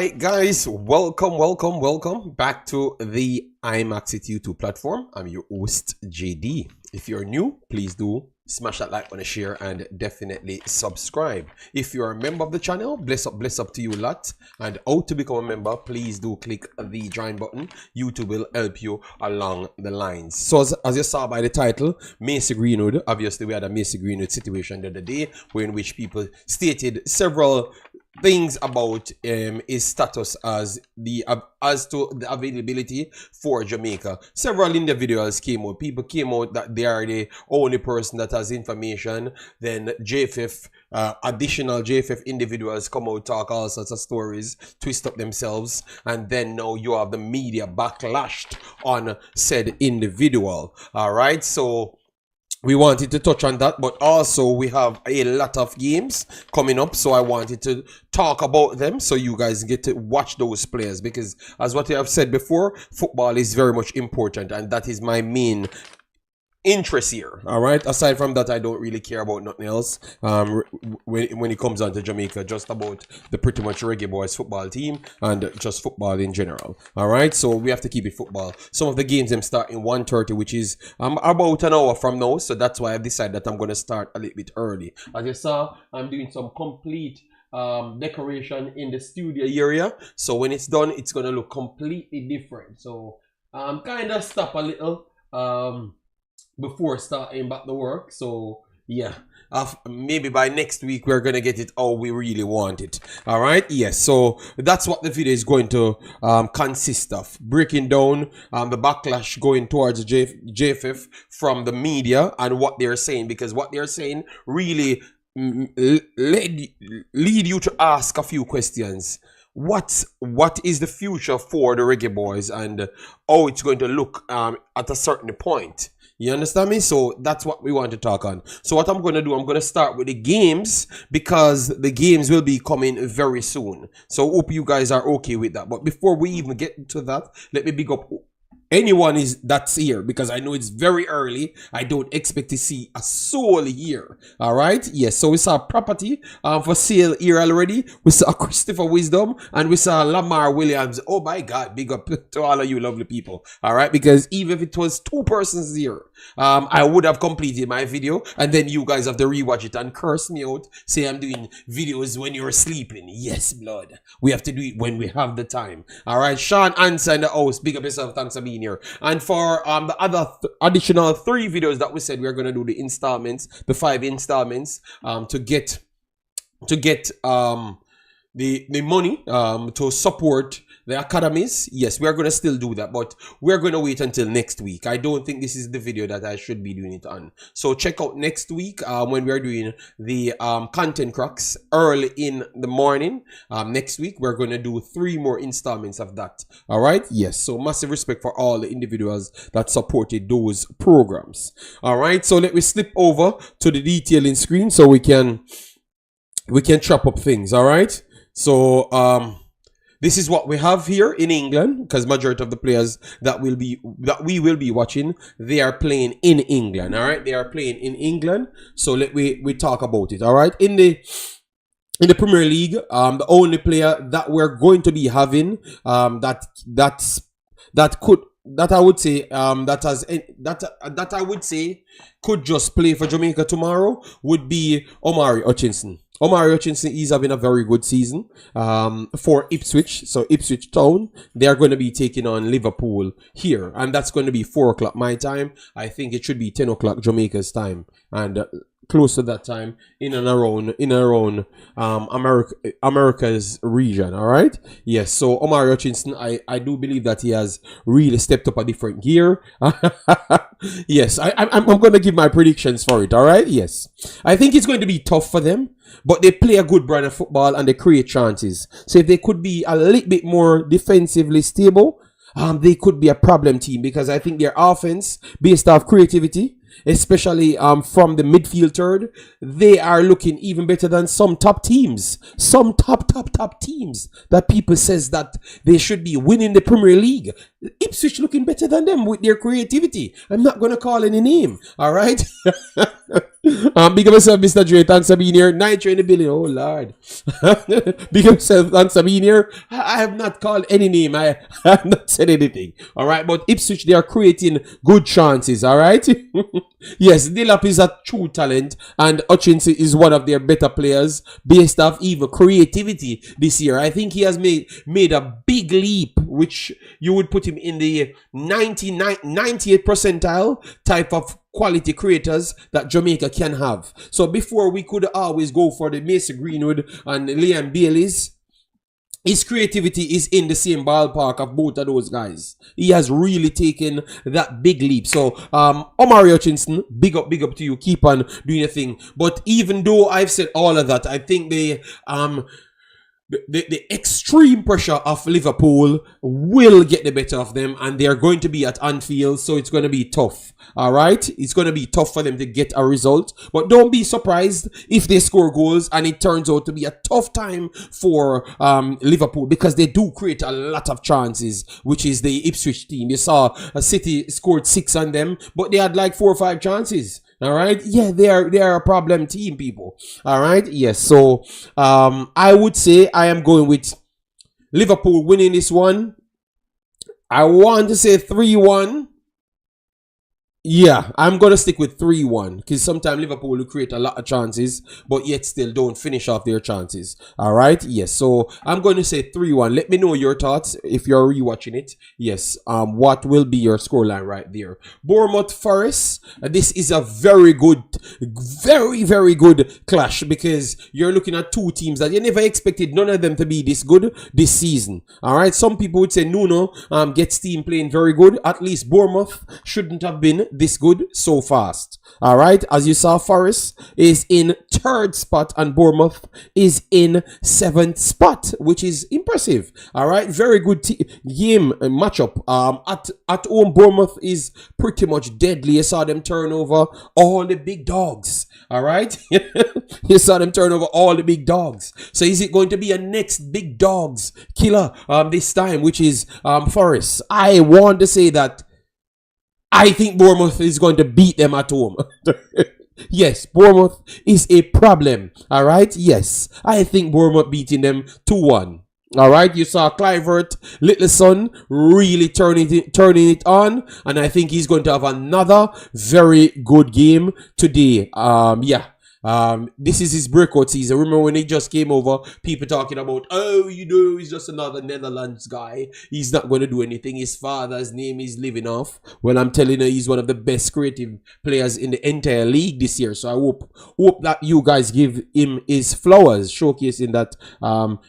Alright guys, welcome back to the Imaxit YouTube platform. I'm your host JD. If you're new, please do smash that like button, share, and definitely subscribe. If you're a member of the channel, bless up to you a lot. And how to become a member, please do click the join button. YouTube will help you along the lines. So as you saw by the title, Macy Greenwood, obviously we had a Macy Greenwood situation the other day, where in which people stated several things about his status as to the availability for Jamaica. Several individuals came out. People came out that they are the only person that has information. Then JFF, additional JFF individuals come out, talk all sorts of stories, twist up themselves, and then now you have the media backlashed on said individual. All right, so we wanted to touch on that, but also we have a lot of games coming up, so I wanted to talk about them so you guys get to watch those players, because as what I have said before, football is very much important, and that is my main interest here. All right, aside from that, I don't really care about nothing else when it comes down to Jamaica, just about the pretty much Reggae Boyz football team and just football in general. All right, so we have to keep it football. Some of the games them start in 1:30, which is about an hour from now, so that's why I've decided that I'm going to start a little bit early. As you saw, I'm doing some complete decoration in the studio area, so when it's done, it's going to look completely different. So kind of stop a little before starting back the work. So yeah, maybe by next week we're gonna get it how we really want it. All right, yes, so that's what the video is going to consist of, breaking down the backlash going towards JFF from the media and what they're saying, because what they're saying really lead you to ask a few questions. What is the future for the Reggae Boyz and how it's going to look at a certain point? You understand me? So that's what we want to talk on. So what I'm going to do, I'm going to start with the games, because the games will be coming very soon. So hope you guys are okay with that. But before we even get to that, let me big up anyone that's here, because I know it's very early. I don't expect to see a soul here. All right, yes, so we saw property for sale here already. We saw Christopher Wisdom and we saw Lamar Williams. Oh my God, big up to all of you lovely people. All right, because even if it was 2 persons here, I would have completed my video, and then you guys have to rewatch it and curse me out, say I'm doing videos when you're sleeping. Yes, blood, we have to do it when we have the time. All right, Sean Answer in the house, big up yourself, thanks for being here. And for the other additional 3 videos that we said we're gonna do, the installments, the 5 installments, to get the money to support the academies. Yes, we are going to still do that, but we're going to wait until next week. I don't think this is the video that I should be doing it on. So check out next week when we are doing the content cracks early in the morning. Next week we're going to do 3 more installments of that. All right, yes, so massive respect for all the individuals that supported those programs. All right, so let me slip over to the detailing screen so we can chop up things. All right, so this is what we have here in England, because majority of the players that we will be watching, they are playing in England. All right, they are playing in England. So let we talk about it. All right, in the Premier League, the only player that we're going to be having that I would say could just play for Jamaica tomorrow would be Omari Hutchinson. Omari Hutchinson is having a very good season for Ipswich. So Ipswich Town, they are going to be taking on Liverpool here, and that's going to be 4 o'clock my time. I think it should be 10 o'clock Jamaica's time, and close to that time in and around America's region. All right, yes, so Omari Hutchinson, I do believe that he has really stepped up a different gear. Yes, I'm going to give my predictions for it. All right, yes, I think it's going to be tough for them, but they play a good brand of football and they create chances. So if they could be a little bit more defensively stable, they could be a problem team, because I think their offense, based off creativity, especially from the midfield third. They are looking even better than some top teams, some top teams that people says that they should be winning the Premier League. Ipswich looking better than them with their creativity. I'm not going to call any name, all right? Big up yourself, Mr. Dre. Thanks for being here. Nitro in the building. Oh, Lord. Big up yourself. Thanks for being here. I have not called any name. I have not said anything. All right. But Ipswich, they are creating good chances. All right. Yes, Dillap is a true talent. And Hutchinson is one of their better players based off even creativity this year. I think he has made a big leap, which you would put him in the 98th percentile type of quality creators that Jamaica can have. So before we could always go for the Mason Greenwood and Liam Bailey's, his creativity is in the same ballpark of both of those guys. He has really taken that big leap. So Omari Hutchinson, big up to you. Keep on doing your thing. But even though I've said all of that, I think the extreme pressure of Liverpool will get the better of them, and they're going to be at Anfield, so it's going to be tough. All right, it's going to be tough for them to get a result, but don't be surprised if they score goals and it turns out to be a tough time for Liverpool, because they do create a lot of chances, which is the Ipswich team. You saw City scored 6 on them, but they had like 4 or 5 chances. All right. Yeah, they are a problem team, people. All right. Yes. So I would say I am going with Liverpool winning this one. I want to say 3-1. Yeah, I'm going to stick with 3-1 because sometimes Liverpool will create a lot of chances, but yet still don't finish off their chances. All right. Yes. So I'm going to say 3-1. Let me know your thoughts if you're rewatching it. Yes. What will be your scoreline right there? Bournemouth Forest. This is a very good clash because you're looking at two teams that you never expected none of them to be this good this season. All right. Some people would say Nuno gets team playing very good. At least Bournemouth shouldn't have been this good so fast. All right, as you saw, Forest is in 3rd spot and Bournemouth is in 7th spot, which is impressive. All right, very good game matchup. At home, Bournemouth is pretty much deadly. You saw them turn over all the big dogs. All right, you saw them turn over all the big dogs. So is it going to be a next big dogs killer this time, which is Forest? I want to say that I think Bournemouth is going to beat them at home. Yes, Bournemouth is a problem. All right. Yes, I think Bournemouth beating them 2-1. All right. You saw Clivert, little son, really turning it on, and I think he's going to have another very good game today. Yeah. This is his breakout season. Remember when he just came over, people talking about, oh, you know, he's just another Netherlands guy. He's not going to do anything. His father's name is living off. Well, I'm telling you, he's one of the best creative players in the entire league this year. So I hope that you guys give him his flowers, showcasing that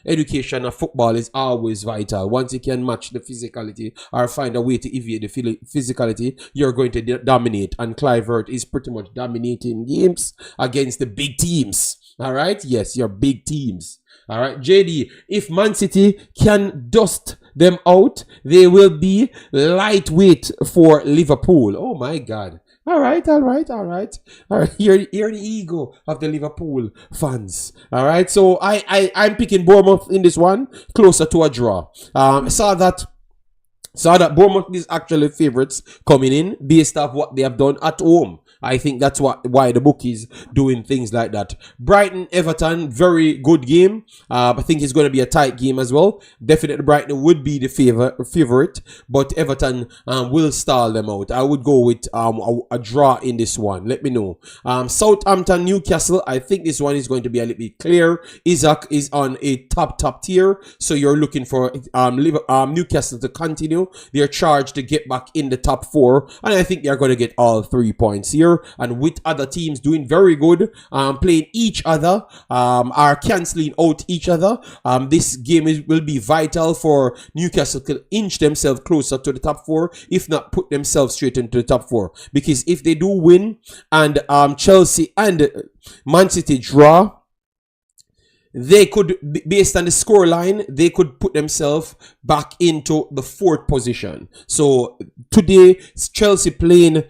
education of football is always vital. Once you can match the physicality or find a way to evade the physicality, you're going to dominate. And Clivert is pretty much dominating games against the big teams. All right. Yes, your big teams. All right. JD, if Man City can dust them out, they will be lightweight for Liverpool. Oh my God. All right. Hear the ego of the Liverpool fans. All right. So I'm picking Bournemouth in this one, closer to a draw. Saw that Bournemouth is actually favorites coming in based off what they have done at home. I think that's why the book is doing things like that. Brighton, Everton, very good game. I think it's going to be a tight game as well. Definitely Brighton would be the favorite, but Everton will stall them out. I would go with a draw in this one. Let me know. Southampton, Newcastle. I think this one is going to be a little bit clear. Isaac is on a top tier, so you're looking for Newcastle to continue. They're charged to get back in the top 4, and I think they're going to get all 3 points here. And with other teams doing very good, playing each other, are cancelling out each other. This game will be vital for Newcastle to inch themselves closer to the top 4, if not put themselves straight into the top 4. Because if they do win and Chelsea and Man City draw, they could, based on the scoreline, they could put themselves back into the 4th position. So today, Chelsea playing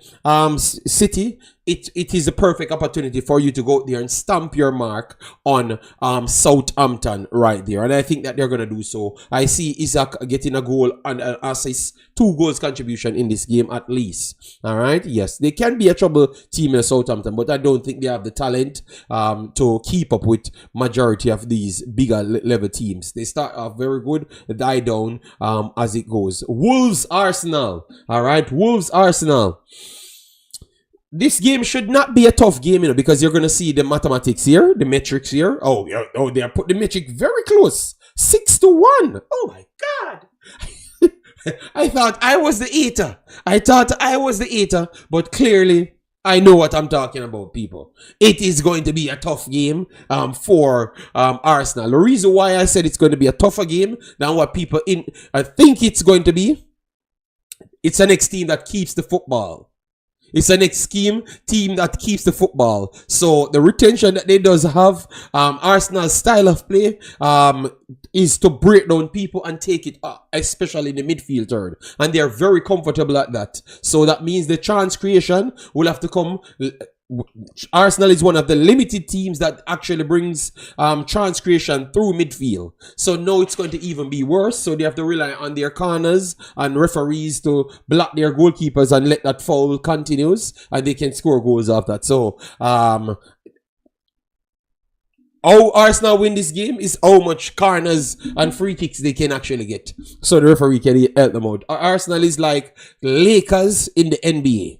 City. it is a perfect opportunity for you to go out there and stamp your mark on Southampton right there. And I think that they're going to do so. I see Isaac getting a goal and an assist, 2 goals contribution in this game at least. All right. Yes, they can be a trouble team in Southampton, but I don't think they have the talent to keep up with majority of these bigger level teams. They start off very good, die down as it goes. Wolves Arsenal. All right. Wolves Arsenal. This game should not be a tough game, you know, because you're going to see the mathematics here, the metrics here. Oh, yeah, oh, they are put the metric very close. 6-1. Oh, my God. I thought I was the eater. But clearly, I know what I'm talking about, people. It is going to be a tough game for Arsenal. The reason why I said it's going to be a tougher game than what people think it's going to be, it's an next team that keeps the football. It's an team that keeps the football. So the retention that they does have, Arsenal's style of play is to break down people and take it up, especially in the midfield third. And they are very comfortable at that. So that means the chance creation will have to come. Arsenal is one of the limited teams that actually brings chance creation through midfield. So now it's going to even be worse. So they have to rely on their corners and referees to block their goalkeepers and let that foul continues, and they can score goals off that. So how Arsenal win this game is how much corners and free kicks they can actually get. So the referee can help them out. Arsenal is like Lakers in the NBA.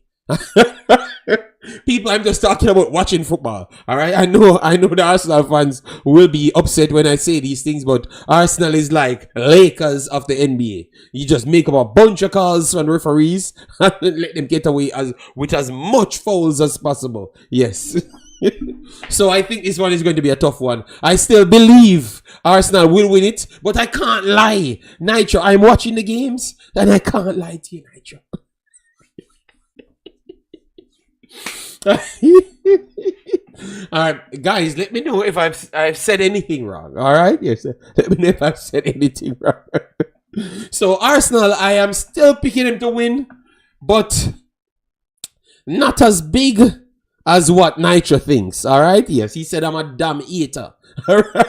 People, I'm just talking about watching football. All right, I know the Arsenal fans will be upset when I say these things, but Arsenal is like Lakers of the NBA. You just make up a bunch of calls from referees and let them get away with as much fouls as possible. Yes. So I think this one is going to be a tough one. I still believe Arsenal will win it, but I can't lie. Nitro, I'm watching the games and I can't lie to you, Nitro. Alright, guys, let me know if I've said anything wrong. Alright, yes, let me know if I've said anything wrong. So Arsenal, I am still picking them to win, but not as big as what Nitro thinks. Alright, yes, he said I'm a damn eater. Alright,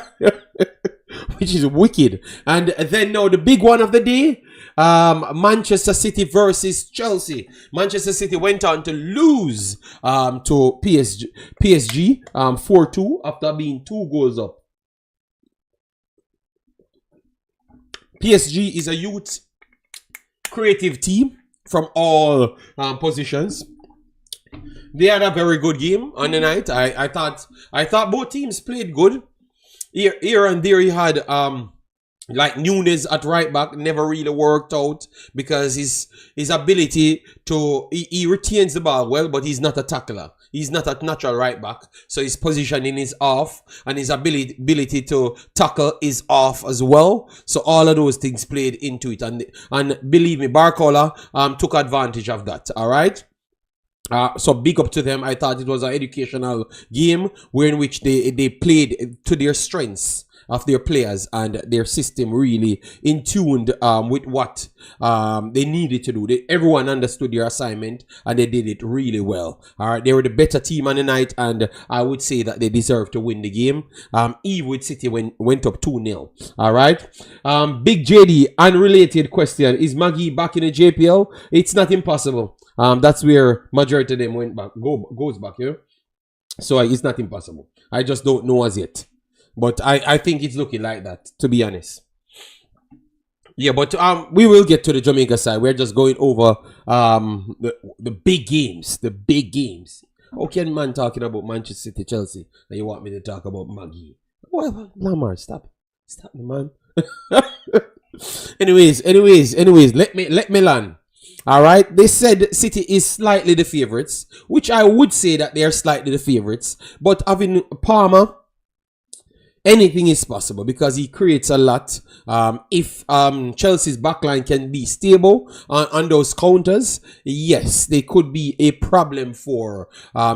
which is wicked. And then now the big one of the day, Manchester City versus Chelsea. Manchester City went on to lose to PSG 4-2 after being 2 goals up. PSG is a youth creative team from all positions. They had a very good game on the night. I thought both teams played good. Here and there, he had like Nunes at right back never really worked out because his ability to he retains the ball well, but he's not a tackler. He's not a natural right back, so his positioning is off, and his ability to tackle is off as well. So all of those things played into it, and believe me, Barcola took advantage of that. All right. So big up to them. I thought it was an educational game in which they played to their strengths of their players, and their system really in tuned with what they needed to do. Everyone understood their assignment and they did it really well. All right, they were the better team on the night, and I would say that they deserve to win the game. Ewood City went up 2-0. All right. Big JD, unrelated question: is Maggie back in the JPL? It's not impossible. That's where majority of them goes back here. So it's not impossible. I just don't know as yet. But I think it's looking like that, to be honest. Yeah, but we will get to the Jamaica side. We're just going over the big games. The big games. How can man talking about Manchester City, Chelsea, and you want me to talk about Maggie? Well, Lamar, stop. Stop, man. anyways, let me land. All right, they said City is slightly the favorites, which I would say that they are slightly the favorites. But having Palmer anything is possible because he creates a lot. If Chelsea's backline can be stable on those counters, yes, they could be a problem for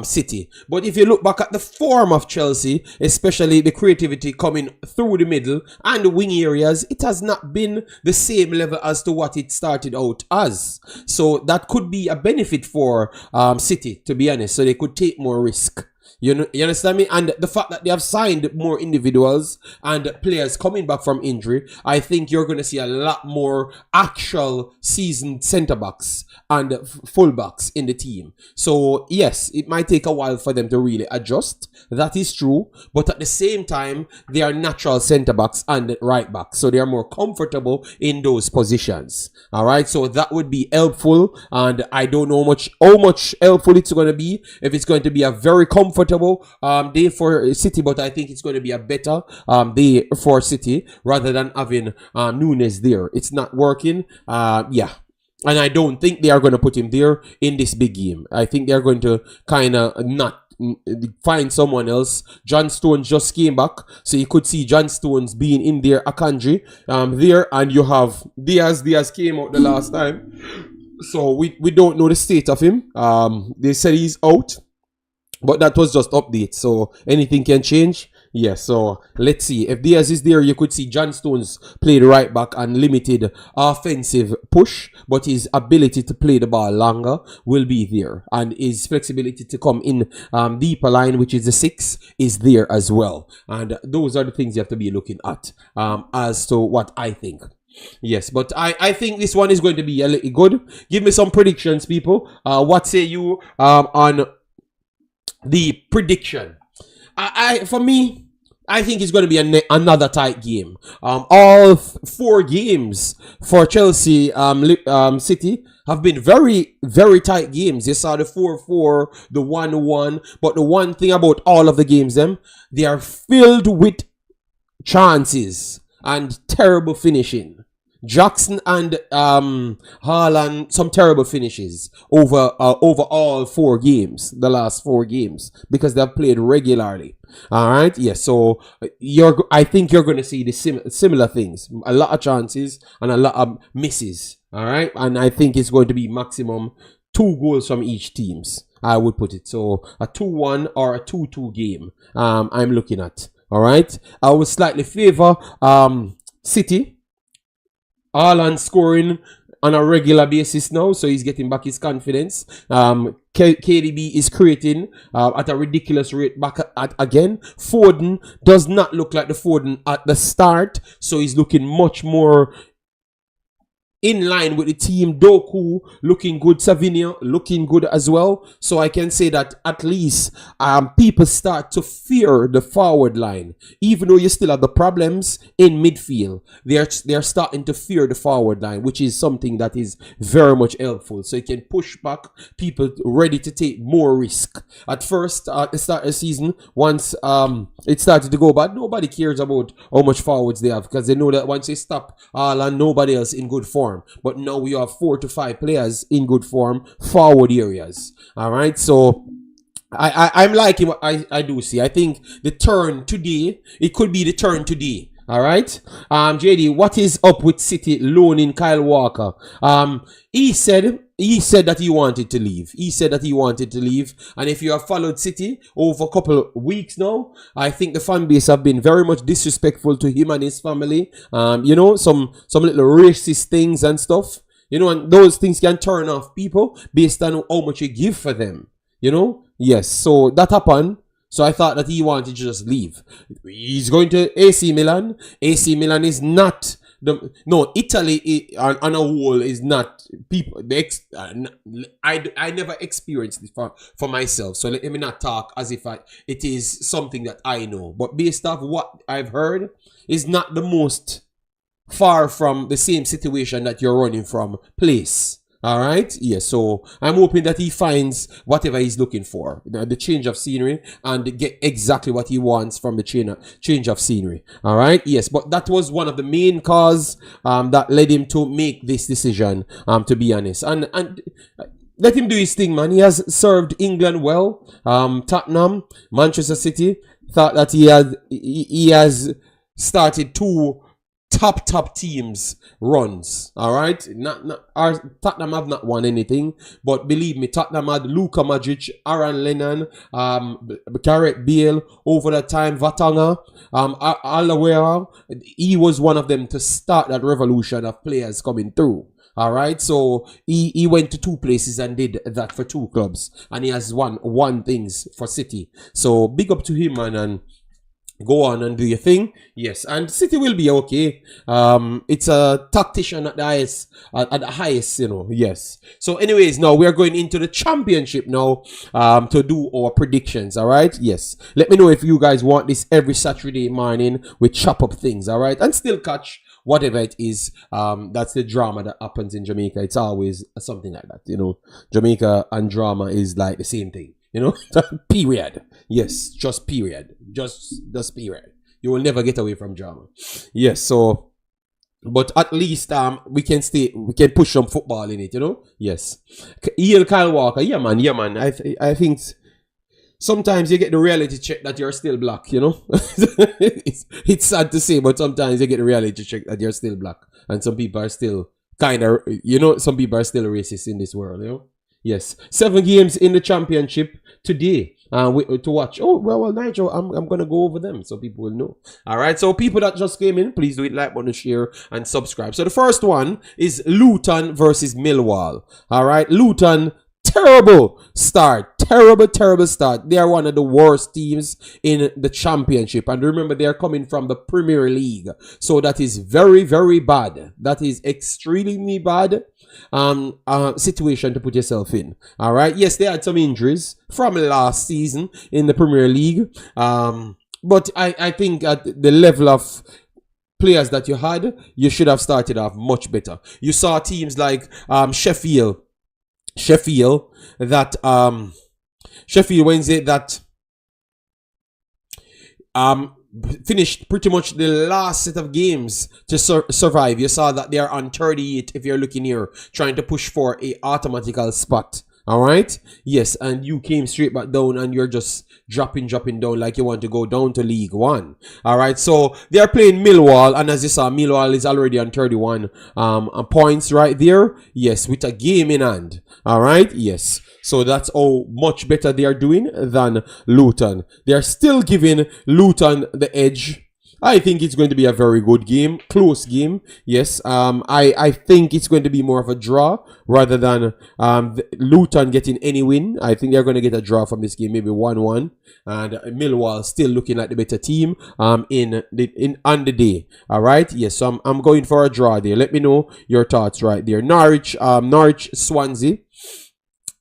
City. But if you look back at the form of Chelsea, especially the creativity coming through the middle and the wing areas, it has not been the same level as to what it started out as. So that could be a benefit for City, to be honest. So they could take more risk. You understand me? And the fact that they have signed more individuals and players coming back from injury, I think you're going to see a lot more actual seasoned centre-backs and full-backs in the team. So, yes, it might take a while for them to really adjust. That is true. But at the same time, they are natural centre-backs and right-backs. So, they are more comfortable in those positions. All right? So, that would be helpful. And I don't know how much helpful it's going to be. If it's going to be a very comfortable day for City, but I think it's going to be a better day for City rather than having Nunes there. It's not working. Yeah. And I don't think they are going to put him there in this big game. I think they're going to kind of not find someone else. John Stones just came back, so you could see John Stones being in there, Akanji there, and you have Diaz. Diaz came out the last time, so we don't know the state of him. They said he's out, but that was just update, so anything can change. Yeah, so let's see. If Diaz is there, you could see John Stones play the right back and limited offensive push, but his ability to play the ball longer will be there. And his flexibility to come in deeper line, which is the 6, is there as well. And those are the things you have to be looking at as to what I think. Yes, but I think this one is going to be a little good. Give me some predictions, people. What say you on the prediction? For me, I think it's going to be another tight game. All 4 games for Chelsea City have been very, very tight games. You saw the 4-4, the 1-1. But the one thing about all of the games, they are filled with chances and terrible finishing. Jackson and Haaland, some terrible finishes over all 4 games, the last 4 games, because they've played regularly. All right, yes. So I think you're going to see the similar things, a lot of chances and a lot of misses. All right, and I think it's going to be maximum 2 goals from each teams. I would put it so a 2-1 or a 2-2 game. I'm looking at. All right, I would slightly favor City. Haaland scoring on a regular basis now, so he's getting back his confidence. KDB is creating at a ridiculous rate back again. Foden does not look like the Foden at the start, so he's looking much more in line with the team. Doku looking good, Savinio looking good as well. So I can say that at least people start to fear the forward line. Even though you still have the problems in midfield, they're starting to fear the forward line, which is something that is very much helpful. So you can push back people ready to take more risk. At first, at the start of the season, once it started to go bad, nobody cares about how much forwards they have, because they know that once they stop and nobody else in good form. But now we have 4 to 5 players in good form, forward areas. All right, so I'm liking what I do see. I think the turn today, it could be the turn today. All right, JD, what is up with City loaning Kyle Walker? He said that he wanted to leave. He said that he wanted to leave. And if you have followed City over a couple of weeks now, I think the fan base have been very much disrespectful to him and his family. You know, some little racist things and stuff. You know, and those things can turn off people based on how much you give for them. You know, yes. So that happened. So I thought that he wanted to just leave. He's going to AC Milan. AC Milan is not Italy on a whole is not people. I never experienced this for myself. So let me not talk as if it is something that I know. But based off what I've heard, is not the most far from the same situation that you're running from place. All right, yeah, so I'm hoping that he finds whatever he's looking for, the change of scenery, and get exactly what he wants from the change of scenery. All right, yes, but that was one of the main cause that led him to make this decision, to be honest. And let him do his thing, man. He has served England well, Tottenham, Manchester City. thought that he has started two top teams runs. All right, not our Tottenham have not won anything, but believe me, Tottenham had Luka Modric, Aaron Lennon, Gareth Bale over that time, Vatanga, Alawera. He was one of them to start that revolution of players coming through. All right, so he went to two places and did that for two clubs, and he has won things for City. So big up to him, man, and go on and do your thing. Yes, and City will be okay. It's a tactician at the highest, you know. Yes. So anyways, now we are going into the championship now to do our predictions. All right. Yes. Let me know if you guys want this every Saturday morning. We chop up things. All right, and still catch whatever it is. That's the drama that happens in Jamaica. It's always something like that, you know. Jamaica and drama is like the same thing, you know. Period. Yes, just period. Just period. You will never get away from drama. Yes, so but at least we can push some football in it, you know. Yes. Kyle Walker, yeah man. I think sometimes you get the reality check that you're still black, you know. it's sad to say, but sometimes you get the reality check that you're still black, and some people are still kind of, you know, some people are still racist in this world, you know. Yes, 7 games in the championship today to watch. Oh, well, Nigel, I'm going to go over them so people will know. All right, so people that just came in, please do it, like button, share, and subscribe. So the first one is Luton versus Millwall. All right, Luton, terrible start. Terrible start. They are one of the worst teams in the championship. And remember, they are coming from the Premier League. So that is very, very bad. That is extremely bad situation to put yourself in. All right. Yes, they had some injuries from last season in the Premier League. But I think at the level of players that you had, you should have started off much better. You saw teams like Sheffield Wednesday that finished pretty much the last set of games to survive. You saw that they are on 38 if you're looking here, trying to push for a automatical spot. All right. Yes, and you came straight back down and you're just dropping down like you want to go down to League One. All right. So they are playing Millwall, and as you saw, Millwall is already on 31 points right there. Yes, with a game in hand. All right. Yes. So that's how much better they are doing than Luton. They are still giving Luton the edge. I think it's going to be a very good game, close game. Yes, I think it's going to be more of a draw rather than Luton getting any win. I think they're going to get a draw from this game, maybe 1-1. And Millwall still looking like the better team on the day. All right, yes. So I'm going for a draw there. Let me know your thoughts right there. Norwich, Swansea.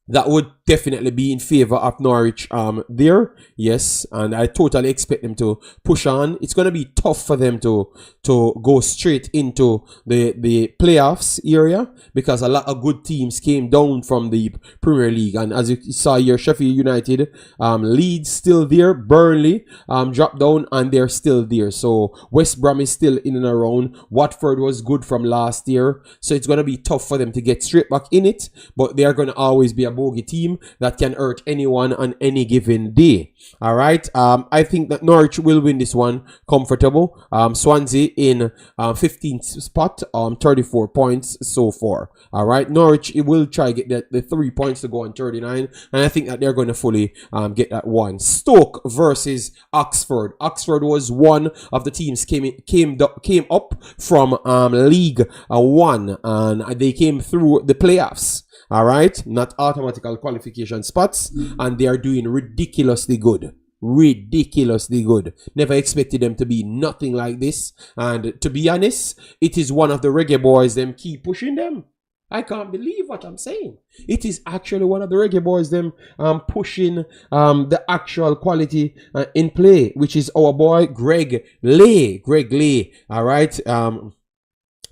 That would definitely be in favor of Norwich there. Yes, and I totally expect them to push on. It's going to be tough for them to go straight into the playoffs area because a lot of good teams came down from the Premier League. And as you saw here, Sheffield United, Leeds still there, Burnley dropped down and they're still there. So West Brom is still in and around. Watford was good from last year. So it's going to be tough for them to get straight back in it. But they are going to always be a bogey team that can hurt anyone on any given day. All right. I think that Norwich will win this one comfortable. Swansea in 15th spot, 34 points so far. All right. Norwich, it will try to get the 3 points to go on 39, and I think that they're going to fully get that one. Stoke versus Oxford. Oxford was one of the teams came up from League One, and they came through the playoffs. All right, not automatical qualification spots, and they are doing ridiculously good. Never expected them to be nothing like this, and to be honest, it is one of the Reggae Boyz them keep pushing them. I can't believe what I'm saying. It is actually one of the Reggae Boyz them pushing the actual quality in play, which is our boy Greg Lay. All right.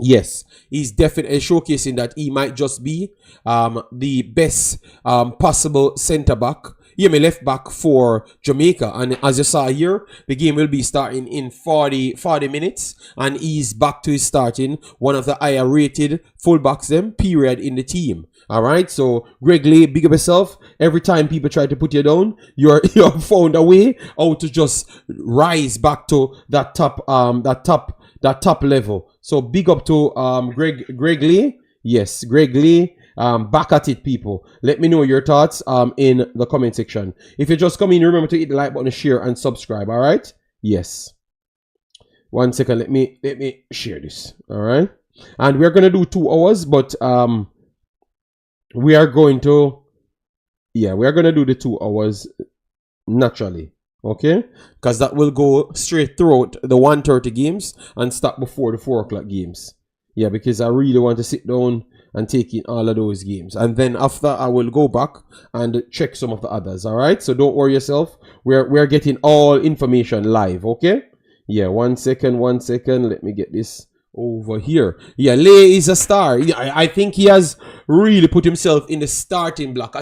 Yes, he's definitely showcasing that he might just be the best possible centre back yeah, my left back for Jamaica. And as you saw here, the game will be starting in 40 minutes. And he's back to his starting, one of the higher rated fullbacks them, period, in the team. Alright, so Greg Lee, big up yourself. Every time people try to put you down, you have found a way how to just rise back to that top level. So big up to Greg Lee. Yes, Greg Lee. Back at it, people. Let me know your thoughts in the comment section. If you just come in, remember to hit the like button, share, and subscribe. All right? Yes. 1 second. Let me share this. All right. And we're gonna do 2 hours, but we are going to do the 2 hours naturally. Okay, because that will go straight throughout the 1:30 games and stop before the 4 o'clock games. Yeah, because I really want to sit down and take in all of those games, and then after I will go back and check some of the others. All right, so don't worry yourself. We're getting all information live. Okay. Yeah, 1 second. Let me get this over here. Yeah, Lay is a star. Yeah, I think he has really put himself in the starting block.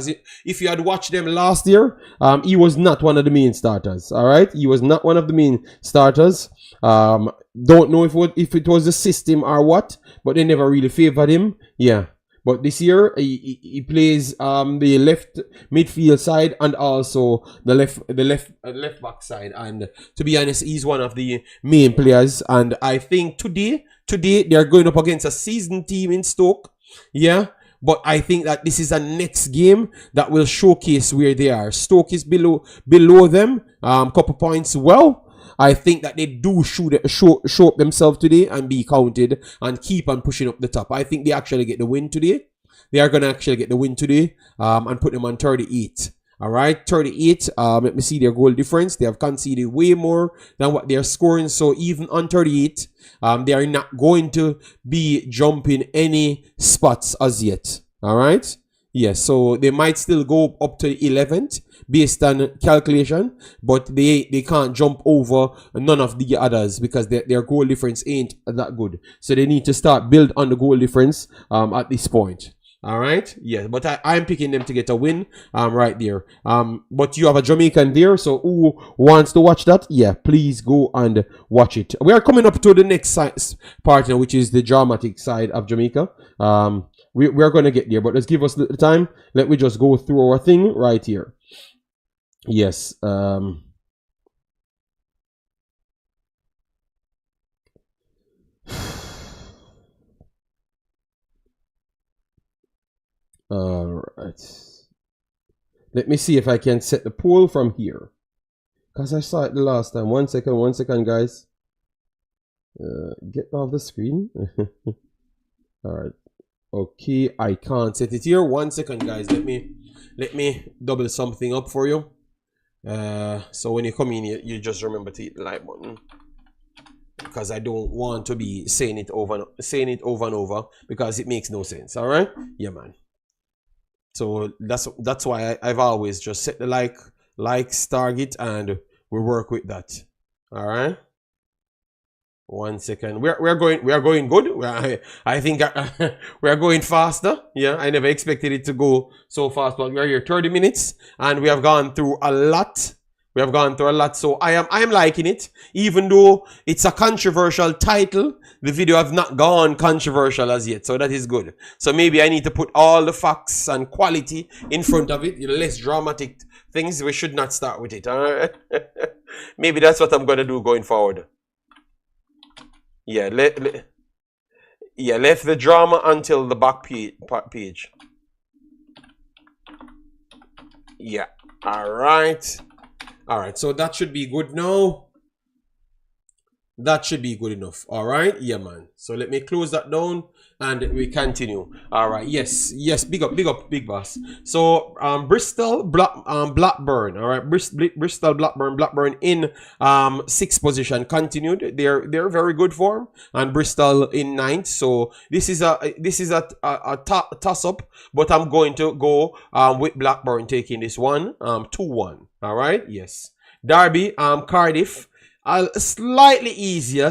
If you had watched them last year, he was not one of the main starters. All right, he was not one of the main starters. Don't know if it was the system or what, but they never really favored him. Yeah, but this year he plays the left midfield side and also the left back side. And to be honest, he's one of the main players. And I think today they are going up against a seasoned team in Stoke. Yeah. But I think that this is a next game that will showcase where they are. Stoke is below them, couple points. Well, I think that they do show up themselves today and be counted and keep on pushing up the top. I think they actually get the win today. They are going to actually get the win today and put them on 38. All right, 38. Let me see their goal difference. They have conceded way more than what they are scoring. So even on 38, they are not going to be jumping any spots as yet. All right. Yes, so they might still go up to 11th based on calculation, but they can't jump over none of the others because their goal difference ain't that good. So they need to start build on the goal difference at this point. All right, yeah, but I'm picking them to get a win right there. But you have a Jamaican there, so who wants to watch that? Yeah, please go and watch it. We are coming up to the next part now, which is the dramatic side of Jamaica. We're going to get there, but let's give us the time. Let me just go through our thing right here. Yes. All right. Let me see if I can set the poll from here, because I saw it the last time. 1 second, guys. Get off the screen. All right. Okay, I can't set it here. 1 second, guys. Let me double something up for you. So when you come in, you just remember to hit the like button, because I don't want to be saying it over and over because it makes no sense. All right, yeah, man. So that's why I've always just set the likes target and we work with that. All right. 1 second. We are going good. I think we are going faster. Yeah, I never expected it to go so fast, but we are here 30 minutes and we have gone through a lot. So I am liking it, even though it's a controversial title. The video have not gone controversial as yet, so that is good. So maybe I need to put all the facts and quality in front of it. Less dramatic things. We should not start with it. All right? Maybe that's what I'm gonna do going forward. Yeah, left the drama until the back page. Yeah. All right. So that should be good now. That should be good enough. All right. Yeah, man. So let me close that down and we continue. All right. Yes. Big up, big boss. So Bristol Blackburn. All right. Bristol Blackburn in 6th position continued. They're very good form, and Bristol in 9th. So this is a toss up, but I'm going to go with Blackburn taking this one 2-1. All right. Yes. Derby Cardiff. Slightly easier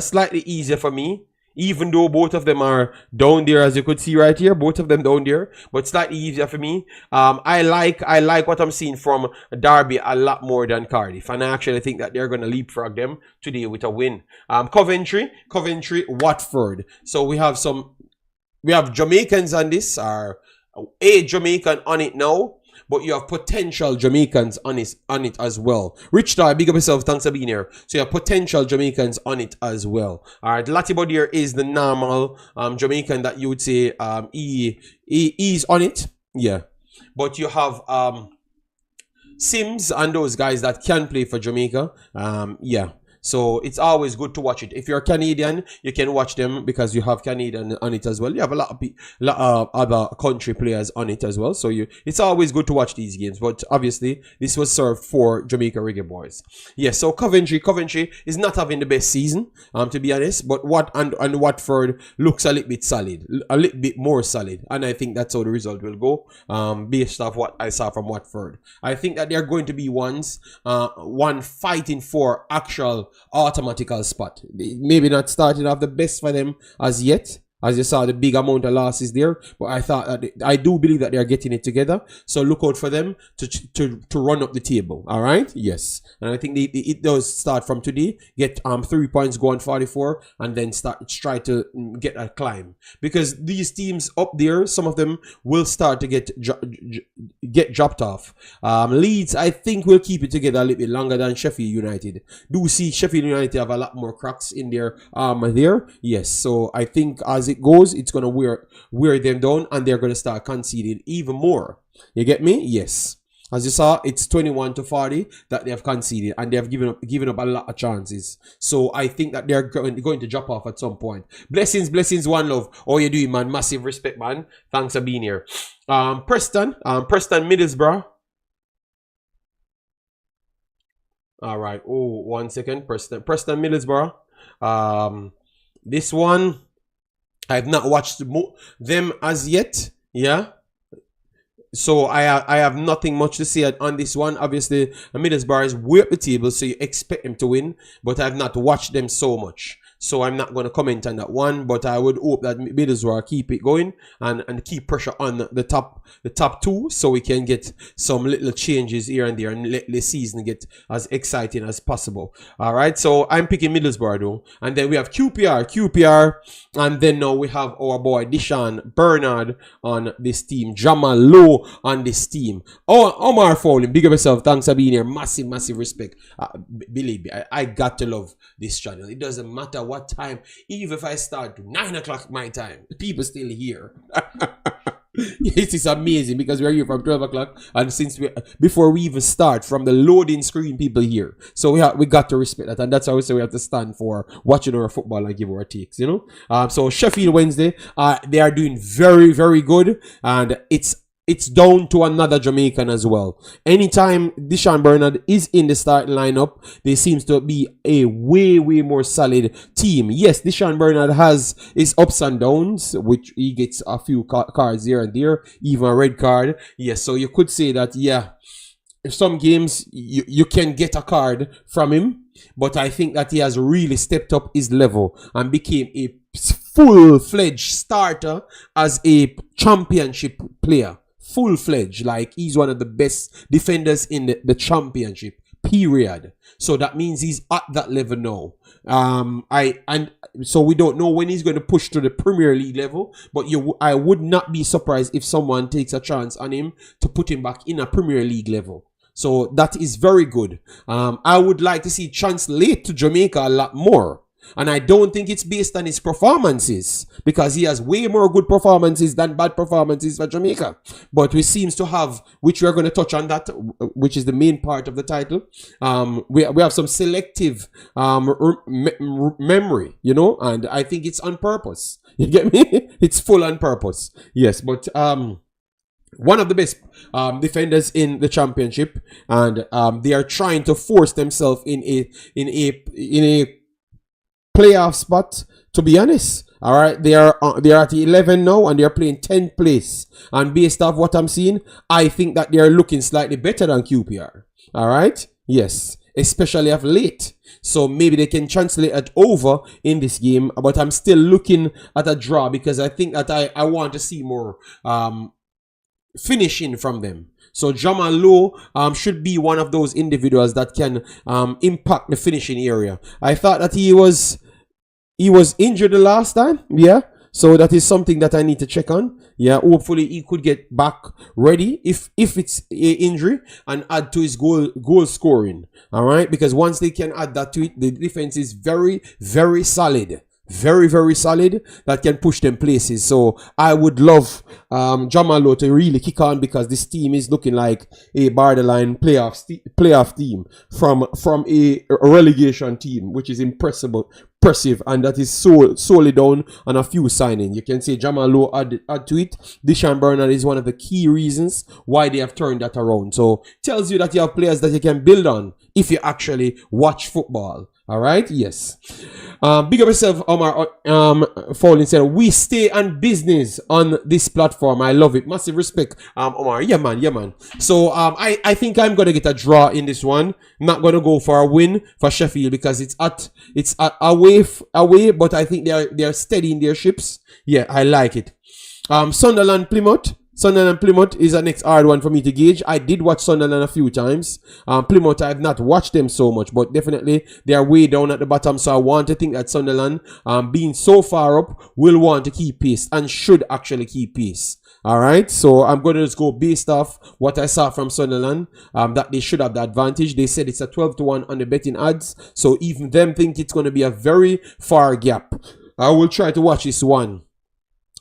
for me. Even though both of them are down there, as you could see right here, both of them down there, but slightly easier for me. I like what I'm seeing from Derby a lot more than Cardiff, and I actually think that they're going to leapfrog them today with a win. Coventry, Watford. So we have Jamaicans on this, or a Jamaican on it now, but you have potential Jamaicans on it as well. Rich Star, big up yourself, thanks for being here. So you have potential Jamaicans on it as well. Alright, Latibod here is the normal Jamaican that you would say he's on it. Yeah. But you have Sims and those guys that can play for Jamaica. Yeah. So it's always good to watch it. If you're Canadian, you can watch them because you have Canadian on it as well. You have a lot of other country players on it as well. So it's always good to watch these games. But obviously, this was served for Jamaica Reggae Boyz. Yeah, so Coventry is not having the best season, to be honest. But Watford looks a little bit solid, a little bit more solid. And I think that's how the result will go, based off what I saw from Watford. I think that they're going to be one fighting for actual automatical spot. Maybe not starting off the best for them as yet, as you saw the big amount of losses there, but I do believe that they are getting it together. So look out for them to run up the table. All right, yes, and I think it does start from today. Get 3 points, go on 44, and then try to get a climb, because these teams up there, some of them will start to get dropped off. Leeds, I think, will keep it together a little bit longer than Sheffield United. Do see Sheffield United have a lot more cracks in their armor there. Yes, so I think as it goes, it's going to wear them down, and they're going to start conceding even more. You get me? Yes. As you saw, it's 21-40 that they have conceded, and they have given up a lot of chances. So I think that they're going to drop off at some point. Blessings, one love. How you doing, man? Massive respect, man. Thanks for being here. Preston Middlesbrough. All right. Oh, 1 second. Preston Middlesbrough. This one, I have not watched them as yet. Yeah. So I have nothing much to say on this one. Obviously, Middlesbrough is way up the table, so you expect them to win. But I have not watched them so much, so I'm not going to comment on that one. But I would hope that Middlesbrough keep it going and keep pressure on the top two, so we can get some little changes here and there and let the season get as exciting as possible. All right, so I'm picking Middlesbrough though, and then we have QPR, and then now we have our boy Deshaun Bernard on this team, Jamal Lowe on this team. Oh, Omar Fowling, big up yourself. Thanks for being here. Massive respect. Believe me, I got to love this channel. It doesn't matter what time, even if I start 9 o'clock my time, people still here. It is amazing because we're here from 12 o'clock, and before we even start, from the loading screen, people here. So we got to respect that, and that's how we say we have to stand for watching our football and give our takes, you know. So Sheffield Wednesday, they are doing very good, and it's down to another Jamaican as well. Anytime Deshaun Bernard is in the starting lineup, there seems to be a way more solid team. Yes, Deshaun Bernard has his ups and downs, which he gets a few cards here and there, even a red card. Yes, so you could say that, yeah, some games you can get a card from him, but I think that he has really stepped up his level and became a full-fledged starter as a championship player. Full-fledged, like he's one of the best defenders in the championship, period. So that means he's at that level now. So we don't know when he's going to push to the Premier League level, but I would not be surprised if someone takes a chance on him to put him back in a Premier League level. So that is very good. I would like to see translate to Jamaica a lot more. And I don't think it's based on his performances, because he has way more good performances than bad performances for Jamaica. But we seems to have, which we are going to touch on that, which is the main part of the title. We have some selective memory, you know, and I think it's on purpose. You get me? It's full on purpose. Yes, but one of the best defenders in the championship, and they are trying to force themselves in a playoff spot, to be honest. All right, they are at 11 now, and they are playing 10th place. And based off what I'm seeing, I think that they are looking slightly better than QPR. All right, yes, especially of late. So maybe they can translate it over in this game. But I'm still looking at a draw because I think that I want to see more finishing from them. So Jamal Lowe should be one of those individuals that can impact the finishing area. I thought that he was injured the last time. Yeah. So that is something that I need to check on. Yeah, hopefully he could get back ready if it's a injury and add to his goal scoring. All right, because once they can add that to it, the defense is very, very solid. Very, very solid, that can push them places. So I would love Jamalo to really kick on, because this team is looking like a borderline playoff team from a relegation team, which is impressive, and that is solely down on a few signings. You can say Jamalo add to it. Deshaun Bernard is one of the key reasons why they have turned that around. So tells you that you have players that you can build on if you actually watch football. All right, yes. Big up yourself, Omar. Falling said, we stay on business on this platform. I love it. Massive respect, Omar. Yeah, man. So I think I'm gonna get a draw in this one. I'm not gonna go for a win for Sheffield because it's away, but I think they're steady in their ships. Yeah, I like it. Sunderland Plymouth is the next hard one for me to gauge. I did watch Sunderland a few times. Plymouth, I have not watched them so much, but definitely they are way down at the bottom. So I want to think that Sunderland, being so far up, will want to keep pace and should actually keep pace. All right, so I'm going to just go based off what I saw from Sunderland, that they should have the advantage. They said it's a 12-1 on the betting odds, so even them think it's going to be a very far gap. I will try to watch this one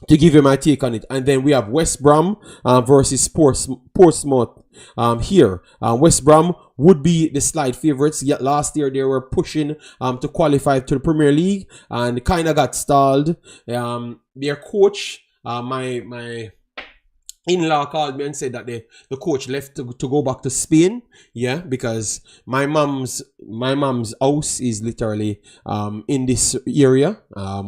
to give you my take on it. And then we have West Brom versus Portsmouth here. West Brom would be the slight favorites. Yet last year they were pushing to qualify to the Premier League and kind of got stalled. Their coach, my in-law called me and said that the coach left to go back to Spain. Yeah, because my mom's house is literally in this area,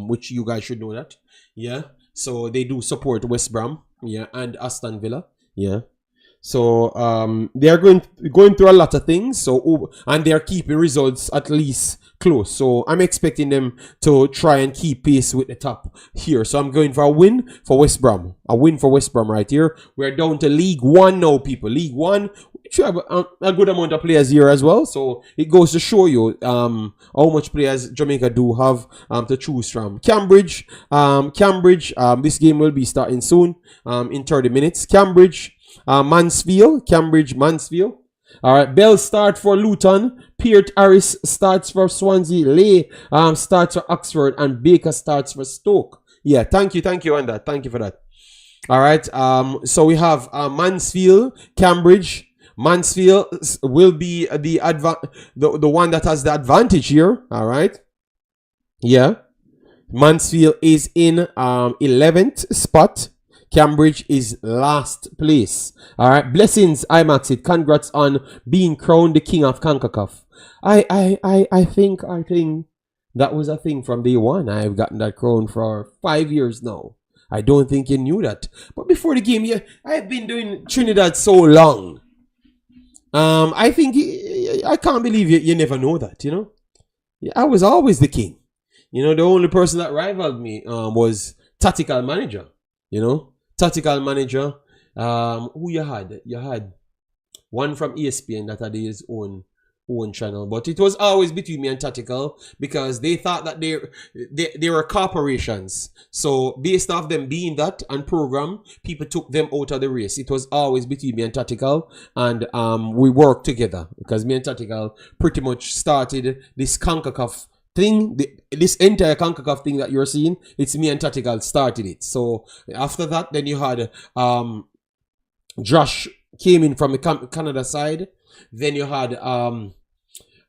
which you guys should know that. Yeah. So they do support West Brom, yeah, and Aston Villa, yeah. So they are going through a lot of things. So and they are keeping results at least close. So I'm expecting them to try and keep pace with the top here. So I'm going for a win for West Brom. A win for West Brom right here. We're down to League One now, people. League One. We have a good amount of players here as well. So it goes to show you how much players Jamaica do have to choose from. Cambridge. This game will be starting soon in 30 minutes. Cambridge. Mansfield. All right, Bell start for Luton. Peart Harris starts for Swansea. Lay starts for Oxford, and Baker starts for Stoke. Yeah, thank you on that. Thank you for that. All right, so we have Mansfield, Cambridge. Mansfield will be the one that has the advantage here. All right, yeah. Mansfield is in 11th spot. Cambridge is last place. All right. Blessings, Imaxit. Congrats on being crowned the king of Concacaf. I think that was a thing from day one. I've gotten that crown for 5 years now. I don't think you knew that. But before the game, yeah, I've been doing Trinidad so long. I think I can't believe you never know that. You know, yeah, I was always the king. You know, the only person that rivaled me was tactical manager. You know. Tactical manager, who you had? You had one from ESPN that had his own channel, but it was always between me and Tactical because they thought that they were corporations. So based off them being that and program, people took them out of the race. It was always between me and Tactical, and we worked together because me and Tactical pretty much started this Concacaf thing, this entire Concacaf thing that you're seeing. It's me and Tactical started it. So after that, then you had Josh came in from the Canada side. Then you had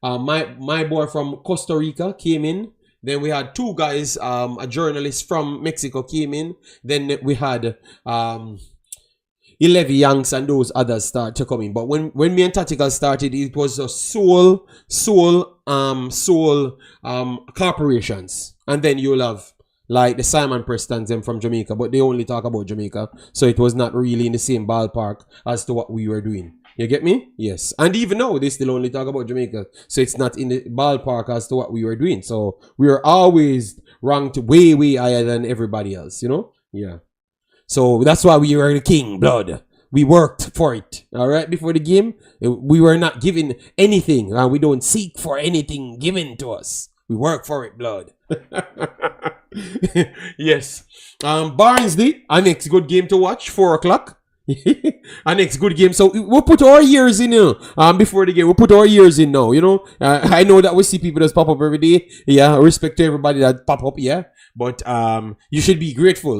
my boy from Costa Rica came in. Then we had two guys, a journalist from Mexico came in. Then we had 11 Yanks and those others start to come in. But when me and Tactical started, it was a sole corporations. And then you'll have like the Simon Prestons them from Jamaica, but they only talk about Jamaica. So it was not really in the same ballpark as to what we were doing. You get me? Yes. And even now, they still only talk about Jamaica. So it's not in the ballpark as to what we were doing. So we are always ranked way, way higher than everybody else, you know? Yeah. So that's why we were the king, blood. We worked for it. All right. Before the game, we were not given anything. We don't seek for anything given to us. We work for it, blood. Yes. Barnsley, our next good game to watch, 4 o'clock. Our next good game. So we'll put our years in, you know, before the game. We'll put our years in now, you know. I know that we see people that pop up every day. Yeah, respect to everybody that pop up, yeah. But you should be grateful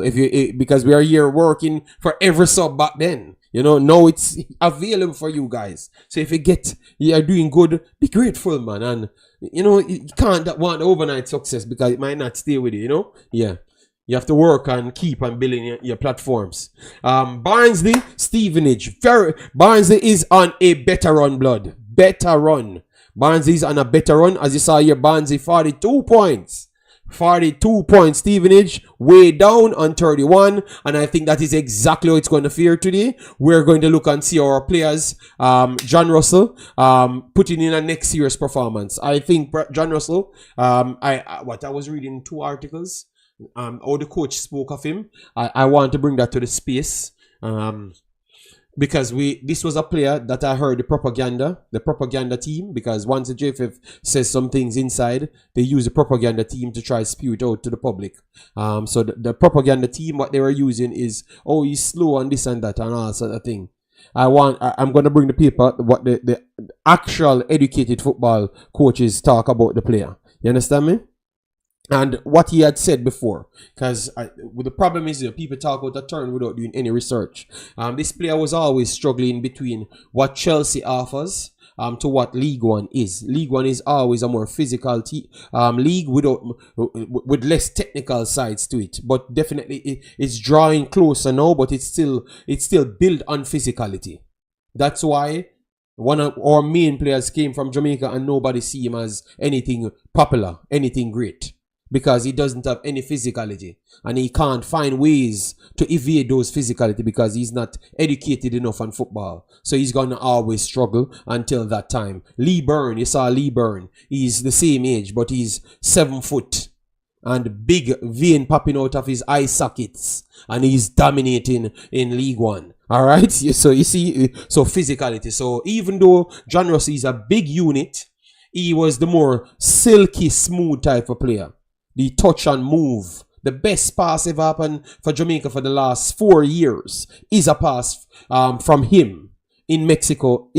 because we are here working for every sub back then. You know, now it's available for you guys. So if you are doing good, be grateful, man. And, you know, you can't want overnight success because it might not stay with you, you know? Yeah. You have to work and keep on building your platforms. Barnsley, Stevenage. Barnsley is on a better run, blood. Better run. Barnsley is on a better run. As you saw here, Barnsley 42 points. 42 points. Stevenage way down on 31, and I think that is exactly how it's going to fare today. We're going to look and see our players, John Russell, putting in a next year's performance. I think John Russell, I was reading 2 articles, how the coach spoke of him. I want to bring that to the space. Because this was a player that I heard the propaganda team, because once the JFF says some things inside, they use the propaganda team to try to spew it out to the public. So the propaganda team, what they were using is, oh, he's slow and this and that and all sort of thing. I'm going to bring the paper, what the actual educated football coaches talk about the player. You understand me? And what he had said before, because the problem is people talk about a turn without doing any research. This player was always struggling between what Chelsea offers to what League One is. League One is always a more physical league with less technical sides to it, but definitely it's drawing closer now. But it's still built on physicality. That's why one of our main players came from Jamaica, and nobody see him as anything popular, anything great. Because he doesn't have any physicality, and he can't find ways to evade those physicality because he's not educated enough on football. So he's gonna always struggle until that time. Lee Byrne, you saw Lee Byrne. He's the same age, but he's 7 foot and big vein popping out of his eye sockets, and he's dominating in League One. All right, so you see, so physicality. So even though John Russell is a big unit, he was the more silky, smooth type of player. The touch and move. The best pass ever happened for Jamaica for the last 4 years is a pass from him in Mexico.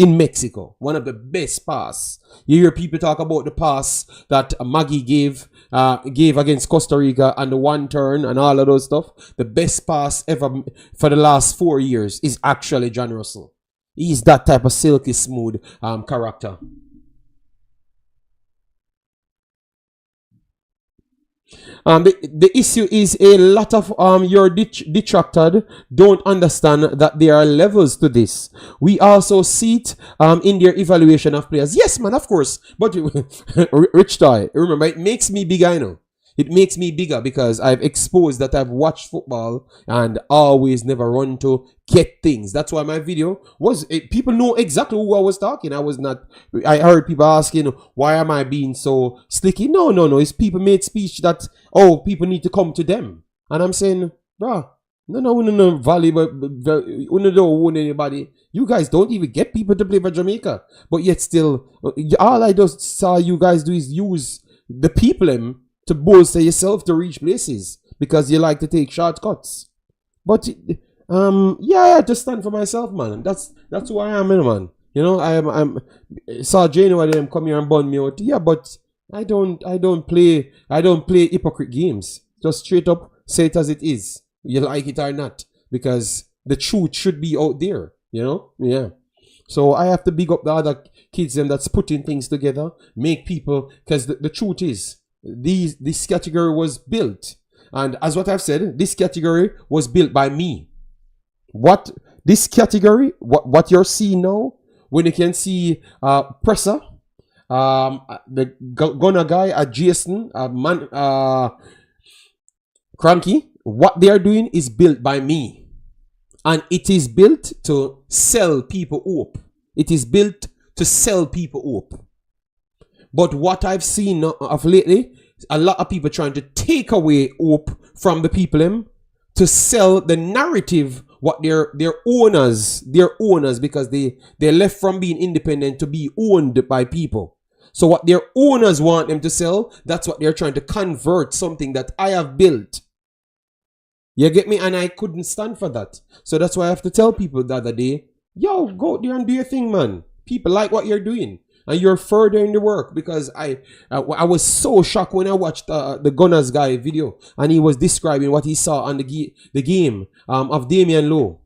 One of the best pass. You hear people talk about the pass that Maggie gave against Costa Rica and the one turn and all of those stuff. The best pass ever for the last 4 years is actually John Russell. He's that type of silky smooth character. The issue is a lot of your detracted don't understand that there are levels to this. We also see it in their evaluation of players. Yes, man, of course. But Rich Toy, remember, it makes me bigger, I know. It makes me bigger because I've exposed that I've watched football and always never run to get things. That's why my video was, people know exactly who I was talking. I heard people asking, why am I being so slicky? No. It's people made speech that, oh, people need to come to them. And I'm saying, bruh, no, valuable, we don't own anybody. You guys don't even get people to play for Jamaica. But yet still, all I just saw you guys do is use the people to bolster yourself to reach places because you like to take shortcuts. But I just stand for myself, man. That's who I am, man. You know, I'm saw January them come here and bun me out. Yeah, but I don't play hypocrite games. Just straight up say it as it is. You like it or not, because the truth should be out there. You know, yeah. So I have to big up the other kids them that's putting things together, make people, because the truth is, this category was built, and as what I've said, this category was built by me. What you're seeing now, when you can see Presser, the Gunner guy, Jason, Cranky, what they are doing is built by me, and it is built to sell people hope. It is built to sell people hope. But what I've seen of lately, a lot of people trying to take away hope from the people to sell the narrative what their owners because they're left from being independent to be owned by people. So what their owners want them to sell, that's what they're trying to convert something that I have built. You get me? And I couldn't stand for that. So that's why I have to tell people the other day, yo, go out there and do your thing, man. People like what you're doing. And you're furthering the work, because I was so shocked when I watched the Gunners guy video and he was describing what he saw on the game of Damian Lowe.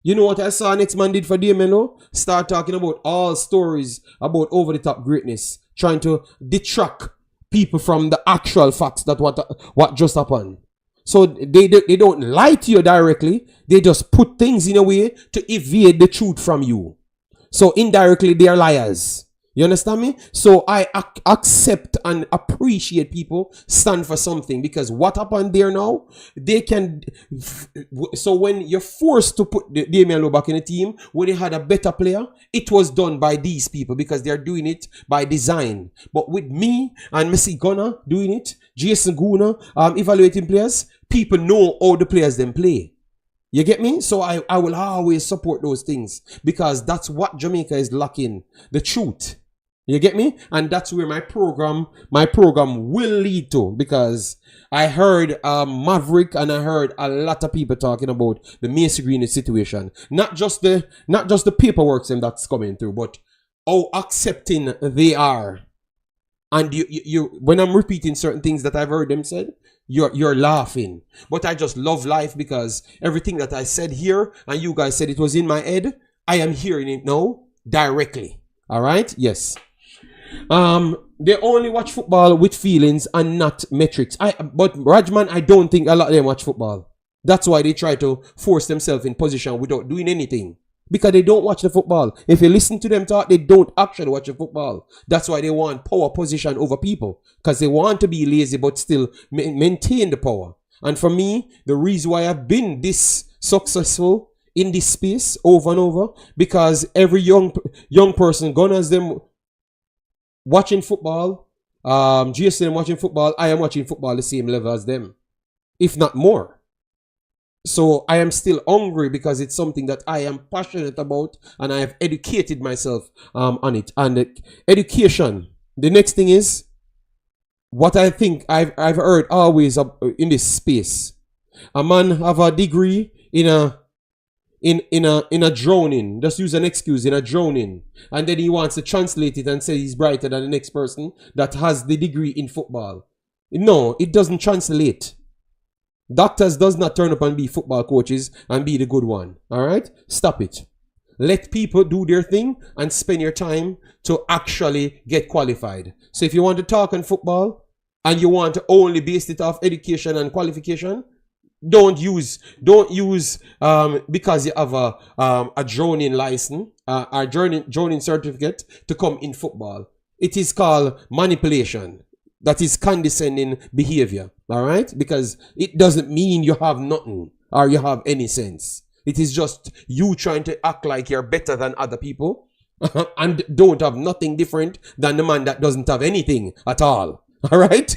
You know what I saw next man did for Damian Lowe? Start talking about all stories about over-the-top greatness, trying to detract people from the actual facts that what just happened. So they don't lie to you directly. They just put things in a way to evade the truth from you. So indirectly, they are liars. You understand me? So I accept and appreciate people stand for something, because what happened there now, they can. So when you're forced to put Damian Lowe back in the team, when they had a better player, it was done by these people because they're doing it by design. But with me and Messi Gunner doing it, Jason Guna evaluating players, people know all the players them play. You get me? So I will always support those things, because that's what Jamaica is lacking, the truth. You get me? And that's where my program will lead to, because I heard Maverick and I heard a lot of people talking about the Macy Green situation. Not just the paperwork that's coming through, but how accepting they are. And you when I'm repeating certain things that I've heard them said, you're laughing. But I just love life, because everything that I said here and you guys said it was in my head, I am hearing it now directly. All right? Yes. They only watch football with feelings and not metrics. But Rajman, I don't think a lot of them watch football. That's why they try to force themselves in position without doing anything. Because they don't watch the football. If you listen to them talk, they don't actually watch the football. That's why they want power position over people. Because they want to be lazy but still maintain the power. And for me, the reason why I've been this successful in this space over and over, because every young person, Gunners them watching football, GSM watching football, I am watching football the same level as them, if not more. So I am still hungry, because it's something that I am passionate about, and I have educated myself on it. And education. The next thing is what I think I've heard always in this space. A man have a degree in a drowning. Just use an excuse, in a drowning, and then he wants to translate it and say he's brighter than the next person that has the degree in football. No, it doesn't translate. Doctors does not turn up and be football coaches and be the good one. All right? Stop it. Let people do their thing and spend your time to actually get qualified. So if you want to talk on football and you want to only base it off education and qualification, don't use because you have a droning license, a droning certificate to come in football. It is called manipulation. That is condescending behavior, all right? Because it doesn't mean you have nothing or you have any sense. It is just you trying to act like you're better than other people and don't have nothing different than the man that doesn't have anything at all, all right?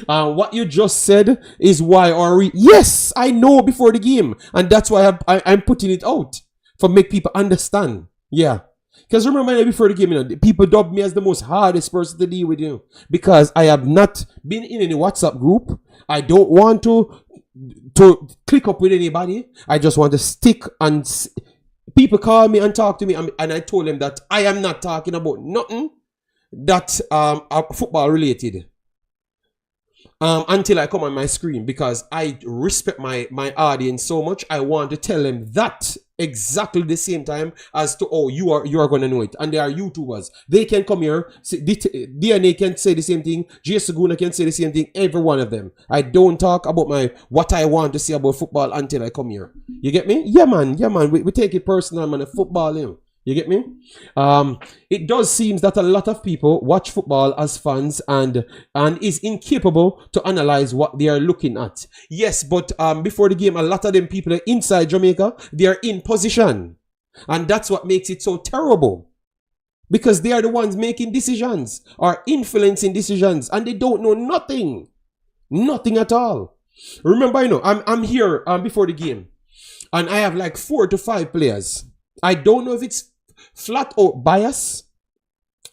What you just said is why yes, I know before the game, and that's why I'm putting it out for make people understand. Yeah. Because remember, before the game, people dubbed me as the most hardest person to deal with, because I have not been in any WhatsApp group. I don't want to click up with anybody. I just want to stick, and people call me and talk to me, and I told them that I am not talking about nothing that are football related until I come on my screen, because I respect my audience so much. I want to tell them that exactly the same time as to, oh, you are going to know it. And there are YouTubers. They can come here. DNA can say the same thing. J. Saguna can say the same thing. Every one of them. I don't talk about what I want to say about football until I come here. You get me? Yeah, man. Yeah, man. We take it personal, man. Football, You get me? It does seem that a lot of people watch football as fans and is incapable to analyze what they are looking at. Yes, but before the game, a lot of them people are inside Jamaica. They are in position. And that's what makes it so terrible. Because they are the ones making decisions or influencing decisions, and they don't know nothing. Nothing at all. Remember, I'm here before the game, and I have like 4 to 5 players. I don't know if it's flat out bias,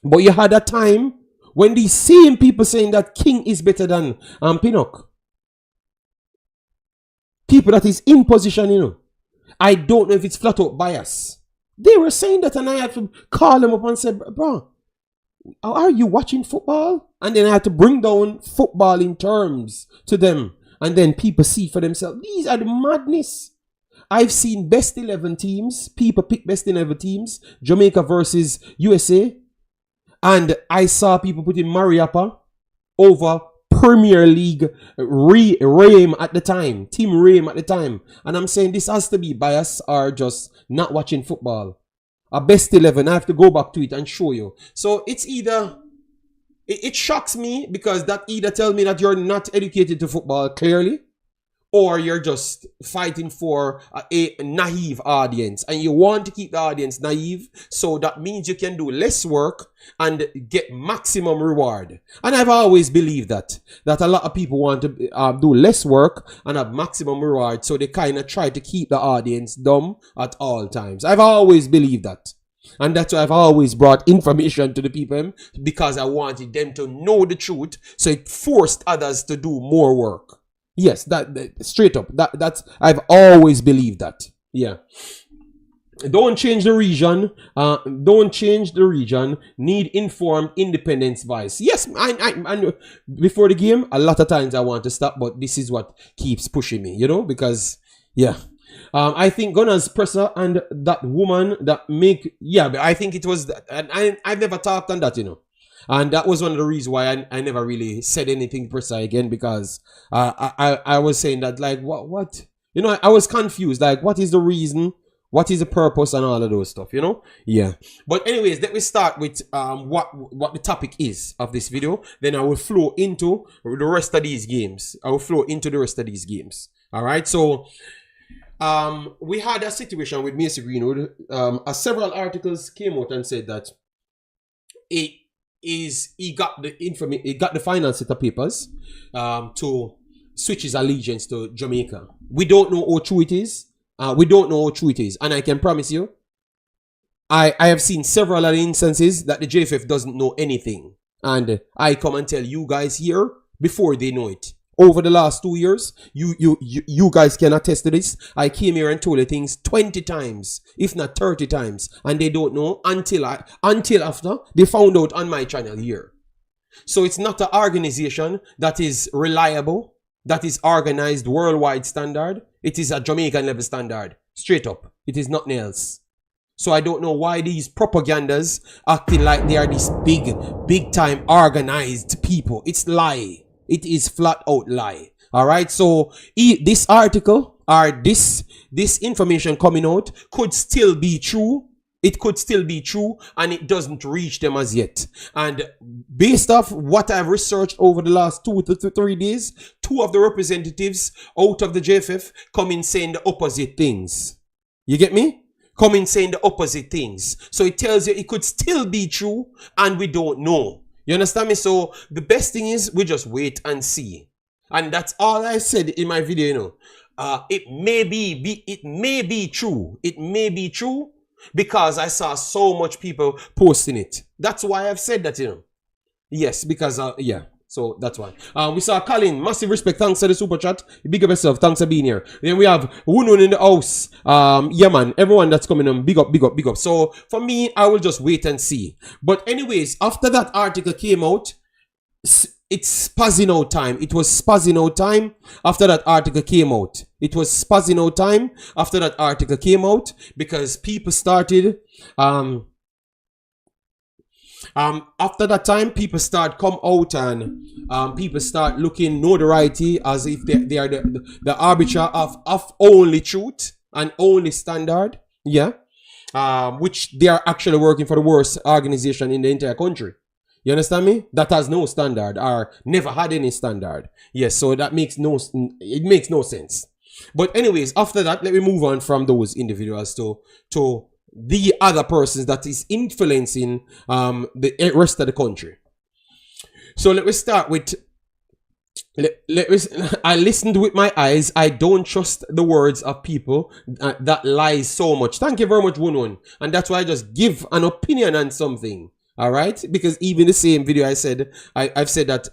but you had a time when these same people saying that King is better than Pinnock. People that is in position, I don't know if it's flat out bias. They were saying that, and I had to call them up and say, bro, are you watching football? And then I had to bring down football in terms to them. And then people see for themselves. These are the madness. I've seen best 11 teams. People pick best 11 teams. Jamaica versus USA. And I saw people putting Mariappa over Premier League Rame at the time. Team Rame at the time. And I'm saying this has to be bias or just not watching football. A best 11. I have to go back to it and show you. So it's either... It shocks me because that either tells me that you're not educated to football clearly, or you're just fighting for a naive audience and you want to keep the audience naive, so that means you can do less work and get maximum reward. And I've always believed that a lot of people want to do less work and have maximum reward, so they kind of try to keep the audience dumb at all times. I've always believed that. And that's why I've always brought information to the people, because I wanted them to know the truth, so it forced others to do more work. Yes, that straight up. That's I've always believed that. Yeah. Don't change the region. Don't change the region. Need informed independence voice. Yes, I before the game, a lot of times I want to stop, but this is what keeps pushing me, because yeah. I think Gunner's presser and that woman that make, but I think it was that, and I've never talked on that, and that was one of the reasons why I never really said anything presser again, because I was saying that, like, what I was confused, like, what is the reason, what is the purpose, and all of those stuff, yeah. But anyways, let me start with what the topic is of this video. Then I will flow into the rest of these games. All right, so we had a situation with Macy Greenwood. Several articles came out and said that he got the final set of papers to switch his allegiance to Jamaica. We don't know how true it is. And I can promise you, I have seen several other instances that the JFF doesn't know anything, and I come and tell you guys here before they know it. Over the last 2 years, you guys can attest to this. I came here and told you things 20 times, if not 30 times, and they don't know until after they found out on my channel here. So it's not an organization that is reliable, that is organized worldwide standard. It is a Jamaican level standard. Straight up. It is nothing else. So I don't know why these propagandas acting like they are this big time organized people. It's lie. It is flat out lie. All right. So this article or this information coming out could still be true. It could still be true, and it doesn't reach them as yet. And based off what I've researched over the last 2 to 3 days, 2 of the representatives out of the JFF come in saying the opposite things. You get me? Come in saying the opposite things. So it tells you it could still be true, and we don't know. You understand me? So the best thing is we just wait and see. And that's all I said in my video, it may be true. It may be true because I saw so much people posting it. That's why I've said that, Yes, because, yeah. So that's why. We saw Colin, massive respect. Thanks for the super chat. Big up yourself. Thanks for being here. Then we have Wunun in the house. Yeah, man. Everyone that's coming on, big up, big up, big up. So for me, I will just wait and see. But anyways, after that article came out, it's spazzing out time. It was spazzing out time after that article came out. It was spazzing out time after that article came out because people started, after that time, people start come out and people start looking notoriety as if they are the arbiter of only truth and only standard. Yeah. Which they are actually working for the worst organization in the entire country. You understand me? That has no standard or never had any standard. Yes, so that makes no sense. But anyways, after that, let me move on from those individuals to the other persons that is influencing the rest of the country. So let me start with, I listened with my eyes. I don't trust the words of people that lie so much. Thank you very much, Wunwun. And that's why I just give an opinion on something. All right, because even the same video I've said that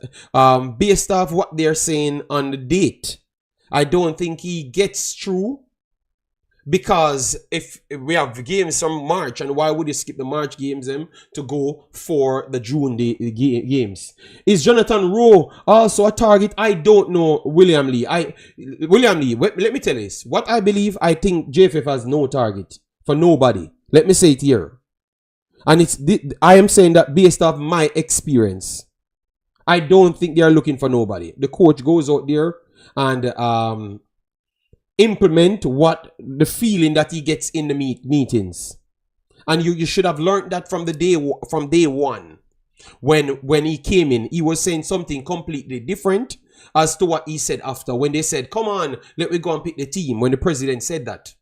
based off what they're saying on the date, I don't think he gets through, because if we have games from March, and why would you skip the March games to go for the June games? Is Jonathan Rowe also a target? I don't know, William Lee. Let me tell you this. What I believe, I think JFF has no target for nobody. Let me say it here. And I am saying that based off my experience. I don't think they are looking for nobody. The coach goes out there and implement what the feeling that he gets in the meetings. And you should have learned that from day one. When he came in, he was saying something completely different as to what he said after. When they said, come on, let me go and pick the team. When the president said that.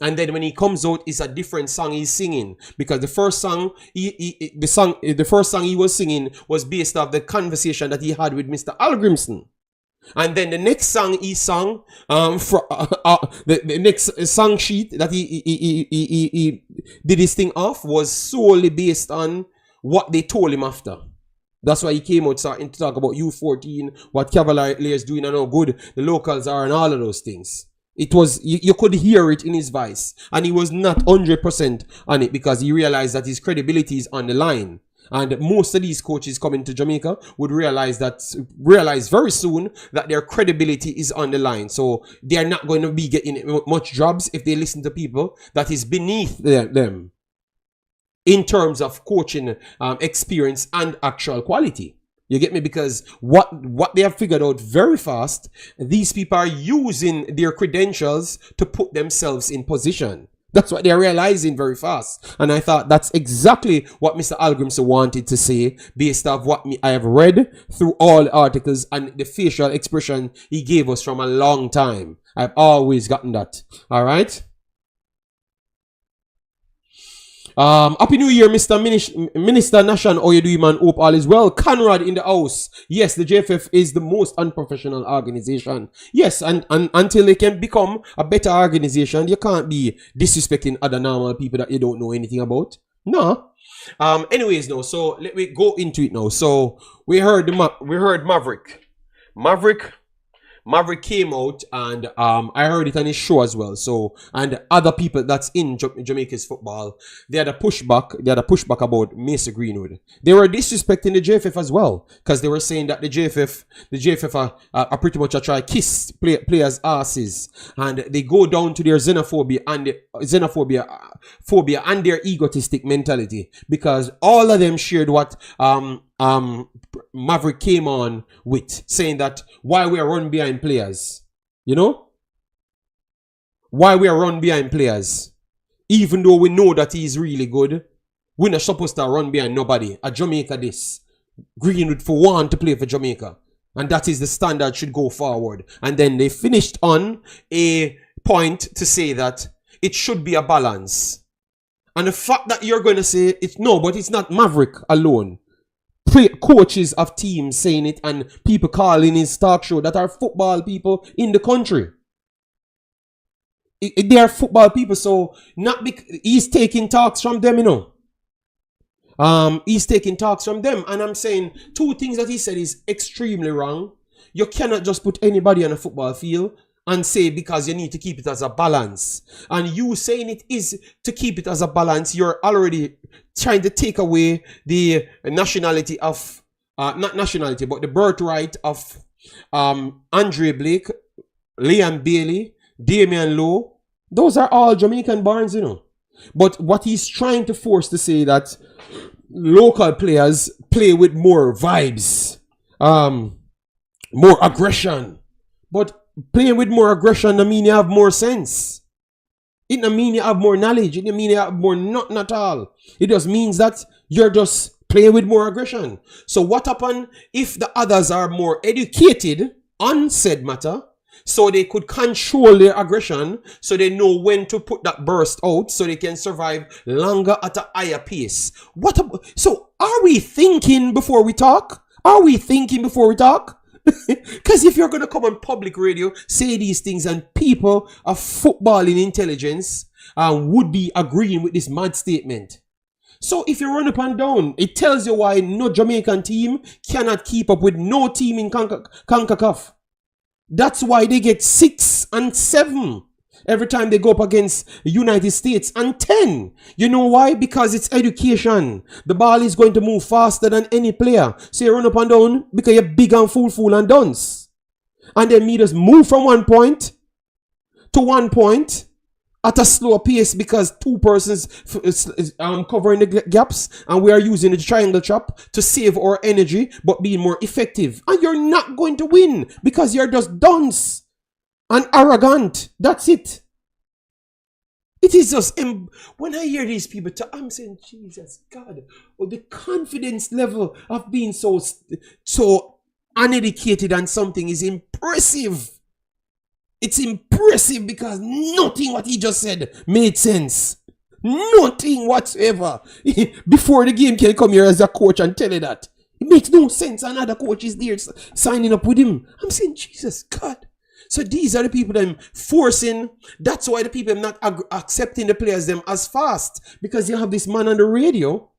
And then when he comes out, it's a different song he's singing, because the first song he was singing was based off the conversation that he had with Mr. Al Grimson. And then the next song he sang, the next song sheet that he did his thing off was solely based on what they told him after. That's why he came out starting to talk about U14, what Cavaliers doing and how good the locals are and all of those things. It was, you could hear it in his voice. And he was not 100% on it, because he realized that his credibility is on the line. And most of these coaches coming to Jamaica would realize very soon that their credibility is on the line. So they are not going to be getting much jobs if they listen to people that is beneath them in terms of coaching experience and actual quality. You get me? Because what they have figured out very fast, these people are using their credentials to put themselves in position. That's what they're realizing very fast. And I thought that's exactly what Mr. Algrimson wanted to say, based off what I have read through all the articles and the facial expression he gave us from a long time. I've always gotten that. All right. Happy New Year, Mr. Minister Nashan. How you doing, man? Hope all is well. Conrad in the house. Yes, the JFF is the most unprofessional organization. Yes, and until they can become a better organization, you can't be disrespecting other normal people that you don't know anything about. No. Anyways, no. So let me go into it now. So we heard Maverick. Maverick came out, and I heard it on his show as well. So, and other people that's in Jamaica's football, they had a pushback about Mason Greenwood. They were disrespecting the JFF as well, because they were saying that the JFF are pretty much try to kiss players' asses, and they go down to their xenophobia and their egotistic mentality, because all of them shared what Maverick came on with, saying that why we are run behind players, you know, why we are run behind players, even though we know that he's really good, we're not supposed to run behind nobody. At Jamaica, this Greenwood for one to play for Jamaica, and that is the standard should go forward. And then they finished on a point to say that it should be a balance, and the fact that you're going to say it's no, but it's not Maverick alone. Coaches of teams saying it, and people calling his talk show that are football people in the country. They are football people, so he's taking talks from them, you know. He's taking talks from them, and I'm saying two things that he said is extremely wrong. You cannot just put anybody on a football field and say because you need to keep it as a balance. And you saying it is to keep it as a balance, you're already trying to take away the nationality of, not nationality, but the birthright of Andre Blake, Liam Bailey, Damian Lowe. Those are all Jamaican borns, you know. But what he's trying to force to say that local players play with more vibes, more aggression. But playing with more aggression doesn't mean you have more sense. It doesn't mean you have more knowledge. It doesn't mean you have more nothing at all. It just means that you're just playing with more aggression. So what happens if the others are more educated on said matter so they could control their aggression, so they know when to put that burst out, so they can survive longer at a higher pace. So are we thinking before we talk? Are we thinking before we talk? Because if you're going to come on public radio, say these things, and people of footballing intelligence would be agreeing with this mad statement. So if you run up and down, it tells you why no Jamaican team cannot keep up with no team in Concacaf. That's why they get 6 and 7 every time they go up against the United States, and 10. You know why? Because it's education. The ball is going to move faster than any player. So you run up and down because you're big and full and dunce. And then me just move from 1 point to 1 point at a slower pace because 2 persons covering the gaps, and we are using the triangle trap to save our energy but being more effective. And you're not going to win because you're just dunce and arrogant. That's it. It is just, when I hear these people talk, I'm saying, Jesus God, the confidence level of being so uneducated on something is impressive. It's impressive because nothing what he just said made sense. Nothing whatsoever. Before the game can come here as a coach and tell you that. It makes no sense. Another coach is there signing up with him. I'm saying, Jesus God. So these are the people that I'm forcing. That's why the people are not accepting the players them as fast. Because you have this man on the radio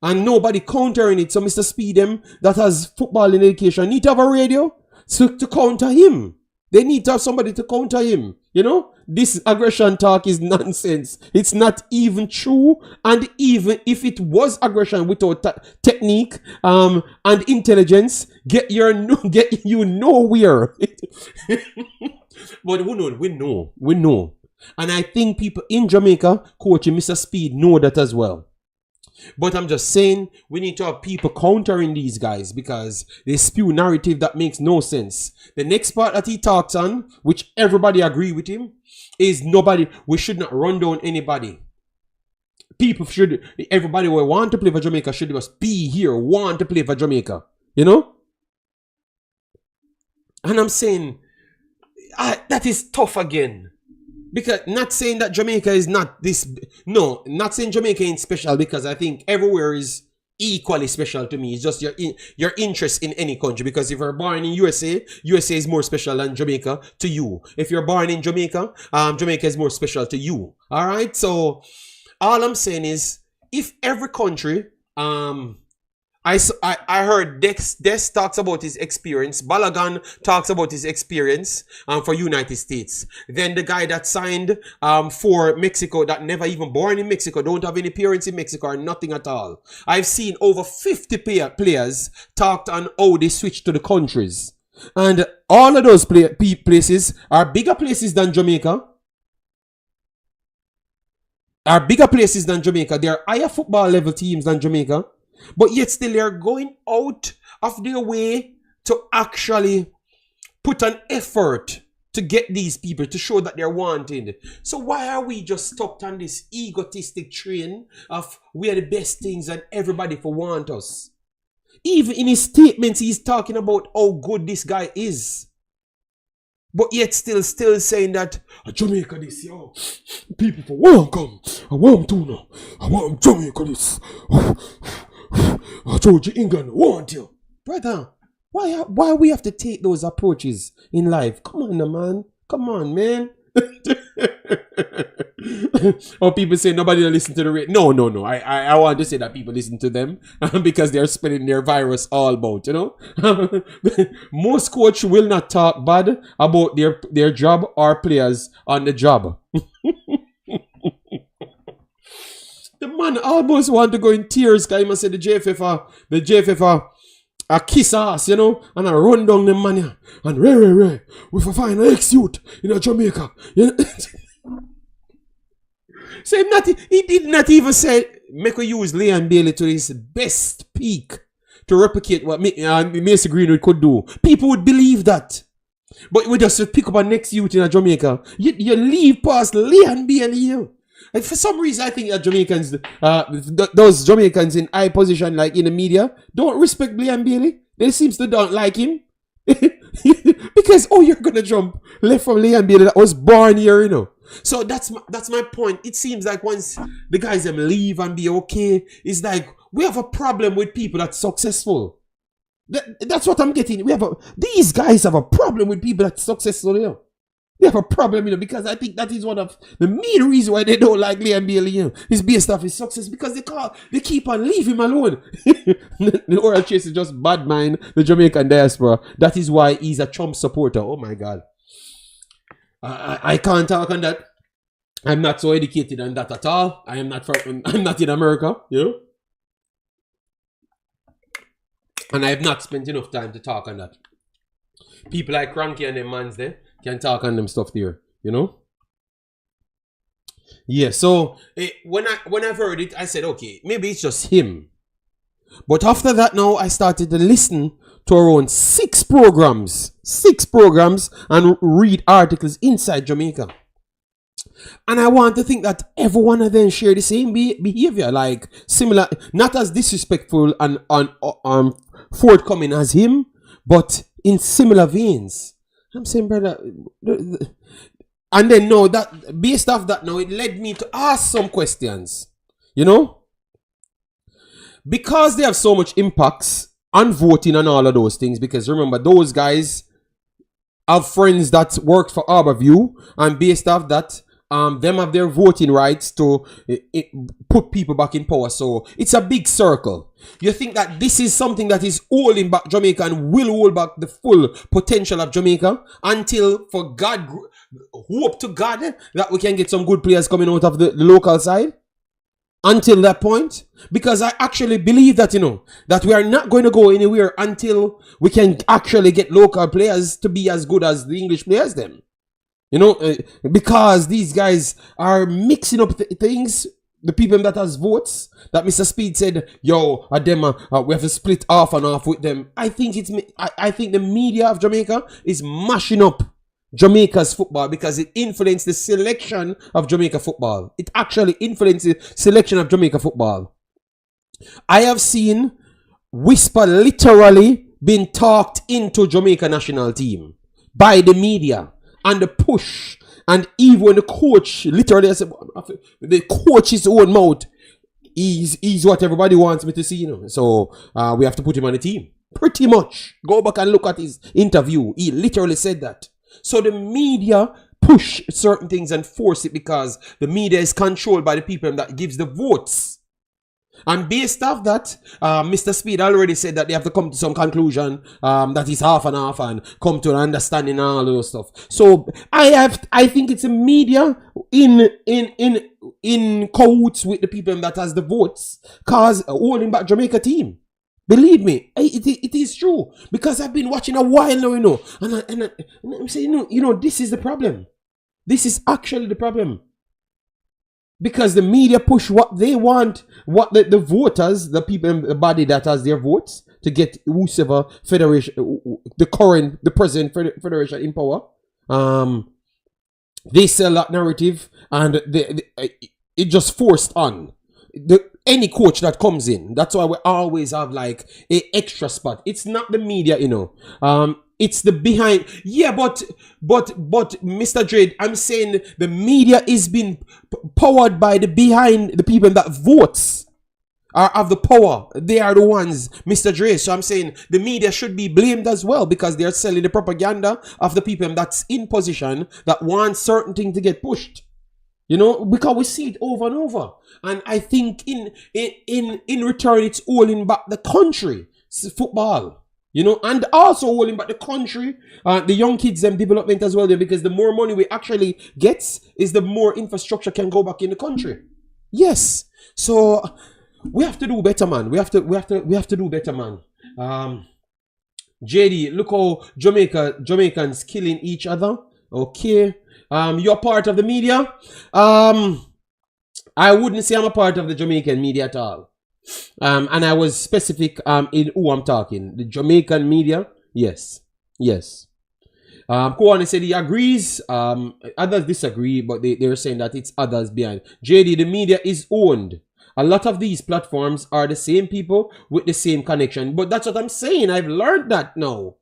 and nobody countering it. So Mr. Speed them that has football in education need to have a radio to counter him. They need to have somebody to counter him. You know, this aggression talk is nonsense. It's not even true. And even if it was aggression without technique and intelligence, get you nowhere. But we know. And I think people in Jamaica coaching Mr. Speed know that as well. But I'm just saying, we need to have people countering these guys because they spew narrative that makes no sense. The next part that he talks on, which everybody agree with him, is we should not run down anybody. Everybody who want to play for Jamaica should just be here, want to play for Jamaica. You know? And I'm saying, that is tough again. Because not saying that Jamaica is not this, no, not saying Jamaica ain't special, because I think everywhere is equally special to me. It's just your interest in any country. Because if you're born in USA is more special than Jamaica to you. If you're born in Jamaica, Jamaica is more special to you. All right. So all I'm saying is, if every country, I heard Des talks about his experience. Balagan talks about his experience for United States. Then the guy that signed for Mexico, that never even born in Mexico, don't have any parents in Mexico or nothing at all. I've seen over 50 players talked on how they switched to the countries. And all of those places are bigger places than Jamaica. They're higher football level teams than Jamaica. But yet still they're going out of their way to actually put an effort to get these people to show that they're wanted. So why are we just stuck on this egotistic train of we are the best things and everybody for want us? Even in his statements, he's talking about how good this guy is. But yet still saying that Jamaica this, yo. People for welcome. I want to know. I want Jamaica this. I told you England want you. Brother, why we have to take those approaches in life? Come on, man. Come on, man. Or people say nobody will listen to the radio. No. I want to say that people listen to them because they're spreading their virus all about, you know. Most coach will not talk bad about their job or players on the job. The man almost want to go in tears because he must say the JFF a kiss ass, you know, and I run down the man and Ray, we find an ex-youth in Jamaica. You know? So he did not even say, make we use Leon Bailey to his best peak to replicate what Mason Greenwood could do. People would believe that. But we just pick up a next youth in Jamaica. You leave past Leon Bailey, you know. And for some reason, I think that Jamaicans, those Jamaicans in high position, like in the media, don't respect Leon Bailey. They seems to don't like him. Because you're gonna jump left from Leon Bailey that was born here, you know. So that's my point. It seems like once the guys them leave and be okay, it's like we have a problem with people that's successful. That's what I'm getting. These guys have a problem with people that's successful, you know. They have a problem, you know, because I think that is one of the main reasons why they don't like Liam Bailey, you know. He's based off his success because they keep on leaving him alone. The oral chase is just bad mind the Jamaican diaspora. That is why he's a Trump supporter. Oh my God. I can't talk on that. I'm not so educated on that at all. I'm not in America, you know. And I have not spent enough time to talk on that. People like Cranky and them mans there can talk on them stuff there, you know. Yeah, so when I've heard it, I said, okay, maybe it's just him. But after that now, I started to listen to around 6 programs and read articles inside Jamaica. And I want to think that every one of them share the same behavior, like similar, not as disrespectful and forthcoming as him, but in similar veins. I'm saying, brother, and then no, that based off that now, it led me to ask some questions, you know, because they have so much impacts on voting and all of those things. Because remember, those guys have friends that work for Harborview, and based off that, them have their voting rights to put people back in power. So it's a big circle. You think that this is something that is holding back Jamaica and will hold back the full potential of Jamaica until, for God, hope to God that we can get some good players coming out of the local side. Until that point, because I actually believe that, you know, that we are not going to go anywhere until we can actually get local players to be as good as the English players them. You know, because these guys are mixing up things. The people that has votes, that Mr. Speed said, yo, we have to split off and off with them. I think the media of Jamaica is mashing up Jamaica's football because it influenced the selection of Jamaica football. It actually influenced the selection of Jamaica football. I have seen Whisper literally being talked into Jamaica national team by the media and the push. And even when the coach literally said, the coach's own mouth, he's what everybody wants me to see, you know. So we have to put him on the team. Pretty much. Go back and look at his interview. He literally said that. So the media push certain things and force it because the media is controlled by the people that gives the votes. And based off that, Mr. Speed already said that they have to come to some conclusion that is half and half and come to an understanding and all those stuff. So I think it's a media in cahoots with the people that has the votes, cause holding back Jamaica team. Believe me, it is true because I've been watching a while now, you know, and I'm saying, you know, this is the problem. This is actually the problem. Because the media push what they want, what the voters, the people in the body that has their votes to get whoever federation, the present federation in power. They sell that narrative and it just forced on any coach that comes in. That's why we always have like a extra spot. It's not the media, you know. It's the behind. Yeah, but Mr. Dredd, I'm saying the media is being powered by the behind the people that votes are of the power. They are the ones, Mr. Dredd. So I'm saying the media should be blamed as well because they're selling the propaganda of the people that's in position that want certain things to get pushed. You know, because we see it over and over. And I think in return, it's holding back the country. It's football. You know, and also holding back the country, the young kids, them development as well, because the more money we actually get, is the more infrastructure can go back in the country. Yes. So we have to do better, man. We have to do better, man. JD, look how Jamaicans killing each other. Okay. You're part of the media. I wouldn't say I'm a part of the Jamaican media at all. And I was specific in who I'm talking. The Jamaican media, yes. Kouane said he agrees. Others disagree, but they're saying that it's others behind. JD, the media is owned. A lot of these platforms are the same people with the same connection. But that's what I'm saying. I've learned that now.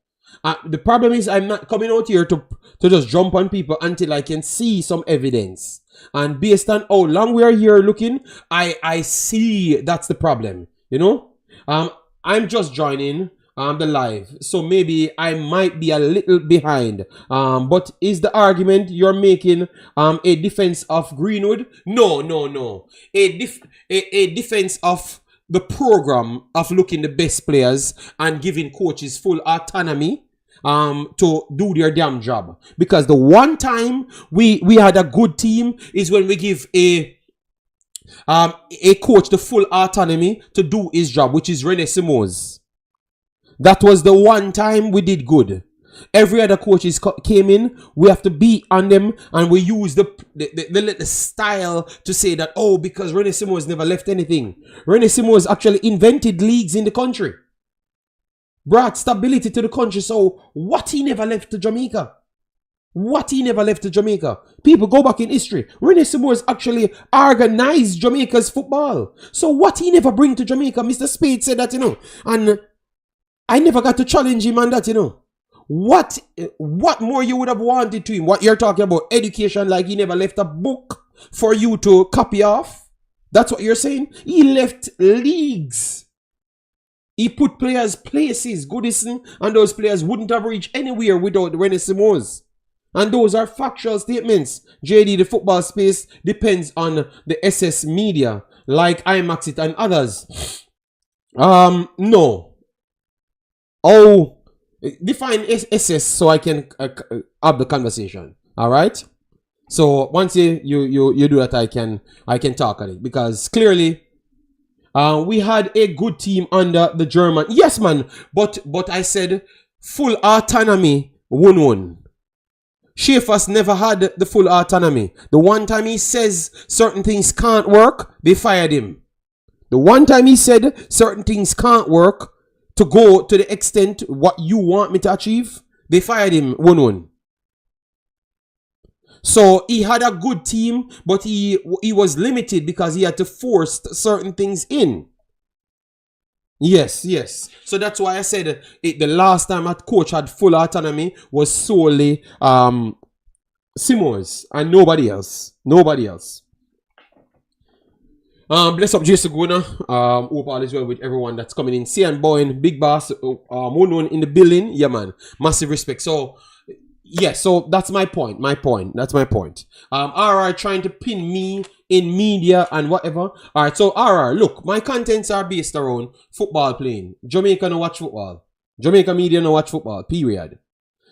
The problem is I'm not coming out here to just jump on people until I can see some evidence. And based on how long we are here looking, I see that's the problem. You know? I'm just joining the live, so maybe I might be a little behind. But is the argument you're making a defense of Greenwood? No. A defense of the program of looking the best players and giving coaches full autonomy to do their damn job. Because the one time we had a good team is when we give a coach the full autonomy to do his job, which is Rene Simons. That was the one time we did good. Every other coaches came in, we have to beat on them, and we use the style to say that, oh, because Rene Simons never left anything. Rene Simons actually invented leagues in the country, brought stability to the country. So what he never left to Jamaica? What he never left to Jamaica? People go back in history. Rene Simons actually organized Jamaica's football. So what he never bring to Jamaica? Mr. Spade said that, you know, and I never got to challenge him on that, you know. What more you would have wanted to him? What you're talking about, education, like he never left a book for you to copy off? That's what you're saying? He left leagues. He put players places, Goodison, and those players wouldn't have reached anywhere without Rene Simons. And those are factual statements. JD, the football space depends on the SS media, like Imaxit and others. No. Oh, define SS so I can have the conversation. All right. So once you do that, I can talk on it, because clearly, we had a good team under the German. Yes, man. But I said full autonomy. Won. Schaefer's never had the full autonomy. The one time he says certain things can't work, they fired him. The one time he said certain things can't work to go to the extent what you want me to achieve, they fired him. One. So he had a good team, but he was limited because he had to force certain things in. Yes. So that's why I said the last time a coach had full autonomy was solely Simons and nobody else. Bless up Jason Guna. Hope all is well with everyone that's coming in. Cian Boyne, Big Boss, one in the building. Yeah, man. Massive respect. So, yeah, so that's my point. That's my point. RR trying to pin me in media and whatever. Alright, so RR, look, my contents are based around football playing. Jamaica no watch football. Jamaica media no watch football, period.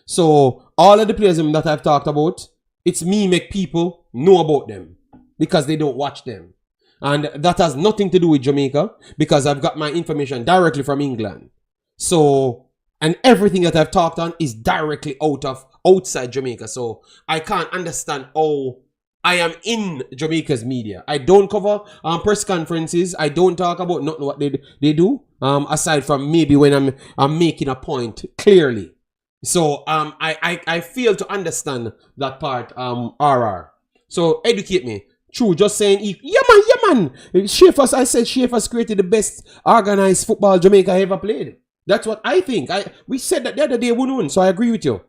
So, all of the players that I've talked about, it's me make people know about them because they don't watch them. And that has nothing to do with Jamaica because I've got my information directly from England. So, and everything that I've talked on is directly outside Jamaica. So, I can't understand how I am in Jamaica's media. I don't cover press conferences. I don't talk about nothing what they do. Aside from maybe when I'm making a point clearly. So, I fail to understand that part, RR. So, educate me. True, just saying, yeah man. Schaefer's, I said Schaefer's created the best organized football Jamaica ever played. That's what I think. We said that the other day, so I agree with you.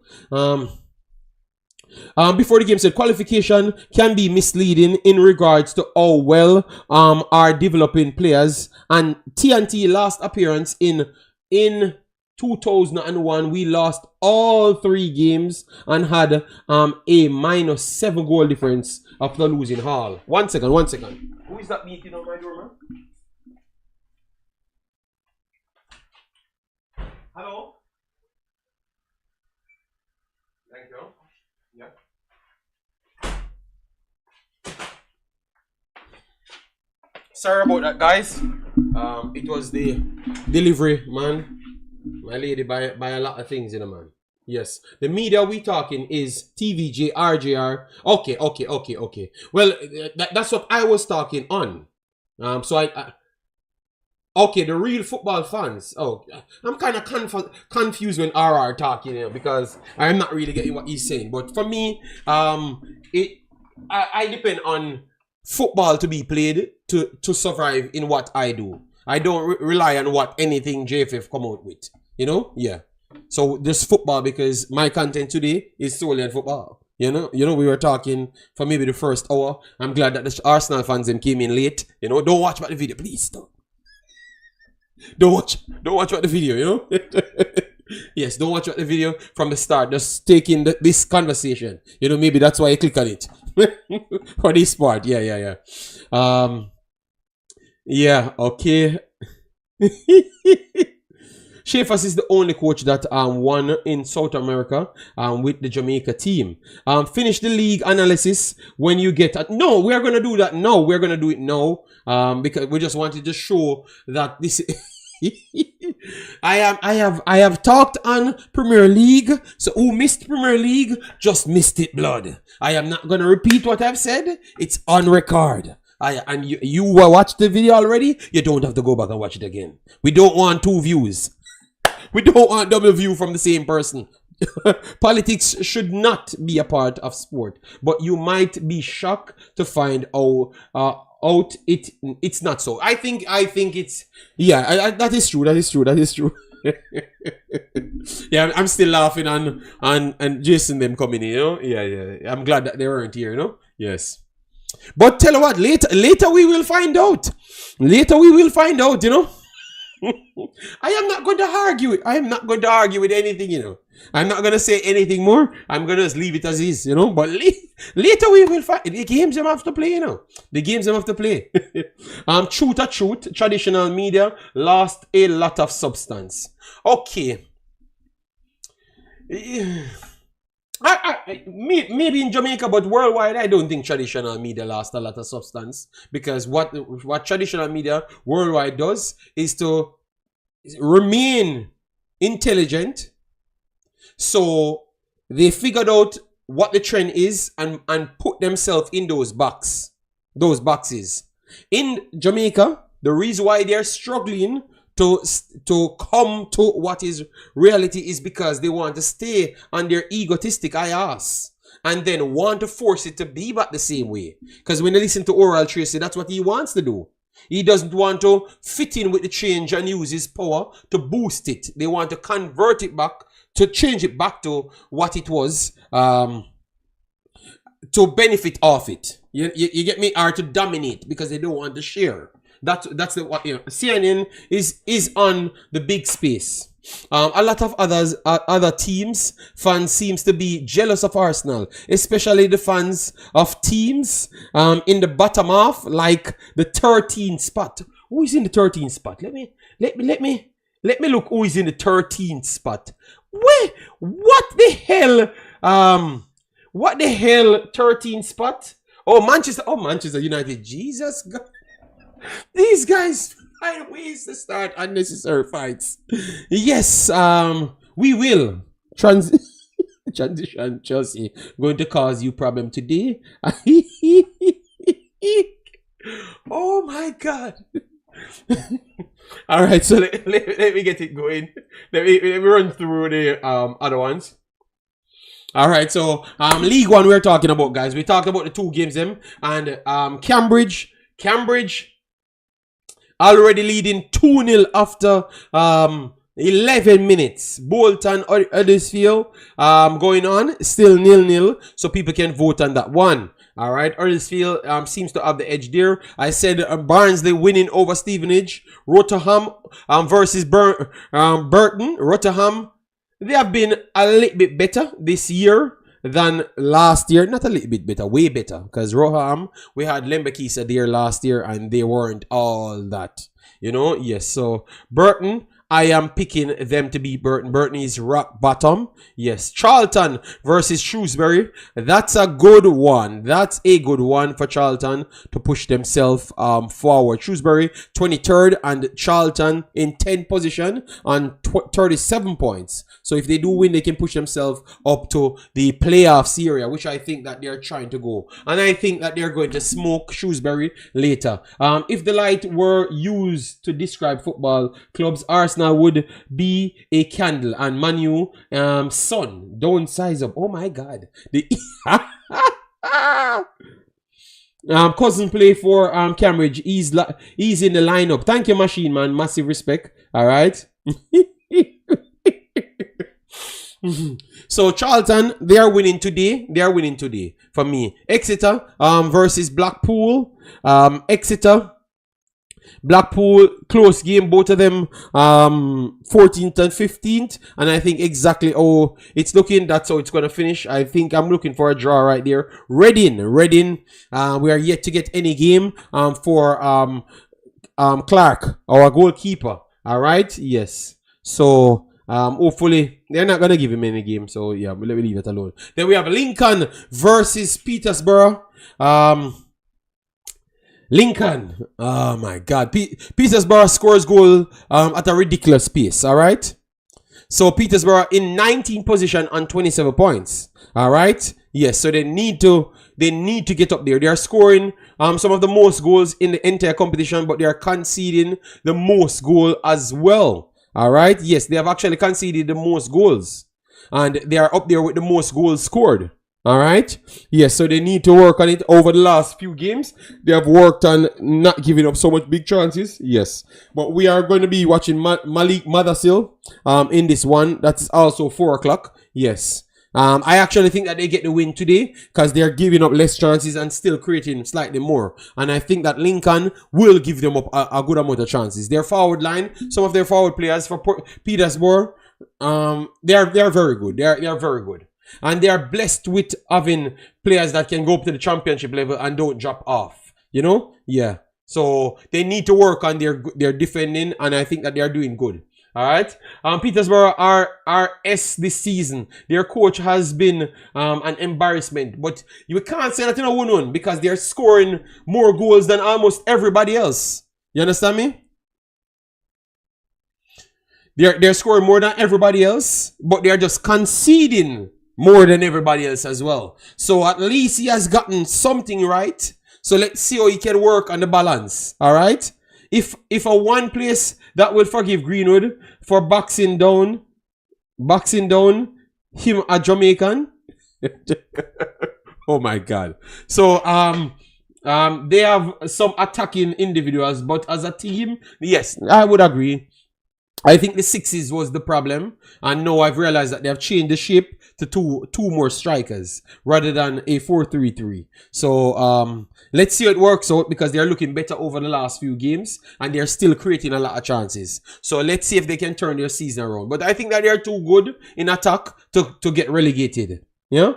Before the game said qualification can be misleading in regards to how well are developing players. And TNT last appearance in 2001, we lost all 3 games and had a -7 goal difference after losing Hall. One second. Who is that meeting on my door, man? Hello? Thank you. Yeah. Sorry about that, guys. It was the delivery, man. My lady buy a lot of things, you know, man. Yes. The media we talking is TVJ, RJR. Okay. Well, that's what I was talking on. So okay, the real football fans. Oh, I'm kind of confused when RR talking here because I'm not really getting what he's saying. But for me, I depend on football to be played to survive in what I do. I don't rely on what anything JFF come out with. You know? Yeah. So just football, because my content today is solely on football. We were talking for maybe the first hour. I'm glad that the Arsenal fans them came in late. Don't watch about the video, please. Don't watch about the video. Yes, don't watch about the video from the start. Just take in this conversation. Maybe that's why I click on it for this part. Yeah. Yeah. Okay. Schaefers is the only coach that won in South America with the Jamaica team. Finish the league analysis when you get no, we are gonna do that now. We're gonna do it now because we just wanted to show that this. I have talked on Premier League. So who missed Premier League just missed it, blood. I am not gonna repeat what I've said. It's on record. And you watched the video already. You don't have to go back and watch it again. We don't want 2 views. We don't want double view from the same person. Politics should not be a part of sport, but you might be shocked to find out it's not so. I think it's that is true. Yeah, I'm still laughing on Jason them coming in, Yeah. I'm glad that they weren't here, Yes. But tell you what, later we will find out. I am not going to argue. I am not going to argue with anything, I'm not going to say anything more. I'm going to just leave it as is, But later we will find the games them have to play, The games them have to play. Truth, traditional media lost a lot of substance. Okay. Maybe in Jamaica, but worldwide, I don't think traditional media lost a lot of substance, because what traditional media worldwide does is to remain intelligent. So they figured out what the trend is and put themselves in those boxes. In Jamaica, the reason why they're struggling to come to what is reality is because they want to stay on their egotistic ass and then want to force it to be back the same way. Because when they listen to Oral Tracy, that's what he wants to do. He doesn't want to fit in with the change and use his power to boost it. They want to convert it back, to change it back to what it was, to benefit off it. You get me? Or to dominate, because they don't want to share. That's what CNN is on the big space. A lot of other teams fans seems to be jealous of Arsenal, especially the fans of teams in the bottom half, like the 13th spot. Who is in the 13th spot? Let me look who is in the 13th spot. Wait, what the hell? 13th spot? Manchester United. Jesus God. These guys find ways to start unnecessary fights. Yes, we will. Transition Chelsea going to cause you problem today. Oh my God. All right, so let me get it going. Let me run through the other ones. All right, so League One we're talking about, guys. We talked about the 2 games them, and Cambridge already leading 2-0 after 11 minutes. Bolton or Huddersfield going on, still 0-0, so people can vote on that one. All right, Huddersfield seems to have the edge there. I said Barnsley winning over Stevenage. Rotherham versus Burton. Rotherham, they have been a little bit better this year than last year. Not a little bit better, way better. Because Rotherham, we had Lembekisa there last year and they weren't all that. Yes. So Burton, I am picking them to beat Burton. Burton is rock bottom. Yes. Charlton versus Shrewsbury. That's a good one. That's a good one for Charlton to push themselves forward. Shrewsbury 23rd and Charlton in 10th position on 37 points. So if they do win, they can push themselves up to the playoffs area, which I think that they're trying to go. And I think that they're going to smoke Shrewsbury later. If the light were used to describe football clubs, Arsenal would be a candle, and Manu sun, don't size up. Oh my God. Cousin play for Cambridge. He's in the lineup. Thank you, Machine Man. Massive respect. All right. So Charlton, they are winning today. They are winning today for me. Exeter versus Blackpool. Exeter, Blackpool, close game, both of them 14th and 15th, and I think exactly it's looking, that's how it's going to finish. I think I'm looking for a draw right there. Reading, we are yet to get any game for Clark, our goalkeeper. All right, yes. So hopefully they're not gonna give him any game. So yeah, let me leave it alone. Then we have Lincoln versus Peterborough. Lincoln, oh my God, Peterborough scores goal at a ridiculous pace. All right. So Peterborough in 19th position on 27 points. All right. Yes. So they need to get up there. They are scoring some of the most goals in the entire competition, but they are conceding the most goal as well. All right. Yes, they have actually conceded the most goals, and they are up there with the most goals scored. All right. Yes, so they need to work on it over the last few games. They have worked on not giving up so much big chances. Yes, but we are going to be watching Malik Mothersill in this one. That's also 4 o'clock. Yes. I actually think that they get the win today because they're giving up less chances and still creating slightly more. And I think that Lincoln will give them up a good amount of chances. Their forward line, some of their forward players for Peterborough, they are very good. They are very good. And they are blessed with having players that can go up to the championship level and don't drop off. You know? Yeah. So they need to work on their defending, and I think that they are doing good. All right. Peterborough are S this season. Their coach has been an embarrassment, but you can't say that in a 1-1 because they're scoring more goals than almost everybody else. You understand me? They're scoring more than everybody else, but they're just conceding more than everybody else as well. So at least he has gotten something right. So let's see how he can work on the balance. All right. If a one place that will forgive Greenwood for boxing down him a Jamaican. Oh my God. So they have some attacking individuals, but as a team, yes, I would agree. I think the 6s was the problem, and now I've realized that they have changed the shape to two more strikers rather than a 4-3-3. So let's see how it works out because they're looking better over the last few games and they're still creating a lot of chances. So let's see if they can turn their season around. But I think that they're too good in attack to get relegated. Yeah,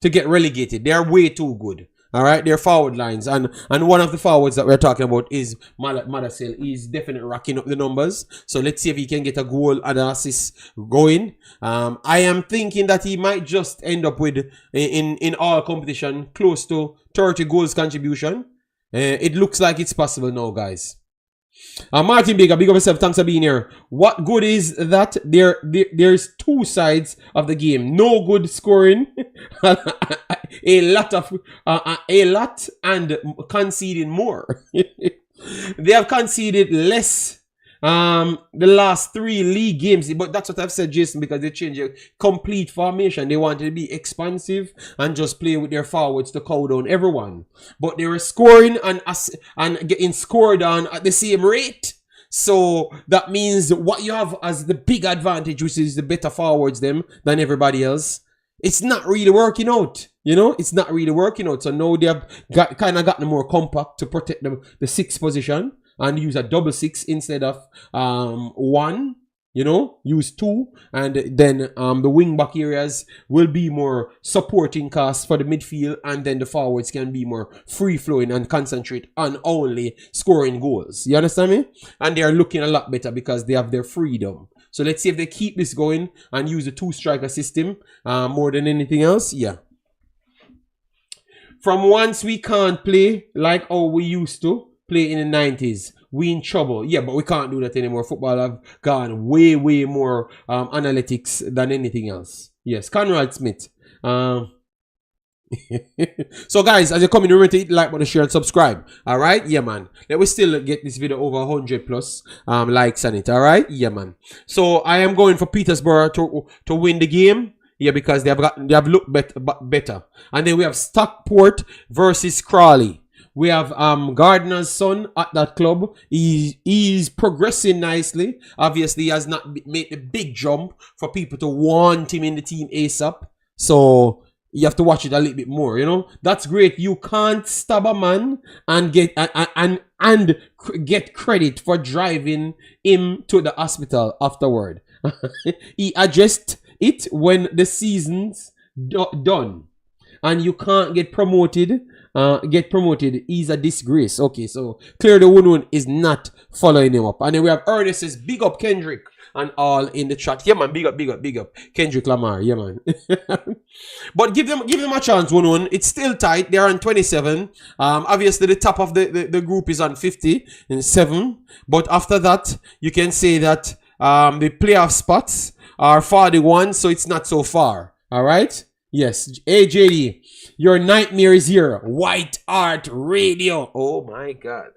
to get relegated, they're way too good. All right, they're forward lines, and one of the forwards that we're talking about is Mothersill. He's definitely racking up the numbers. So let's see if he can get a goal and an assist going. I am thinking that he might just end up with in all competition close to 30 goals contribution. It looks like it's possible now, guys. Martin Baker, big up yourself. Thanks for being here. What good is that? There's two sides of the game. No good scoring, a lot and conceding more. They have conceded less the last 3 league games, but that's what I've said, Jason, because they changed their complete formation. They wanted to be expansive and just play with their forwards to cow down everyone, but they were scoring and getting scored on at the same rate. So that means what you have as the big advantage, which is the better forwards than everybody else, it's not really working out. You know, it's not really working out. So now they have kind of gotten more compact to protect the 6th position and use a 6 instead of 1, you know, use 2, and then the wing back areas will be more supporting cast for the midfield, and then the forwards can be more free flowing and concentrate on only scoring goals. You understand me? And they are looking a lot better because they have their freedom. So let's see if they keep this going and use the 2-striker system more than anything else. Yeah. From once we can't play like how we used to play in the 90s, we in trouble. Yeah, but we can't do that anymore. Football have gone way more analytics than anything else. Yes, Conrad Smith. So guys, as you're coming, remember to hit the like button, share and subscribe. All right, yeah man, let me still get this video over 100 plus likes on it. All right, yeah man. So I am going for Peterborough to win the game. Yeah, because they have looked better. And then we have Stockport versus Crawley. We have Gardner's son at that club. He's progressing nicely. Obviously, he has not made the big jump for people to want him in the team ASAP. So you have to watch it a little bit more, you know. That's great. You can't stab a man and get get credit for driving him to the hospital afterward. He addressed it when the season's done, and you can't get promoted. Is a disgrace. Okay, so clearly Wunun is not following him up. And then we have Ernest says, big up Kendrick and all in the chat. Yeah, man, big up Kendrick Lamar. Yeah, man. But give them a chance, Wunun. It's still tight. They're on 27. Obviously the top of the group is on 57. But after that, you can say that the playoff spots are 41, so it's not so far. All right? Yes. Hey, JD, your nightmare is here. White Art Radio. Oh, my God.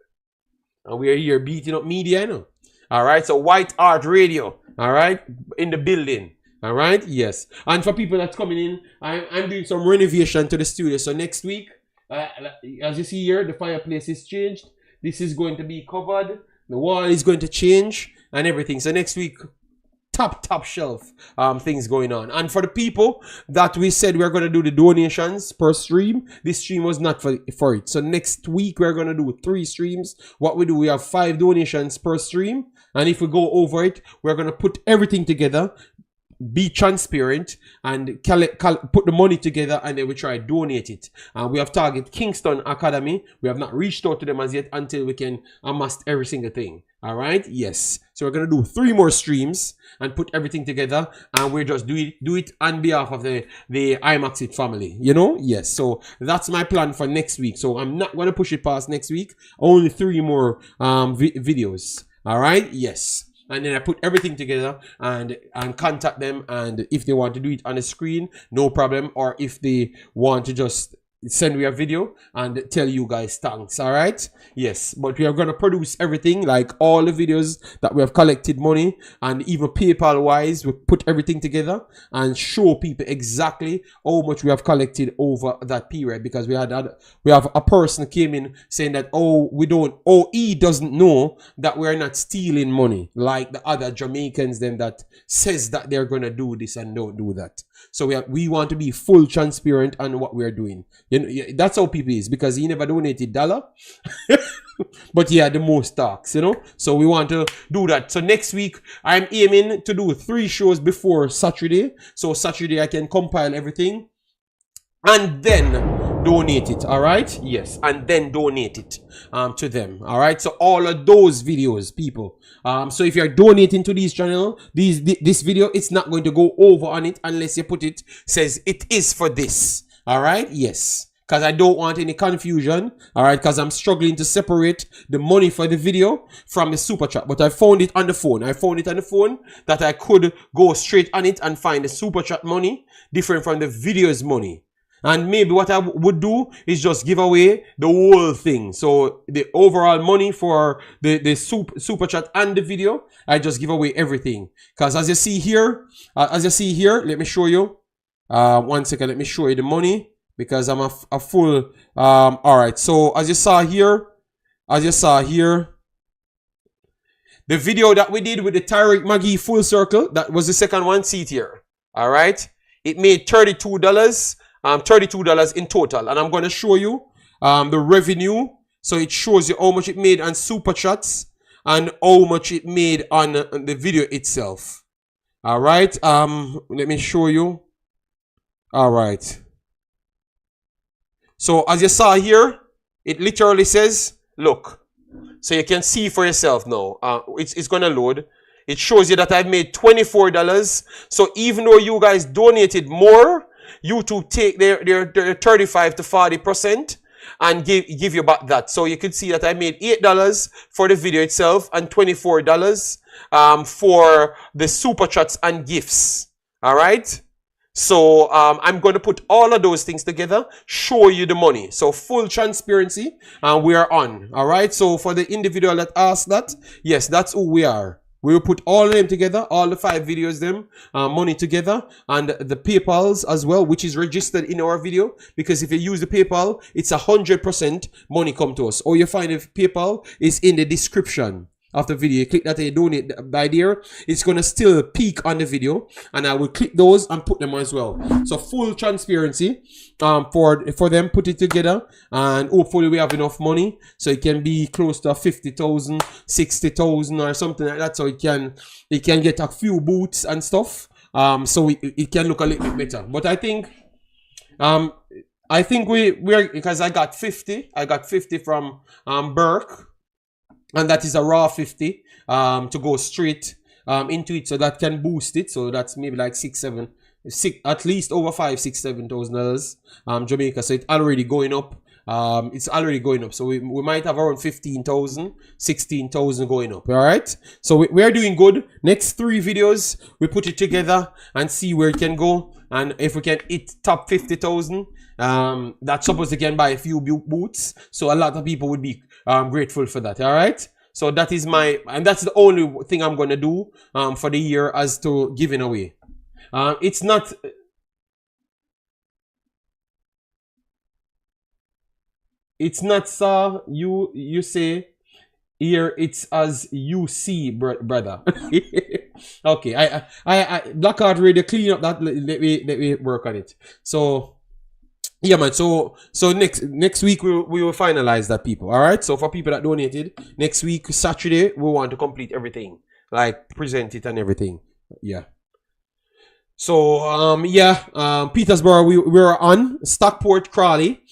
And we are here beating up media, you know. All right? So, White Art Radio. All right? In the building. All right? Yes. And for people that's coming in, I'm doing some renovation to the studio. So, next week, as you see here, the fireplace is changed. This is going to be covered. The wall is going to change and everything. So, next week, top shelf things going on. And for the people that we said we're going to do the donations per stream, this stream was not for it. So next week we're going to do 3 streams. What we do, we have 5 donations per stream, and if we go over it, we're going to put everything together, be transparent, and put the money together, and then we try to donate it. And we have target Kingston Academy. We have not reached out to them as yet until we can amass every single thing. All right? Yes. So we're going to do 3 more streams and put everything together, and we just do it on behalf of the Imaxit family. You know? Yes. So that's my plan for next week. So I'm not going to push it past next week. Only 3 more videos. All right? Yes. And then I put everything together and contact them, and if they want to do it on the screen, no problem. Or if they want to just send me a video and tell you guys thanks. All right? Yes. But we are going to produce everything, like all the videos that we have collected money, and even PayPal wise, we put everything together and show people exactly how much we have collected over that period. Because we have a person came in saying that he doesn't know that we're not stealing money like the other Jamaicans them that says that they're going to do this and don't do that. So we want to be full transparent on what we're doing. You know, that's how people is, because he never donated $1, but he had the most talks, you know. So we want to do that. So next week I'm aiming to do 3 shows before Saturday. So Saturday I can compile everything and then donate it. All right? Yes, and then donate it to them. All right? So all of those videos, people. So if you're donating to this channel, this video, it's not going to go over on it unless you put it, says it is for this. All right? Yes. Because I don't want any confusion. All right? Because I'm struggling to separate the money for the video from the super chat. But I found it on the phone. That I could go straight on it and find the super chat money different from the video's money. And maybe what I would do is just give away the whole thing. So the overall money for the super chat and the video, I just give away everything. Because as you see here, let me show you. 1 second, let me show you the money. Because I'm a full, all right. So as you saw here, the video that we did with the Tyreek Magee full circle, that was the second one. See it here. All right. It made $32. $32 in total, and I'm going to show you the revenue. So it shows you how much it made on super chats and how much it made on the video itself. All right, let me show you. All right, so as you saw here, it literally says, look, so you can see for yourself now. It's going to load. It shows you that I've made $24. So even though you guys donated more, YouTube take their 35 to 40% and give you back that. So you could see that I made $8 for the video itself and $24 for the super chats and gifts. All right. So I'm going to put all of those things together, show you the money. So full transparency, and we are on. All right. So for the individual that asked that, yes, that's who we are. We will put all of them together, all the 5 videos, them money together, and the PayPal's as well, which is registered in our video. Because if you use the PayPal, it's 100% money come to us. Or you find if PayPal is in the description of the video. You click that and you donate by there, it's gonna still peak on the video, and I will click those and put them as well. So full transparency for them, put it together, and hopefully we have enough money so it can be close to 50,000, 60,000 or something like that, so it can get a few boots and stuff, so it can look a little bit better. But I think we're because I got 50 from Burke. And that is a raw 50 to go straight into it, so that can boost it. So that's maybe like at least over $5,000-$7,000 Jamaica. So it's already going up. It's already going up. So we might have around 15,000, 16,000 going up. All right. So we are doing good. Next 3 videos, we put it together and see where it can go. And if we can hit top 50,000, that's supposed to can buy a few boots. So a lot of people would be grateful for that. All right. So that is and that's the only thing I'm going to do for the year as to giving away. It's not so you say here, it's as you see, brother. Okay, I Blackheart Radio, clean up that. Let me work on it. So yeah, man. So next week we will finalize that, people. All right. So for people that donated, next week Saturday we want to complete everything, like present it and everything. Yeah. So Petersburg we're on. Stockport Crawley.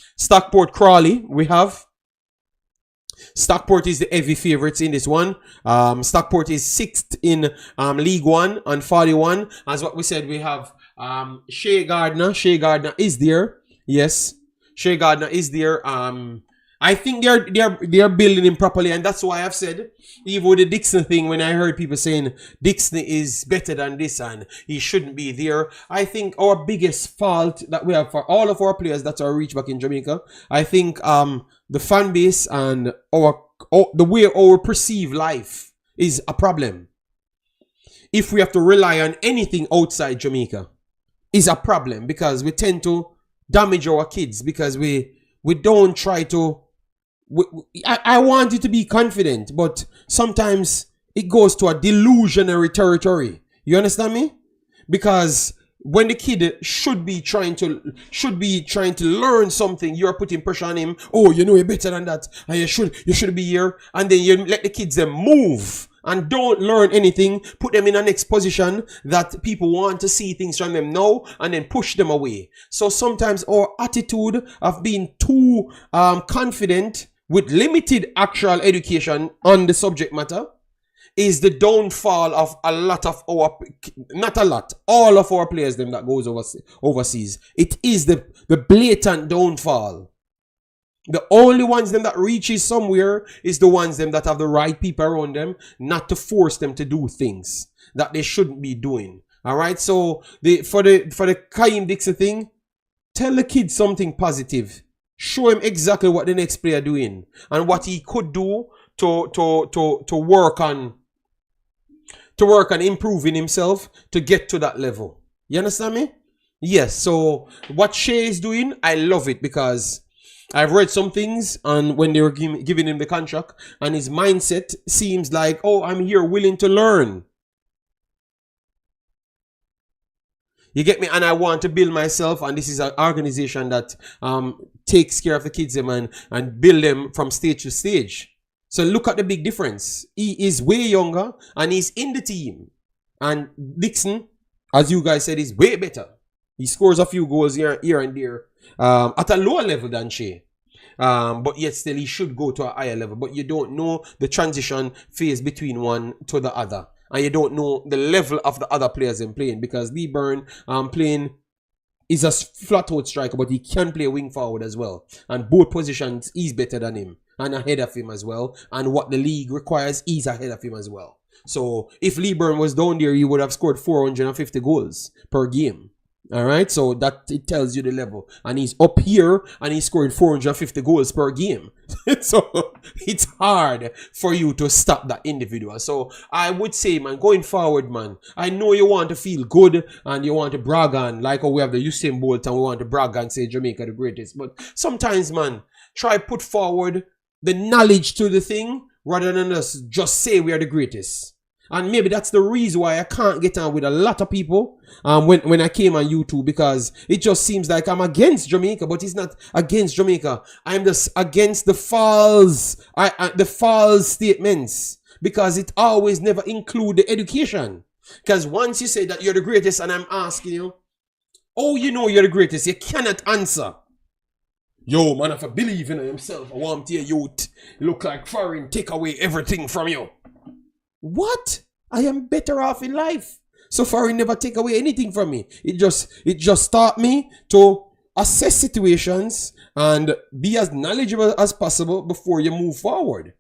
We have. Stockport is the heavy favorites in this one. Stockport is 6th in League 1 on 41. As what we said, we have Shea Gardner. Shea Gardner is there. Yes, Shea Gardner is there. I think they're building him properly, and that's why I've said, even with the Dixon thing, when I heard people saying Dixon is better than this and he shouldn't be there, I think our biggest fault that we have for all of our players that are reached back in Jamaica, I think the fan base and the way our perceive life is a problem. If we have to rely on anything outside Jamaica, is a problem, because we tend to damage our kids because we don't try to. I want you to be confident, but sometimes it goes to a delusionary territory. You understand me? Because when the kid should be trying to learn something, you're putting pressure on him. Oh, you know you're better than that, and you should be here, and then you let the kids then move and don't learn anything. Put them in a next position that people want to see things from them now, and then push them away. So sometimes our attitude of being too confident with limited actual education on the subject matter is the downfall of a lot of our, not a lot, all of our players them that goes overseas. It is the blatant downfall. The only ones them that reaches somewhere is the ones them that have the right people around them, not to force them to do things that they shouldn't be doing. All right. So for the Kaim Dixon thing, tell the kid something positive. Show him exactly what the next player doing and what he could do to work on improving himself to get to that level. You understand me? Yes. So what Shea is doing, I love it, because I've read some things on when they were giving him the contract, and his mindset seems like, oh, I'm here willing to learn. You get me? And I want to build myself, and this is an organization that takes care of the kids and build them from stage to stage. So look at the big difference. He is way younger and he's in the team. And Dixon, as you guys said, is way better. He scores a few goals here and there at a lower level than Shea. But yet still he should go to a higher level. But you don't know the transition phase between one to the other. And you don't know the level of the other players in playing, because Lee Byrne playing is a flat-out striker, but he can play wing forward as well. And both positions, he's better than him and ahead of him as well. And what the league requires, he's ahead of him as well. So if Lee Byrne was down there, he would have scored 450 goals per game. All right, so that it tells you the level, and he's up here, and he's scoring 450 goals per game. So it's hard for you to stop that individual. So I would say, man, going forward, man, I know you want to feel good and you want to brag on, like how we have the Usain Bolt, and we want to brag and say Jamaica the greatest. But sometimes, man, try put forward the knowledge to the thing rather than just say we are the greatest. And maybe that's the reason why I can't get on with a lot of people when I came on YouTube, because it just seems like I'm against Jamaica, but it's not against Jamaica. I'm just against the false statements, because it always never include the education. Because once you say that you're the greatest and I'm asking you, oh, you know you're the greatest, you cannot answer. Yo, man, if I believe in himself, I want to hear youth look like foreign, take away everything from you. What? I am better off in life. So far, it never take away anything from me. It just taught me to assess situations and be as knowledgeable as possible before you move forward.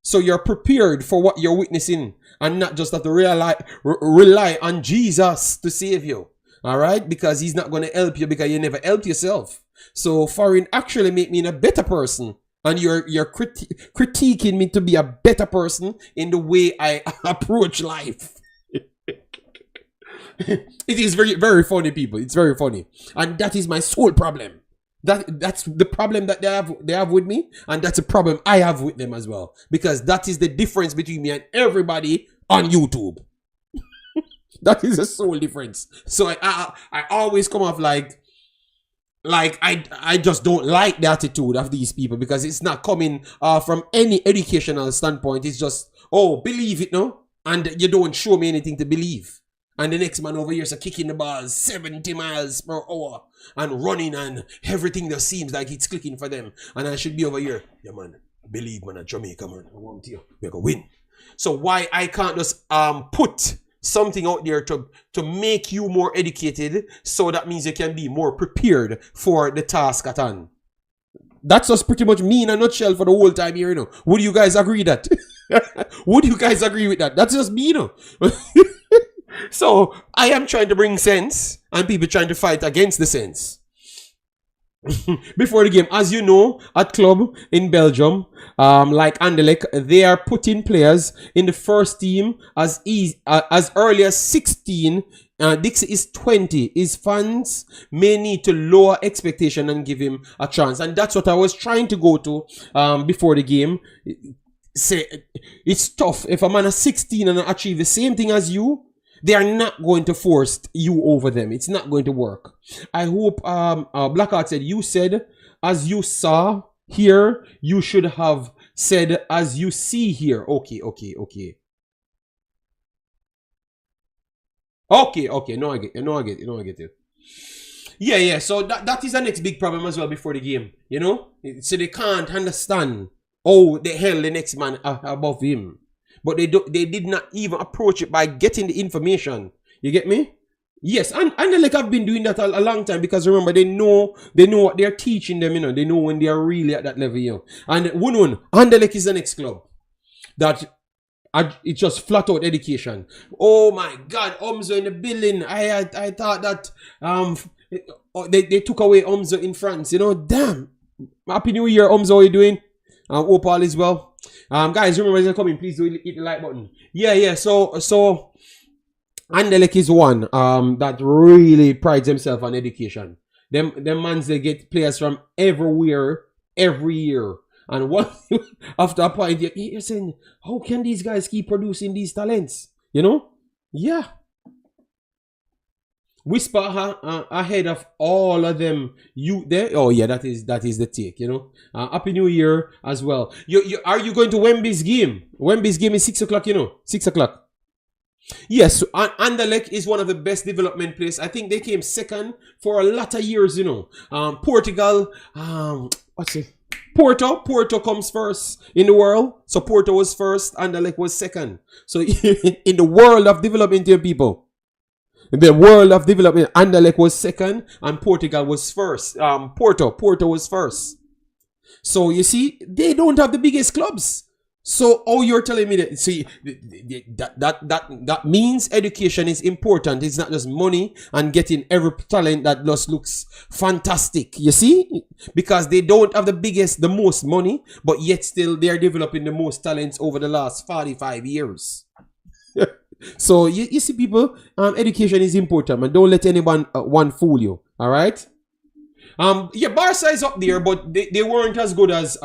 So you're prepared for what you're witnessing, and not just have to rely on Jesus to save you. All right? Because he's not going to help you because you never helped yourself. So foreign actually make me a better person. And you're critiquing me to be a better person in the way I approach life. It is very, very funny, people. It's very funny. And that is my sole problem. That's the problem that they have with me. And that's a problem I have with them as well. Because that is the difference between me and everybody on YouTube. That is the sole difference. So I always come off like I just don't like the attitude of these people, because it's not coming from any educational standpoint. It's just, oh, believe it, no? And you don't show me anything to believe. And the next man over here is kicking the ball 70 miles per hour and running, and everything that seems like it's clicking for them. And I should be over here. Yeah, man, believe, man, at Jamaica, man. I want you. We're going to win. So why I can't just put something out there to make you more educated, so that means you can be more prepared for the task at hand. That's just pretty much me in a nutshell for the whole time here, you know. Would you guys agree that? Would you guys agree with that? That's just me, you know. So I am trying to bring sense, and people trying to fight against the sense. Before the game, as you know, at club in Belgium, like Anderlecht, they are putting players in the first team as early as 16. Dixie is 20. His fans may need to lower expectation and give him a chance, and that's what I was trying to go to before the game. Say it's tough if a man is 16 and achieve the same thing as you. They are not going to force you over them. It's not going to work. I hope Blackheart said, you said, as you saw here, you should have said, as you see here. Okay. No, I get it. Yeah. So that is the next big problem as well before the game. You know? So they can't understand how the hell the next man above him. But they did not even approach it by getting the information. You get me? Yes, and like I've been doing that a long time, because remember, they know what they're teaching them, you know. They know when they are really at that level, you know. And Anderlecht is the next club that it's just flat out education. Oh my God, Omzo in the building. I thought that they took away Omzo in France, you know. Damn. Happy New Year, Omzo. How are you doing? Hope all is well. Guys, remember as you're coming, please do hit the like button. Yeah. So Anderlecht is one that really prides himself on education. Them mans, they get players from everywhere every year. And what after a point you're saying, how can these guys keep producing these talents? You know? Yeah. Whisper ahead of all of them. You there? Oh yeah, that is the take. You know. Happy New Year as well. Are you going to Wemby's game? Wemby's game is 6 o'clock. You know, 6 o'clock. Yes, Anderlecht is one of the best development places. I think they came second for a lot of years. You know, Portugal. What's it? Porto comes first in the world. So Porto was first. Anderlecht was second. So in the world of development, here, people. In the world of development, Anderlecht was second and Portugal was first. Porto was first. So you see, they don't have the biggest clubs. So, oh, you're telling me that, see, that means education is important. It's not just money and getting every talent that just looks fantastic. You see? Because they don't have the most money, but yet still they are developing the most talents over the last 45 years. So, you see, people, education is important, man. Don't let anyone one fool you. All right? Yeah, Barca is up there, but they weren't as good as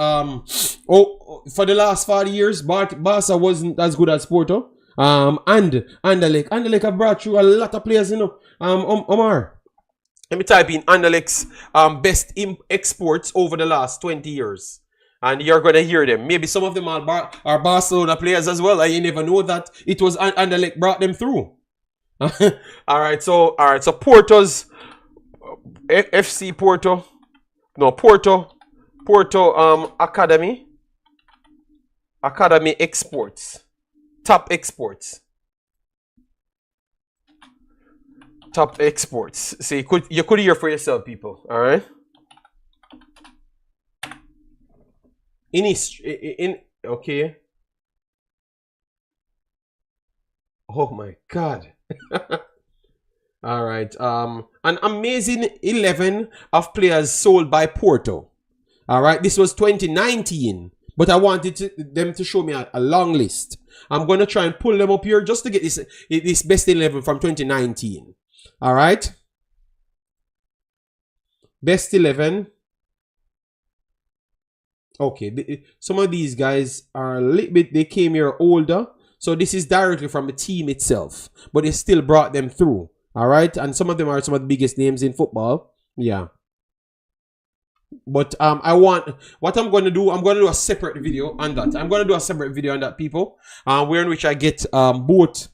for the last 40 years. Barca wasn't as good as Porto. And Anderlecht have brought through a lot of players, you know. Omar, let me type in Anderlecht's best exports over the last 20 years. And you're gonna hear them. Maybe some of them are Barcelona players as well. And you never know that it was Anderlecht brought them through. Alright, so Porto's FC Porto. No, Porto Academy exports. Top exports. So you could hear for yourself, people. All right. Okay. Oh my God. All right. An amazing 11 of players sold by Porto. All right. This was 2019, but I wanted them to show me a long list. I'm going to try and pull them up here just to get this best 11 from 2019. All right. Best 11. Okay. Some of these guys are a little bit, they came here older. So this is directly from the team itself, but they still brought them through. All right, and some of them are some of the biggest names in football. Yeah. But what I'm going to do, I'm going to do a separate video on that. I'm going to do a separate video on that, people. Where in which I get both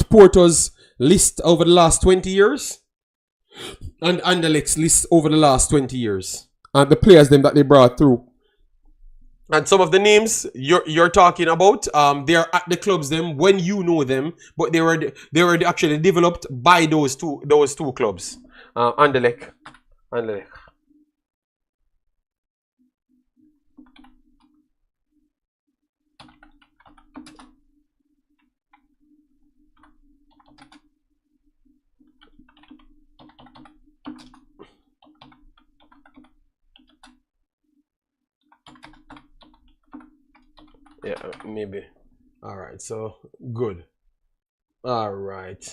Porto's list over the last 20 years and Anderlecht's list over the last 20 years. And the players them that they brought through. And some of the names you're talking about, they are at the clubs them when you know them, but they were actually developed by those two clubs. Anderlecht. Yeah, maybe. All right, so good. All right.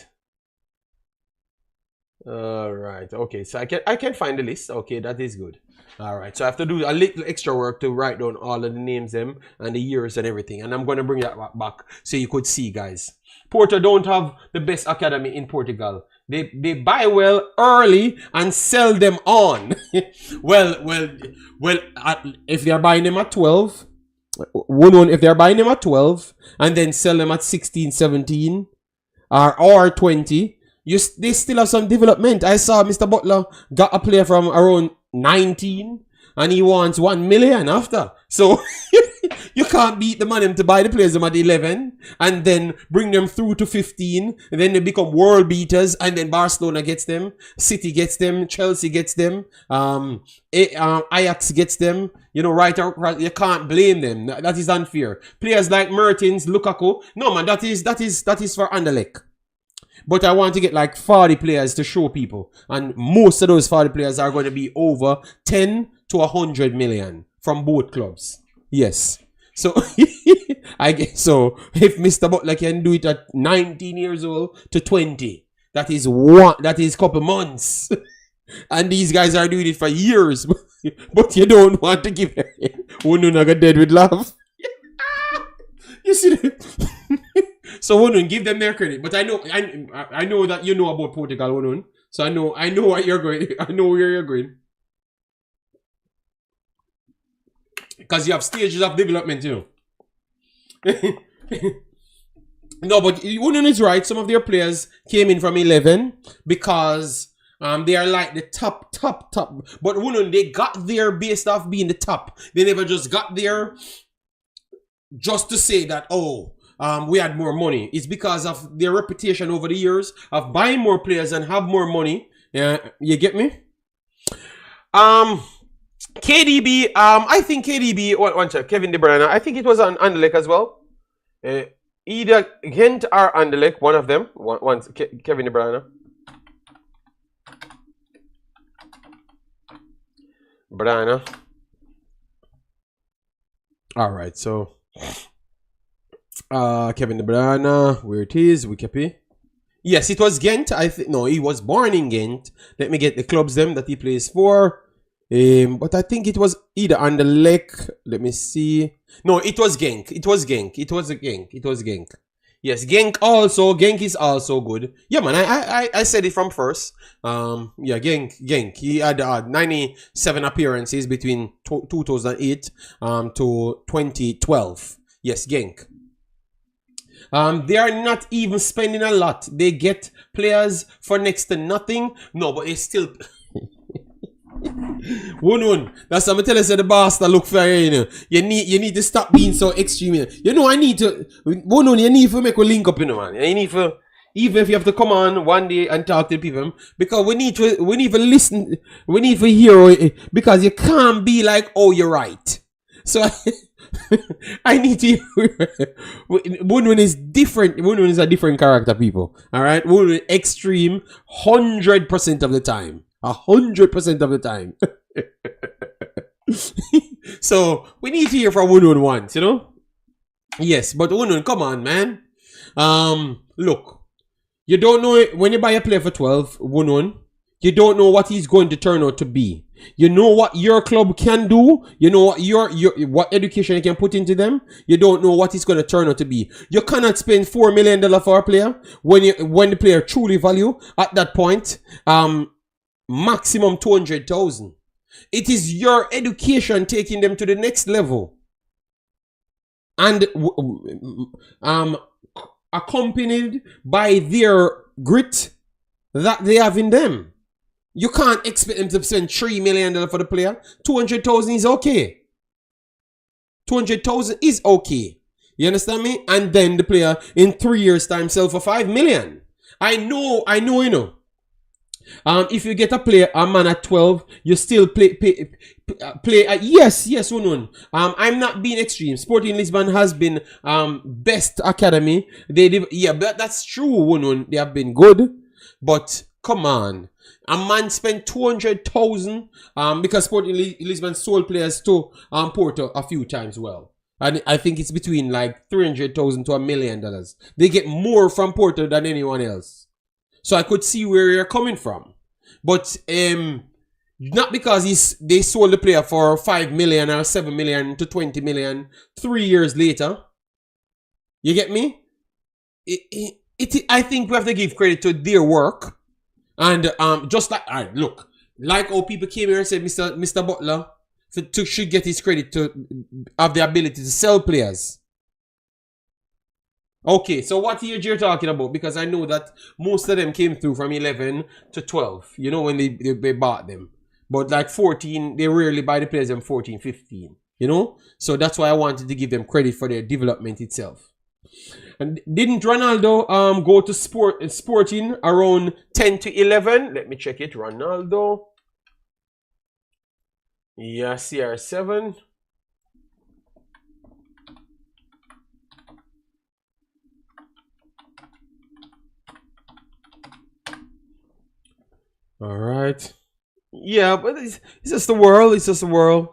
Okay, so I can find the list. Okay, that is good. All right, so I have to do a little extra work to write down all of the names them and the years and everything, and I'm gonna bring that back so you could see, guys. Porto don't have the best academy in Portugal. They buy well early and sell them on. well, if they are buying them at 12. If they're buying them at 12 and then sell them at 16, 17 or 20, they still have some development. I saw Mr. Butler got a player from around 19 and he wants 1 million after. So you can't beat the man to buy the players at 11 and then bring them through to 15 and then they become world beaters and then Barcelona gets them, City gets them, Chelsea gets them, Ajax gets them. You know, right, you can't blame them. That is unfair. Players like Mertens, Lukaku, no man, that is for Anderlecht. But I want to get like 40 players to show people, and most of those 40 players are going to be over 10 to 100 million from both clubs. Yes. So I guess so. If Mr. Butler can do it at 19 years old to 20, that is a couple months. And these guys are doing it for years, but you don't want to give one got dead with love. You see, so one give them their credit. But I know that you know about Portugal, one. So I know what you're going. I know where you're going. Because you have stages of development, you know. No, but one is right. Some of their players came in from 11 because they are like the top. But one, they got there based off being the top. They never just got there just to say that, we had more money. It's because of their reputation over the years of buying more players and have more money. You get me? KDB, I think KDB, one check, Kevin De Bruyne, I think it was on Anderlecht as well. Either Ghent or Anderlecht, one of them. Kevin De Bruyne. Alright, so Kevin De Bruyne, where it is, Wikipedia. Yes, it was Ghent. I think no, he was born in Ghent. Let me get the clubs them that he plays for. But I think it was either on the Lake. Let me see. No, it was Genk. It was Genk. It was a Genk. It was Genk. Yes, Genk also. Genk is also good. Yeah, man. I said it from first. Yeah, Genk. He had 97 appearances between 2008 to 2012. Yes, Genk. They are not even spending a lot. They get players for next to nothing. No, but it's still. One. That's what I'm telling you. The boss that look for you. You need to stop being so extreme. You know, I need to. You need to make a link up, man. You need to. Even if you have to come on one day and talk to people, because we need to listen. We need to hear, because you can't be like, oh, you're right. So I need to. Wunwin is different. Wunwin is a different character, people. All right, Wunwin extreme 100% of the time. 100% of the time. So we need to hear from Wunwin once, you know. Yes, but Wunwin, come on, man. Look, you don't know it, when you buy a player for 12, Wunwin, you don't know what he's going to turn out to be. You know what your club can do. You know what what education you can put into them. You don't know what it's going to turn out to be. You cannot spend $4 million for a player when the player truly value at that point. Maximum 200,000. It is your education taking them to the next level, and accompanied by their grit that they have in them. You can't expect them to spend $3 million for the player. 200,000 is okay. 200,000 is okay. You understand me? And then the player in 3 years' time sell for $5 million. I know, you know. If you get a man at 12, you still play. Yes, Unun. I'm not being extreme. Sporting Lisbon has been best academy. Yeah, but that's true, Unun. They have been good, but come on, a man spent 200,000 because Sporting Lisbon sold players to Porto a few times. Well, and I think it's between like 300,000 to $1 million. They get more from Porto than anyone else. So I could see where you're coming from. But not because they sold the player for $5 million or $7 million to $20 million 3 years later. You get me? I think we have to give credit to their work. And just like, all right, look, like how people came here and said Mr. Butler should get his credit to have the ability to sell players. Okay, so what year you're talking about? Because I know that most of them came through from 11 to 12, you know, when they bought them. But like 14, they rarely buy the players in 14, 15, you know? So that's why I wanted to give them credit for their development itself. And didn't Ronaldo go to Sporting around 10 to 11? Let me check it. Ronaldo. Yeah, CR7. All right. Yeah, but it's just the world. It's just the world.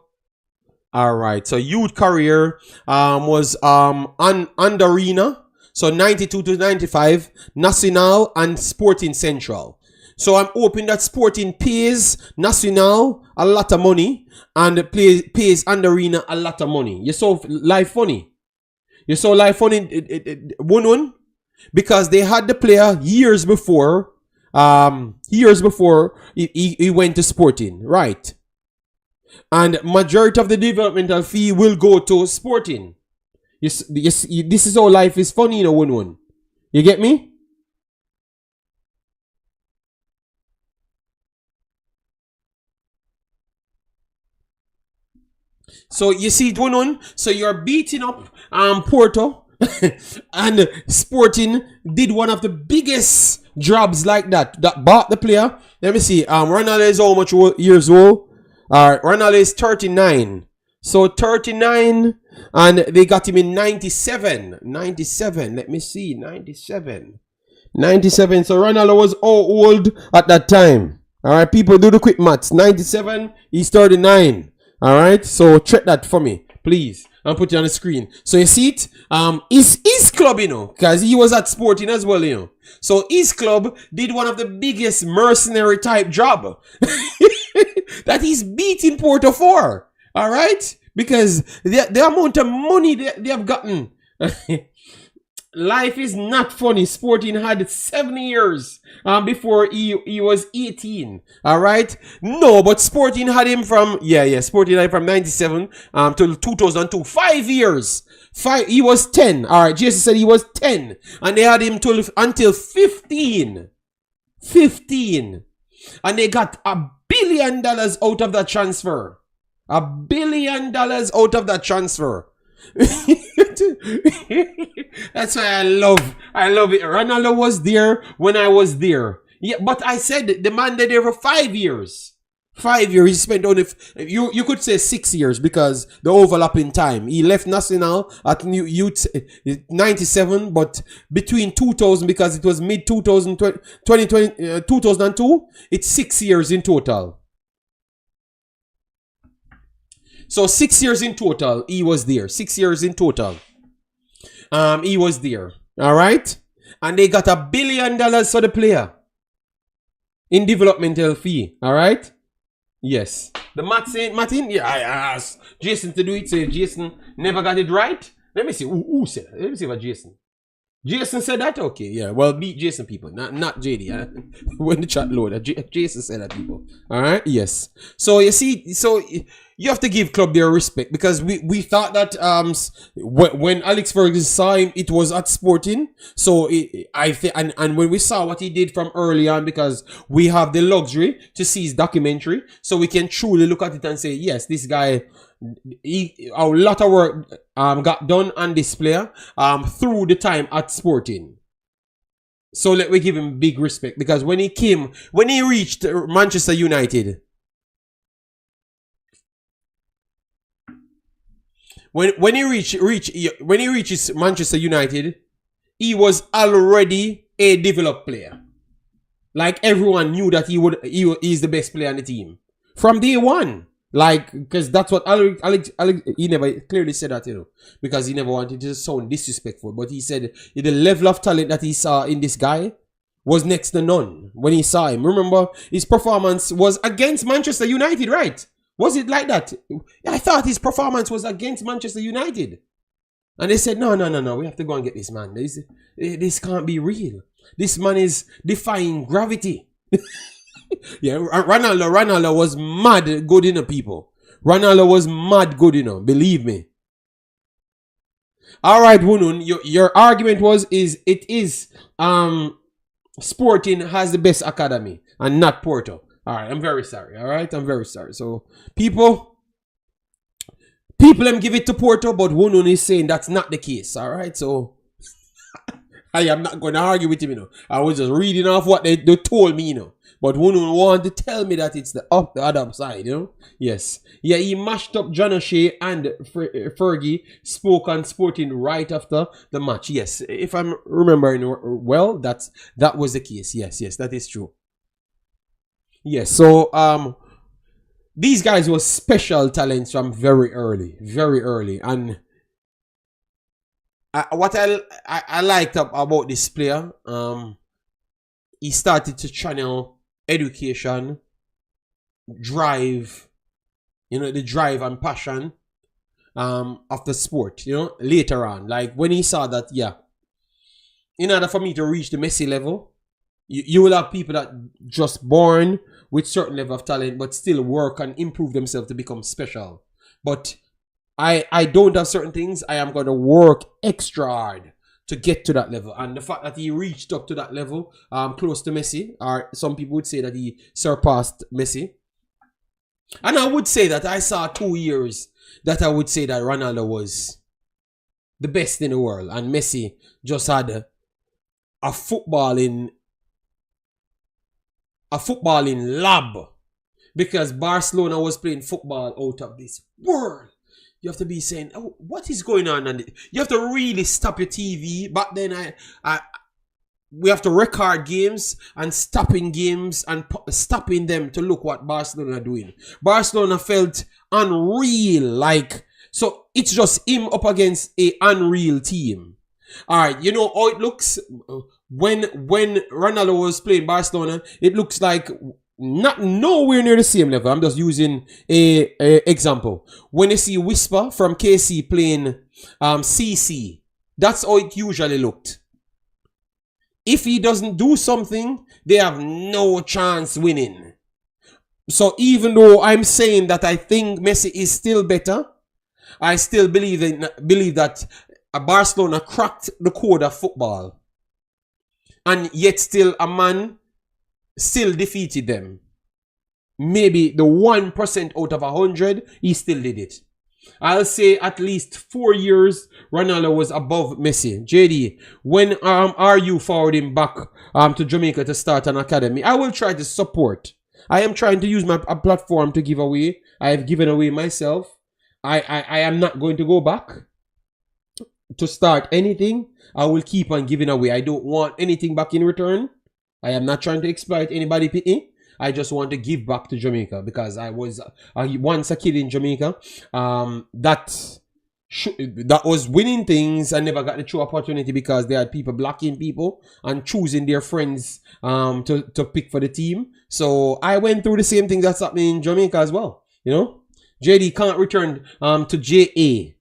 All right. So youth career was Andarina. So 92 to 95, Nacional and Sporting Central. So I'm hoping that Sporting pays Nacional a lot of money and pays Andarina a lot of money. You saw life funny. You saw life funny. One because they had the player years before. He went to Sporting, right? And majority of the developmental fee will go to Sporting. This is how life is funny, you know, one. You get me? So you see it, one. So you're beating up Porto. And Sporting did one of the biggest jobs like that bought the player. Let me see. Ronaldo is how much years old? All right, Ronaldo is 39. So 39, and they got him in 97. 97, let me see, 97. 97, so Ronaldo was all old at that time. All right, people, do the quick maths. 97, he's 39. All right, so check that for me, please. I'll put it on the screen. So you see it? His club, you know, because he was at Sporting as well, you know. So his club did one of the biggest mercenary type job that he's beating Porto for. All right, because the amount of money they have gotten. Life is not funny. Sporting had 7 years before he was 18. All right. No, but Sporting had him from Sporting had him from 97 till 2002. 5 years. He was 10. All right. Jason said he was 10, and they had him until 15. 15, and they got $1 billion out of that transfer. $1 billion out of that transfer. That's why I love it. Ronaldo was there when I was there. Yeah, but I said the man there for 5 years. 5 years. He spent only you could say 6 years because the overlap in time. He left Nacional at youth 97, but between 2000, because it was mid 2002, it's 6 years in total. So 6 years in total, he was there. 6 years in total. He was there. All right? And they got $1 billion for the player in developmental fee. All right? Yes. The math ain't Martin. Yeah, I asked Jason to do it. So Jason never got it right. Let me see. Who said that? Let me see what Jason. Jason said that? Okay, yeah. Well, beat Jason, people. Not JD. When the chat loaded. Jason said that, people. Alright? Yes. So, you see, so you have to give club their respect, because we thought that when Alex Ferguson saw him, it was at Sporting. So, and when we saw what he did from early on, because we have the luxury to see his documentary, so we can truly look at it and say, yes, this guy, a lot of work got done on this player through the time at Sporting. So let me give him big respect, because when he reached Manchester United, when he reaches Manchester United, he was already a developed player. Like, everyone knew that he's the best player on the team from day one. Like, because that's what Alex, he never clearly said that, you know, because he never wanted to sound disrespectful. But he said the level of talent that he saw in this guy was next to none when he saw him. Remember, his performance was against Manchester United, right? Was it like that? I thought his performance was against Manchester United. And they said, no, we have to go and get this man. This can't be real. This man is defying gravity. Yeah, Ronaldo was mad good enough, people. Ronaldo was mad good enough, believe me. All right, Wunun, your argument is Sporting has the best academy and not Porto. All right, I'm very sorry. All right, I'm very sorry. So people give it to Porto, but Wunun is saying that's not the case. All right, so I am not going to argue with him, you know. I was just reading off what they told me, you know. But Wunun want to tell me that it's the other side, you know. Yes. Yeah, he mashed up John O'Shea, and Fergie spoke on Sporting right after the match. Yes, if I'm remembering well, that was the case. Yes, that is true. Yes, so these guys were special talents from very early, and what I liked about this player, he started to channel education, drive, you know, the drive and passion of the sport, you know, later on. Like, when he saw that, yeah, in order for me to reach the Messi level, you will have people that just born with certain level of talent, but still work and improve themselves to become special. But I don't have certain things. I am going to work extra hard to get to that level. And the fact that he reached up to that level, close to Messi, or some people would say that he surpassed Messi. And I would say that I saw 2 years that I would say that Ronaldo was the best in the world, and Messi just had a footballing lab. because Barcelona was playing football out of this world. You have to be saying, oh, what is going on? And you have to really stop your TV. But then we have to record games and stopping games and stopping them to look what Barcelona are doing. Barcelona felt unreal, like, so it's just him up against a unreal team. All right, you know how it looks when Ronaldo was playing Barcelona. It looks like not nowhere near the same level. I'm just using a example. When you see Whisper from KC playing CC, that's how it usually looked. If he doesn't do something, they have no chance winning. So even though I'm saying that I think Messi is still better, I still believe that Barcelona cracked the code of football. And yet still a man still defeated them. Maybe the 1% out of 100, he still did it. I'll say at least 4 years Ronaldo was above Messi. JD, when are you forwarding back to Jamaica to start an academy? I will try to support. I am trying to use my platform to give away. I have given away myself. I am not going to go back to start anything. I will keep on giving away. I don't want anything back in return. I am not trying to exploit anybody pity. I just want to give back to Jamaica because I was once a kid in Jamaica that was winning things and never got the true opportunity because they had people blocking people and choosing their friends to pick for the team. So I went through the same thing that's happening in Jamaica as well. You know, JD can't return to JA.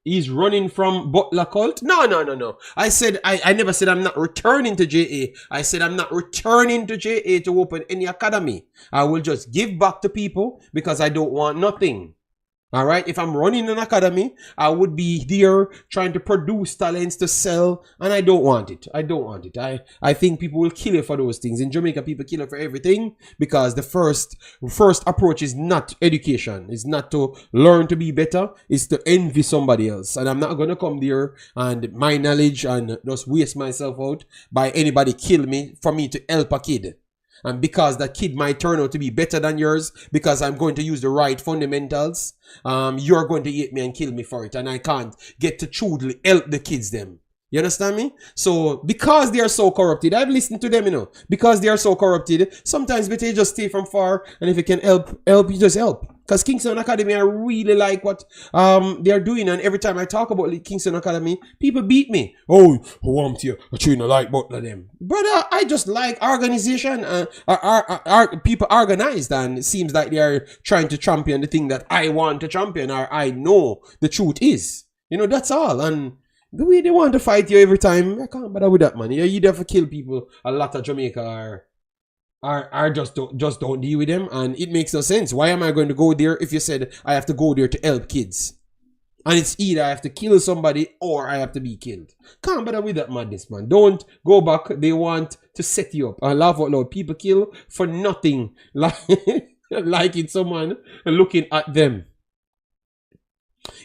He's running from Butler cult. No. I never said I'm not returning to JA. I said I'm not returning to JA to open any academy. I will just give back to people because I don't want nothing. All right. If I'm running an academy, I would be there trying to produce talents to sell, and I don't want it. I think people will kill you for those things. In Jamaica, people kill you for everything because the first approach is not education. It's not to learn to be better. It's to envy somebody else. And I'm not going to come there and my knowledge and just waste myself out by anybody kill me for me to help a kid. And because that kid might turn out to be better than yours, because I'm going to use the right fundamentals, you're going to hate me and kill me for it. And I can't get to truly help the kids them. You understand me? So, because they are so corrupted, I've listened to them, you know. Because they are so corrupted, sometimes better just stay from far. And if you can help, you just help. Because Kingston Academy, I really like what they are doing. And every time I talk about Kingston Academy, people beat me. Oh, who want you? I truly like both of them. But I just like organization. People organized. And it seems like they are trying to champion the thing that I want to champion. Or I know the truth is. You know, that's all. And the way they want to fight you every time, I can't bother with that, man. You either kill people a lot of Jamaica or just don't deal with them, and it makes no sense. Why am I going to go there if you said I have to go there to help kids? And it's either I have to kill somebody or I have to be killed. Can't bother with that madness, man. Don't go back. They want to set you up. I laugh out loud. People kill for nothing. Like it's someone looking at them.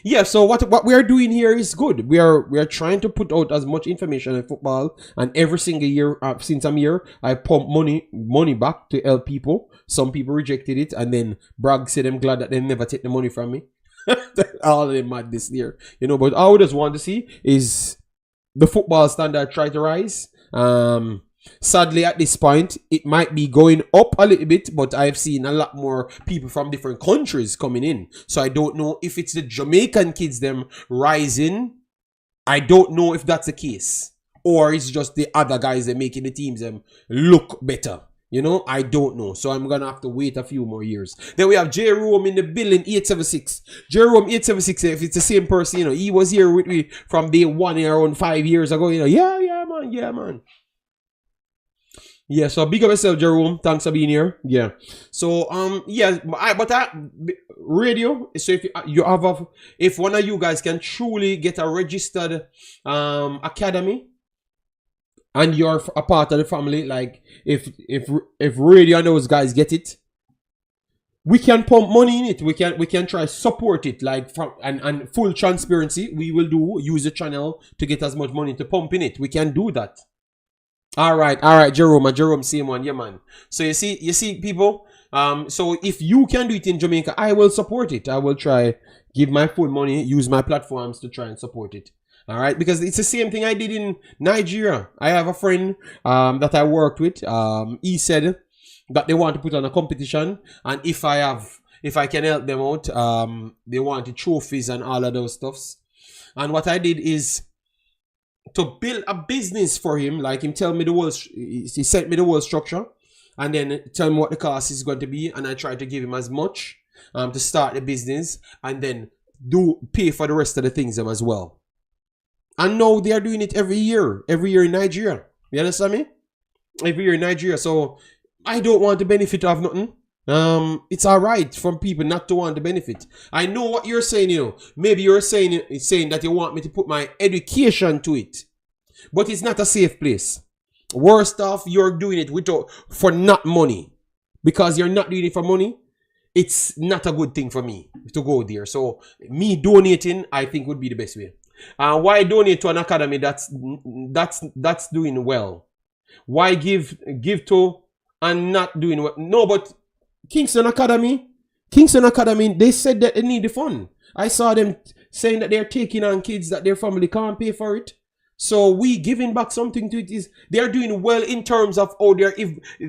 Yeah, so what we are doing here is good. We are trying to put out as much information in football, and every single year since I'm here, I pump money back to help people. Some people rejected it, and then Bragg said I'm glad that they never take the money from me. All of them mad this year, you know. But all I just want to see is the football standard try to rise. Sadly, at this point, it might be going up a little bit, but I've seen a lot more people from different countries coming in. So I don't know if it's the Jamaican kids them rising. I don't know if that's the case. Or it's just the other guys that making the teams them look better. You know, I don't know. So I'm going to have to wait a few more years. Then we have Jerome in the building, 876. Jerome 876, if it's the same person, you know, he was here with me from day one, around 5 years ago. You know, yeah, man. Yeah, so big up yourself, Jerome. Thanks for being here. Yeah. So, radio. So if one of you guys can truly get a registered academy, and you're a part of the family, like if radio and those guys get it, we can pump money in it. We can try support it, like and full transparency. We will use the channel to get as much money to pump in it. We can do that. All right, Jerome, same one, yeah, man. So you see, people. So if you can do it in Jamaica, I will support it. I will try give my full money, use my platforms to try and support it. All right, because it's the same thing I did in Nigeria. I have a friend that I worked with. He said that they want to put on a competition, and if I can help them out, they wanted trophies and all of those stuffs. And what I did is to build a business for him, like him tell me the whole, he sent me the whole structure, and then tell me what the cost is going to be, and I try to give him as much to start the business, and then pay for the rest of the things them as well. And now they are doing it every year in Nigeria. You understand me? Every year in Nigeria. So I don't want the benefit of nothing. It's alright for people not to want the benefit. I know what you're saying, you know. Maybe you're saying that you want me to put my education to it. But it's not a safe place. Worst off, you're doing it for not money. Because you're not doing it for money, it's not a good thing for me to go there. So me donating, I think, would be the best way. Why donate to an academy that's doing well? Why give to and not doing well? No, but Kingston Academy, they said that they need the fund. I saw them saying that they're taking on kids that their family can't pay for it. So we giving back something to it. They're doing well in terms of how they're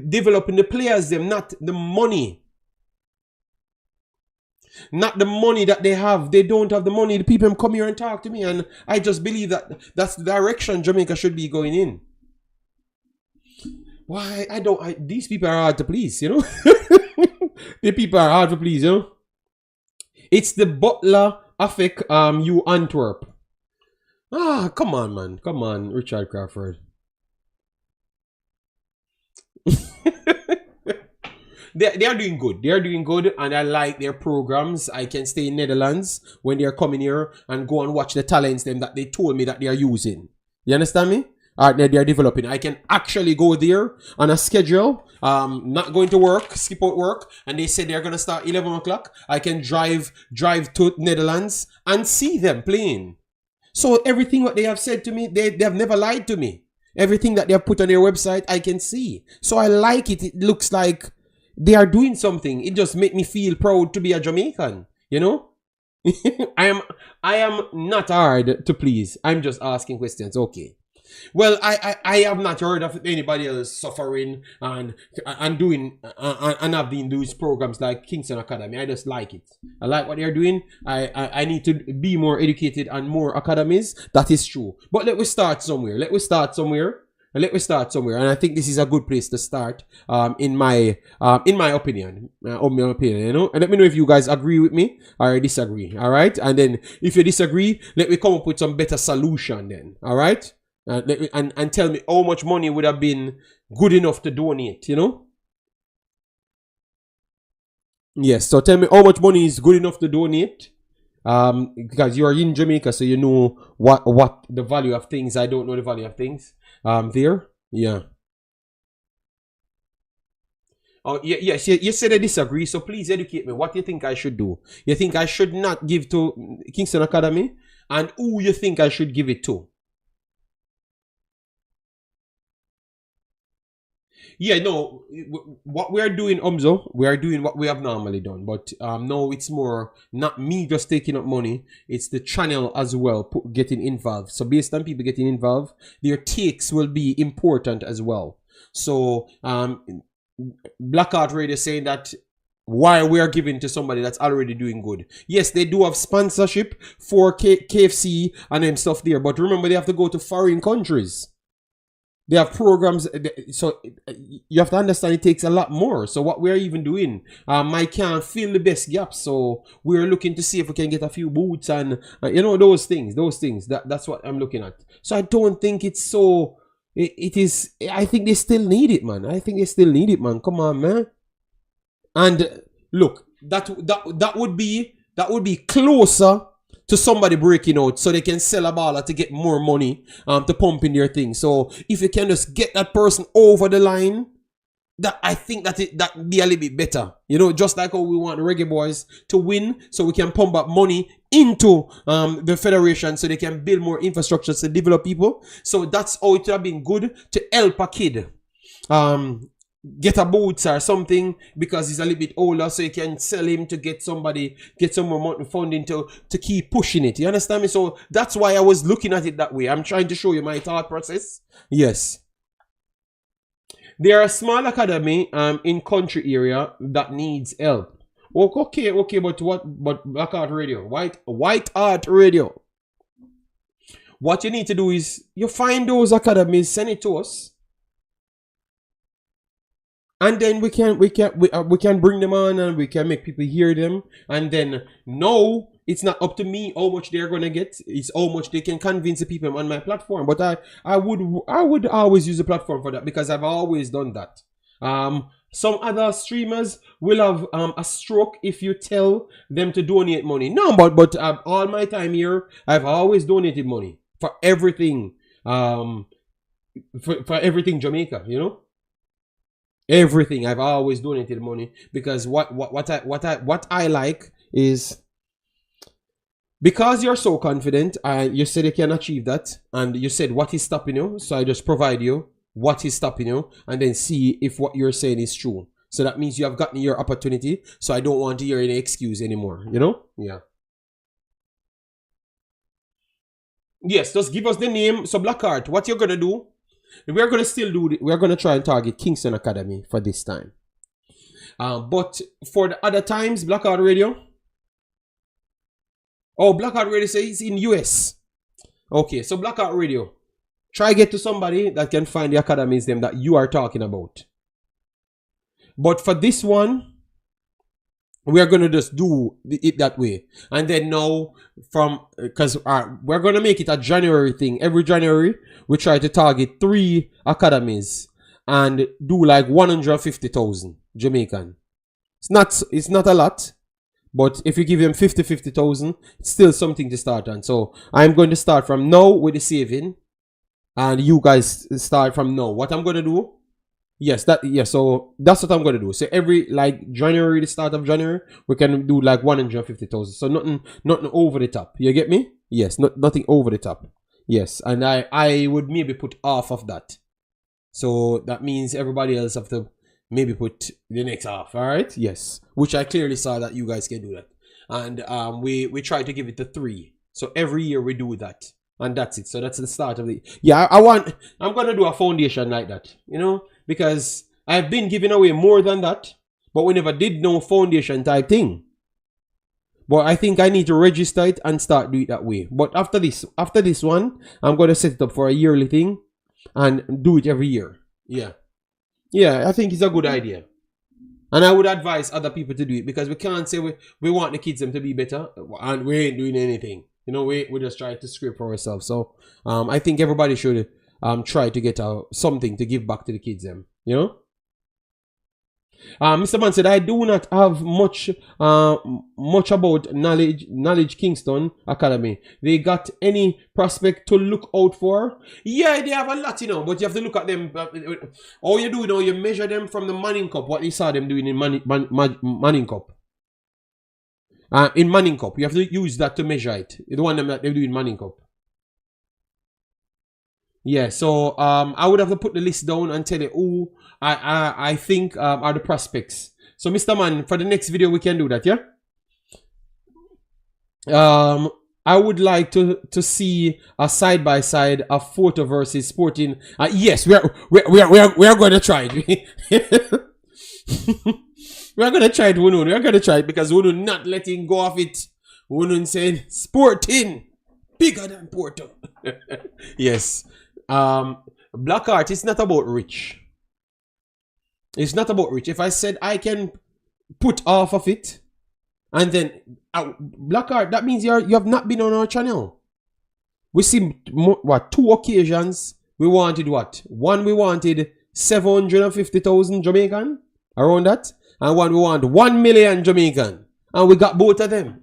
developing the players, them, not the money. Not the money that they have. They don't have the money. The people come here and talk to me, and I just believe that that's the direction Jamaica should be going in. Why? These people are hard to please, you know? The people are hard to please, you know? It's the butler affect you Antwerp. Ah, come on, man. Come on, Richard Crawford. They are doing good. They are doing good, and I like their programs. I can stay in Netherlands when they are coming here and go and watch the talents them that they told me that they are using. You understand me? They are developing. I can actually go there on a schedule, not going to work, skip out work, and they said they're going to start 11 o'clock. I can drive to Netherlands and see them playing. So everything what they have said to me, they have never lied to me. Everything that they have put on their website, I can see. So I like it. It looks like they are doing something. It just makes me feel proud to be a Jamaican, you know? I am not hard to please. I'm just asking questions. Okay. Well, I have not heard of anybody else suffering and doing and having these programs like Kingston Academy. I just like it. I like what they're doing. I need to be more educated and more academies. That is true. But let me start somewhere. And I think this is a good place to start. In my opinion, you know. And let me know if you guys agree with me or disagree. All right. And then if you disagree, let me come up with some better solution. Then, all right. And tell me how much money would have been good enough to donate, you know? Yes, so tell me how much money is good enough to donate. Because you are in Jamaica, so you know what the value of things. I don't know the value of things. There, yeah. Oh, yes, you said I disagree, so please educate me. What do you think I should do? You think I should not give to Kingston Academy? And who you think I should give it to? Yeah, no, what we are doing, Umzo, we are doing what we have normally done. But no, it's more not me just taking up money. It's the channel as well getting involved. So based on people getting involved, their takes will be important as well. So Blackheart Radio saying that why we are giving to somebody that's already doing good. Yes, they do have sponsorship for KFC and them stuff there. But remember, they have to go to foreign countries. They have programs, so you have to understand it takes a lot more. So what we're even doing, I can't fill the best gaps. So we're looking to see if we can get a few boots and, you know, those things. That's what I'm looking at. So I don't think it's so, it is, I think they still need it, man. Come on, man. And look, that would be closer to somebody breaking out so they can sell a baller to get more money to pump in their thing. So if you can just get that person over the line, that I think that be a little bit better. You know, just like how we want the Reggae Boyz to win so we can pump up money into the federation so they can build more infrastructure to develop people. So that's how it would have been good to help a kid. get a boots or something because he's a little bit older, so you can sell him to get somebody, get some more funding to keep pushing it. You understand me? So that's why I was looking at it that way. I'm trying to show you my thought process. Yes. There are a small academy in country area that needs help. Okay, but what? But Black Art Radio, White Art Radio. What you need to do is you find those academies, send it to us, and then we can bring them on and we can make people hear them. And then no, it's not up to me how much they're gonna get. It's how much they can convince the people on my platform. But I would always use the platform for that because I've always done that. Some other streamers will have a stroke if you tell them to donate money. No, but all my time here, I've always donated money for everything. For everything Jamaica, you know. Everything I've always donated money because what I like is because you're so confident and you said you can achieve that and you said what is stopping you, so I just provide you what is stopping you and then see if what you're saying is true. So that means you have gotten your opportunity, so I don't want to hear any excuse anymore, you know? Yeah. Yes, just give us the name. So Black Art, what you're gonna do, we're gonna try and target Kingston Academy for this time. But for the other times, Black Art Radio. Oh, Black Art Radio says it's in US. Okay, so Black Art Radio. Try get to somebody that can find the academies them that you are talking about. But for this one, we are gonna just do it that way. And then now because we're gonna make it a January thing. Every January we try to target 3 academies and do like 150,000 Jamaican. It's not a lot, but if you give them 50,000, it's still something to start on. So I'm going to start from now with the saving, and you guys start from now. What I'm gonna do? So that's what I'm gonna do. So every like January, the start of January, we can do like 150,000. So nothing over the top. You get me? Yes, nothing over the top. Yes, and I would maybe put half of that. So that means everybody else have to maybe put the next half. All right? Yes, which I clearly saw that you guys can do that. And we try to give it to 3. So every year we do that. And that's it. So that's the start of the... Yeah, I'm going to do a foundation like that. You know? Because I've been giving away more than that. But we never did no foundation type thing. But I think I need to register it and start doing it that way. But after this one, I'm going to set it up for a yearly thing. And do it every year. Yeah. Yeah, I think it's a good idea. And I would advise other people to do it. Because we can't say we want the kids them to be better. And we ain't doing anything. You know, we just try to scrape for ourselves. So I think everybody should try to get something to give back to the kids them. You know? Mr. Man said, I do not have much about Knowledge Kingston Academy. They got any prospect to look out for? Yeah, they have a lot, you know, but you have to look at them. All you do, you know, you measure them from the Manning Cup, what you saw them doing in Manning Cup. In Manning Cup, you have to use that to measure it. The one that they do in Manning Cup. Yeah, so I would have to put the list down and tell you who I think are the prospects. So Mr. Man, for the next video we can do that, yeah? I would like to see a side by side a photo versus sporting. Yes, we are going to try it. We are going to try it, Wunun. We are going to try it because Wunun not letting go of it. Wunun saying sporting bigger than Porto. Yes. Black art is not about rich. It's not about rich. If I said I can put half of it and then black art, that means you have not been on our channel. We see what, 2 occasions we wanted what? One we wanted 750,000 Jamaican around that, and one we want 1 million Jamaican, and we got both of them.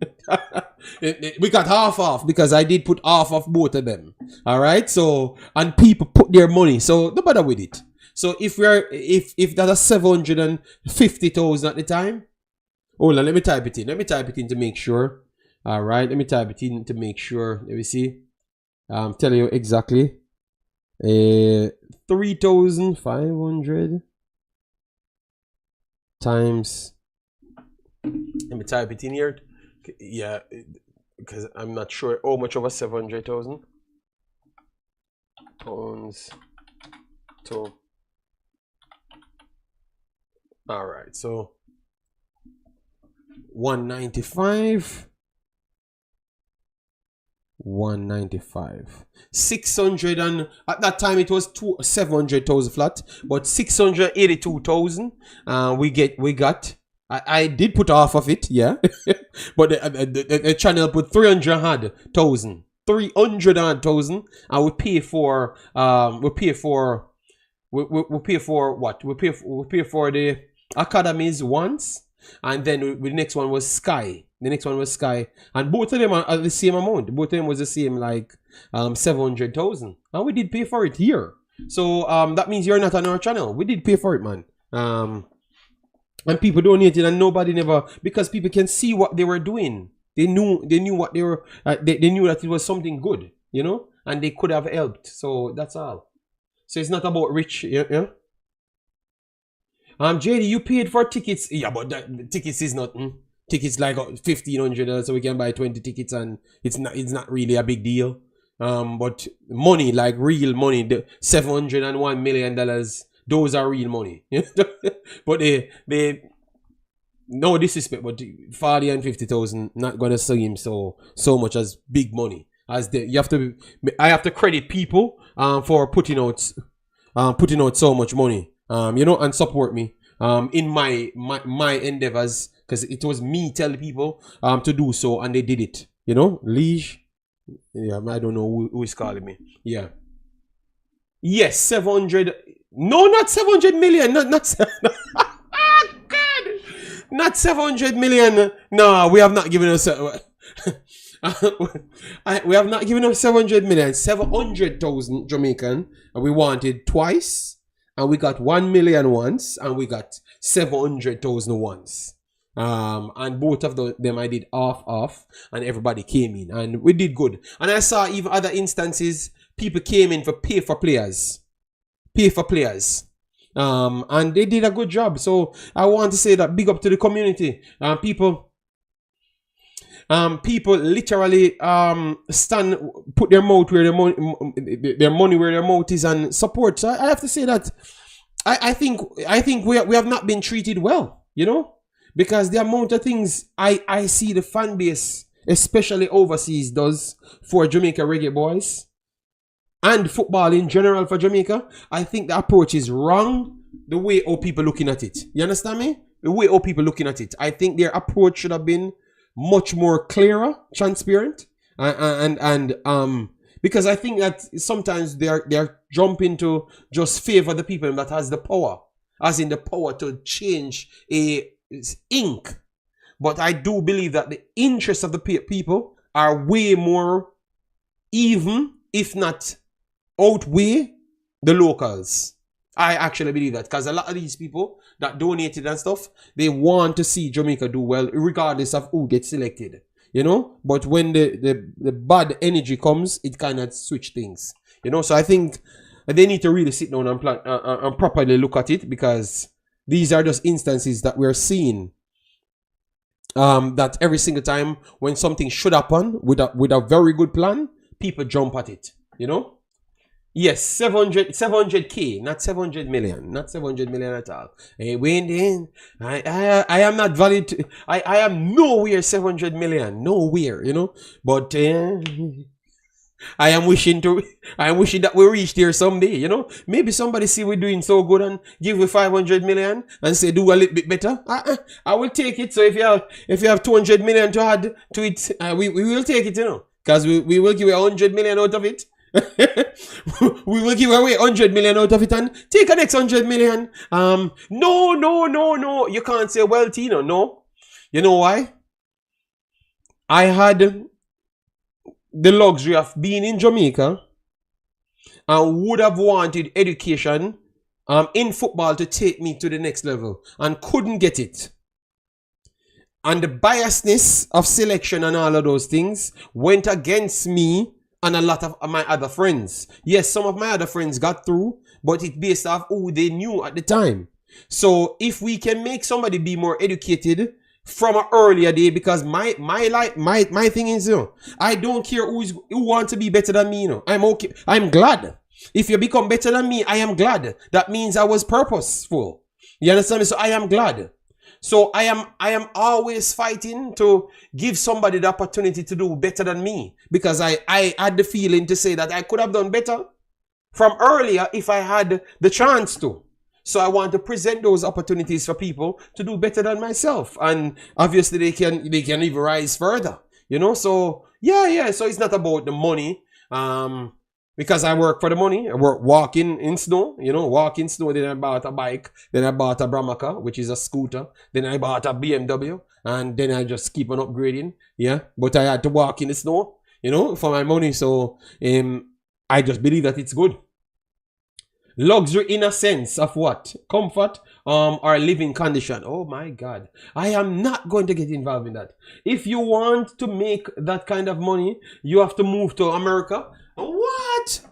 We got half because I did put half of both of them. All right, so and people put their money, so don't bother with it. So if that's a 750,000 at the time, hold on, let me type it in. Let me type it in to make sure. All right, let me type it in to make sure. Let me see. Tell you exactly. 3,500. times. Let me type it in here. Yeah, because I'm not sure how much over 700,000 pounds to. All right, so 195. 195. 600, and at that time it was 700,000 flat, but 682,000. We got. I did put half of it, yeah, but the channel put 300,000, 300,000, and we pay for what? We pay for the academies once, and then the next one was Sky. The next one was Sky, and both of them are the same amount. Both of them was the same, like 700,000, and we did pay for it here. So that means you're not on our channel. We did pay for it, man. And people donated, and nobody never, because people can see what they were doing. They knew what they were. They knew that it was something good, you know, and they could have helped. So that's all. So it's not about rich, yeah. JD, you paid for tickets, yeah, but tickets is not. Tickets like $1,500, so we can buy 20 tickets, and it's not really a big deal. But money, like real money, the $701 million, those are real money. But they no disrespect, but 40 and 50,000 not gonna seem so much as big money. As I have to credit people for putting out so much money, you know, and support me in my endeavors, because it was me telling people to do so, and they did it, you know. Liege, yeah, I don't know who is calling me. Yeah, yes, 700. No, not 700 million. Not God, not 700 million. No, we have not given us. We have not given up 700 million. 700,000 Jamaican, and we wanted twice, and we got 1 million once, and we got 700,000 once. And both of them I did off, and everybody came in, and we did good. And I saw even other instances, people came in for pay for players. And they did a good job. So I want to say that big up to the community. People literally put their mouth where their money where their mouth is, and support. So I have to say that I think we have not been treated well, you know, because the amount of things I see the fan base, especially overseas, does for Jamaica Reggae Boyz and football in general for Jamaica. I think the approach is wrong, the way all people looking at it. You understand me? The way all people looking at it. I think their approach should have been much more clearer, transparent, and because I think that sometimes they're jumping to just favor the people that has the power, as in the power to change a ink. But I do believe that the interests of the people are way more even, if not outweigh the locals. I actually believe that, because a lot of these people that donated and stuff, they want to see Jamaica do well, regardless of who gets selected, you know. But when the bad energy comes, it kind of switch things, you know. So I think they need to really sit down and plan and properly look at it, because these are just instances that we're seeing. That every single time when something should happen with a very good plan, people jump at it, you know. Yes, 700K, not 700 million, not 700 million at all. Hey, Wayne, I am not valid. I am nowhere 700 million, nowhere, you know. But I am wishing that we reach there someday, you know. Maybe somebody see we're doing so good and give we 500 million and say do a little bit better. I will take it. So if you have 200 million to add to it, we will take it, you know, because we will give you 100 million out of it. We will give away 100 million out of it and take the next 100 million. No. You can't say, well, Tino, no. You know why? I had the luxury of being in Jamaica and would have wanted education in football to take me to the next level, and couldn't get it. And the biasness of selection and all of those things went against me and a lot of my other friends. Yes, some of my other friends got through, but it's based off who they knew at the time. So if we can make somebody be more educated from an earlier day, because my thing is, you know, I don't care who wants to be better than me, you know. I'm okay. I'm glad. If you become better than me, I am glad. That means I was purposeful. You understand me? So I am glad. So I am always fighting to give somebody the opportunity to do better than me, because I had the feeling to say that I could have done better from earlier if I had the chance to. So I want to present those opportunities for people to do better than myself, and obviously they can even rise further, you know. So yeah. So it's not about the money, because I work for the money. I work walking in snow, you know, walking snow. Then I bought a bike. Then I bought a Bramaca, which is a scooter. Then I bought a BMW, and then I just keep on upgrading. Yeah, but I had to walk in the snow, you know, for my money. So I just believe that it's good. Luxury in a sense of what? Comfort or living condition. Oh my God. I am not going to get involved in that. If you want to make that kind of money, you have to move to America. What?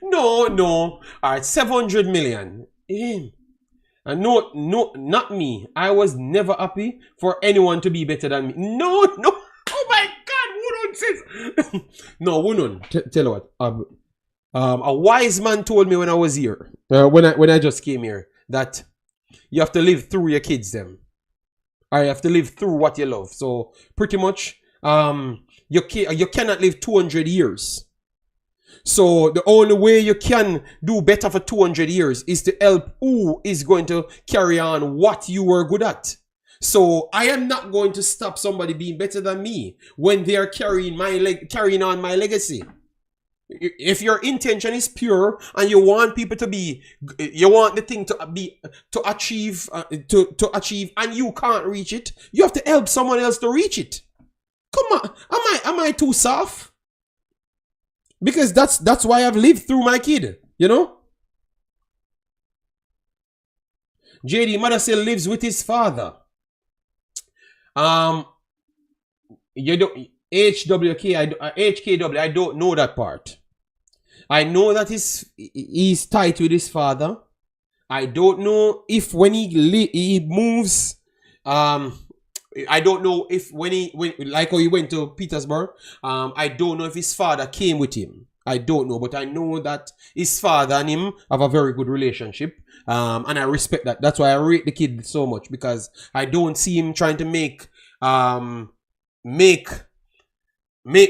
No. All right, 700 million. No, not me. I was never happy for anyone to be better than me. No. Oh my God, Wunun says. No, Wunun. Tell you what. A wise man told me when I was here, when I just came here, that you have to live through your kids, them. Or you have to live through what you love. So pretty much, you cannot live 200 years. So the only way you can do better for 200 years is to help who is going to carry on what you were good at. So I am not going to stop somebody being better than me when they are carrying on my legacy. If your intention is pure and you want people to be, you want the thing to achieve, and you can't reach it, you have to help someone else to reach it. Come on, am I too soft? Because that's why I've lived through my kid, you know. JD Madassil lives with his father. You don't. HKW, I don't know that part. I know that he's tight with his father. I don't know if when he moves, I don't know if when like how he went to Petersburg, I don't know if his father came with him. I don't know, but I know that his father and him have a very good relationship, and I respect that. That's why I rate the kid so much, because I don't see him trying to make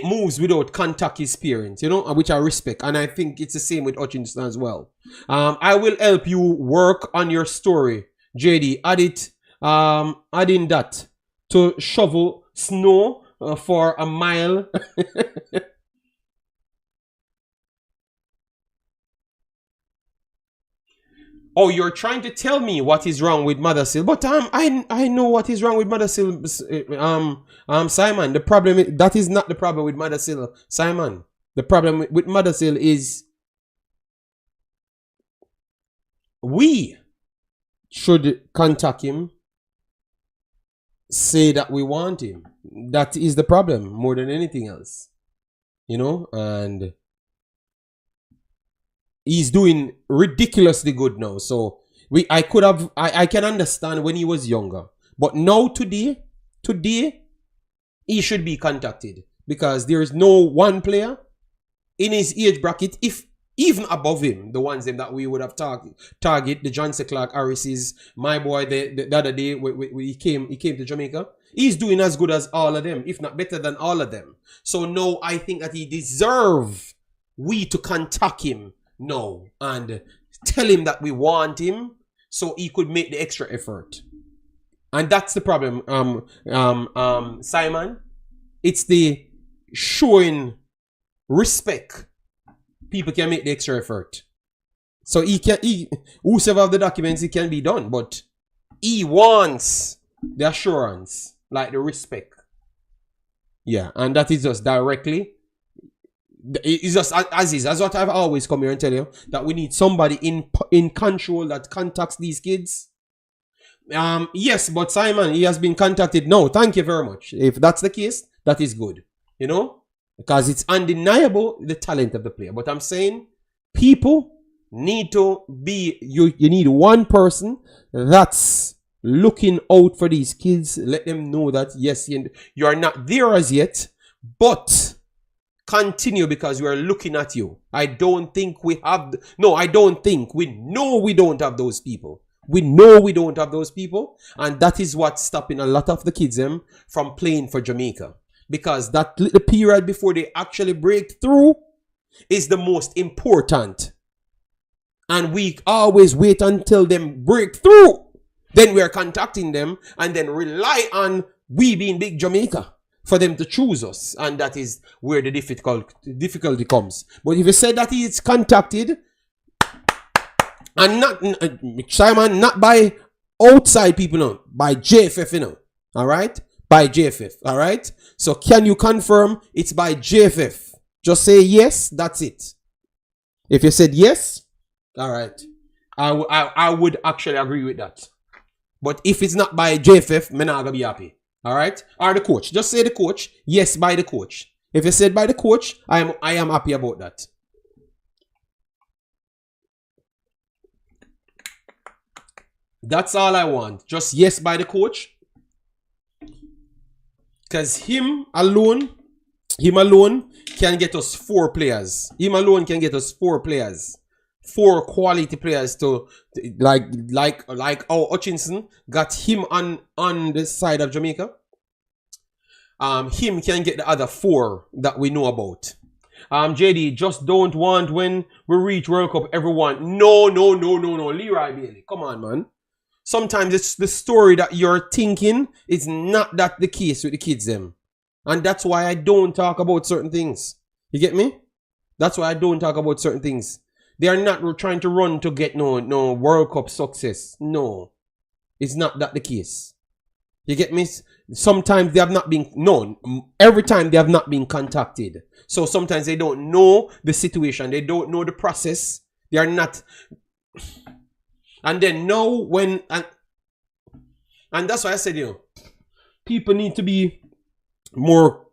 moves without contact his parents, you know, which I respect. And I think it's the same with Hutchinson as well. I will help you work on your story, JD. Adding that to shovel snow for a mile. Oh, you're trying to tell me what is wrong with Mothersill, but I know what is wrong with Mothersill, Simon. The problem that is not the problem with Mothersill, Simon. The problem with Mothersill is we should contact him, say that we want him. That is the problem more than anything else, you know. And he's doing ridiculously good now. So I can understand when he was younger, but now today he should be contacted, because there is no one player in his age bracket, if even above him, the ones that we would have target the Johnson Clark Harris's, my boy the other day he came to Jamaica. He's doing as good as all of them, if not better than all of them. So no, I think that he deserves we to contact him now and tell him that we want him, so he could make the extra effort. And that's the problem, Simon. It's the showing respect. People can make the extra effort. So whosoever have the documents, it can be done, but he wants the assurance, like the respect. Yeah, and that is just directly. It's just as is. That's what I've always come here and tell you, that we need somebody in control that contacts these kids. Yes, but Simon, he has been contacted. No, thank you very much. If that's the case, that is good. You know, because it's undeniable the talent of the player. But I'm saying people need to be, you need one person that's looking out for these kids. Let them know that yes, you are not there as yet, but continue because we are looking at you. I don't think we have, no, I don't think, we know we don't have those people. We know we don't have those people, and that is what's stopping a lot of the kids from playing for Jamaica. Because that little period before they actually break through is the most important. And we always wait until them break through. Then we are contacting them and then rely on we being big Jamaica for them to choose us. And that is where the difficulty comes. But if you say that it's contacted, and not, Simon, not by outside people, no, by JFF, you know, all right? By JFF, all right? So can you confirm it's by JFF? Just say yes, that's it. If you said yes, all right, I would actually agree with that. But if it's not by JFF, I'm not gonna be happy. All right, or the coach. Just say the coach. Yes, by the coach. If you said by the coach, I am happy about that. That's all I want. Just yes by the coach. Because him alone can get us 4 players. Him alone can get us 4 players. 4 quality players to like our Hutchinson got him on the side of Jamaica. Him can get the other 4 that we know about. JD, just don't want when we reach World Cup everyone. No. Leroy Bailey, come on, man. Sometimes it's the story that you're thinking is not that the case with the kids them. And that's why I don't talk about certain things. You get me? That's why I don't talk about certain things. They are not trying to run to get no World Cup success. No. It's not that the case. You get me? Sometimes they have not been known. Every time they have not been contacted. So sometimes they don't know the situation. They don't know the process. They are not. And then now when, and that's why I said, you know, people need to be more,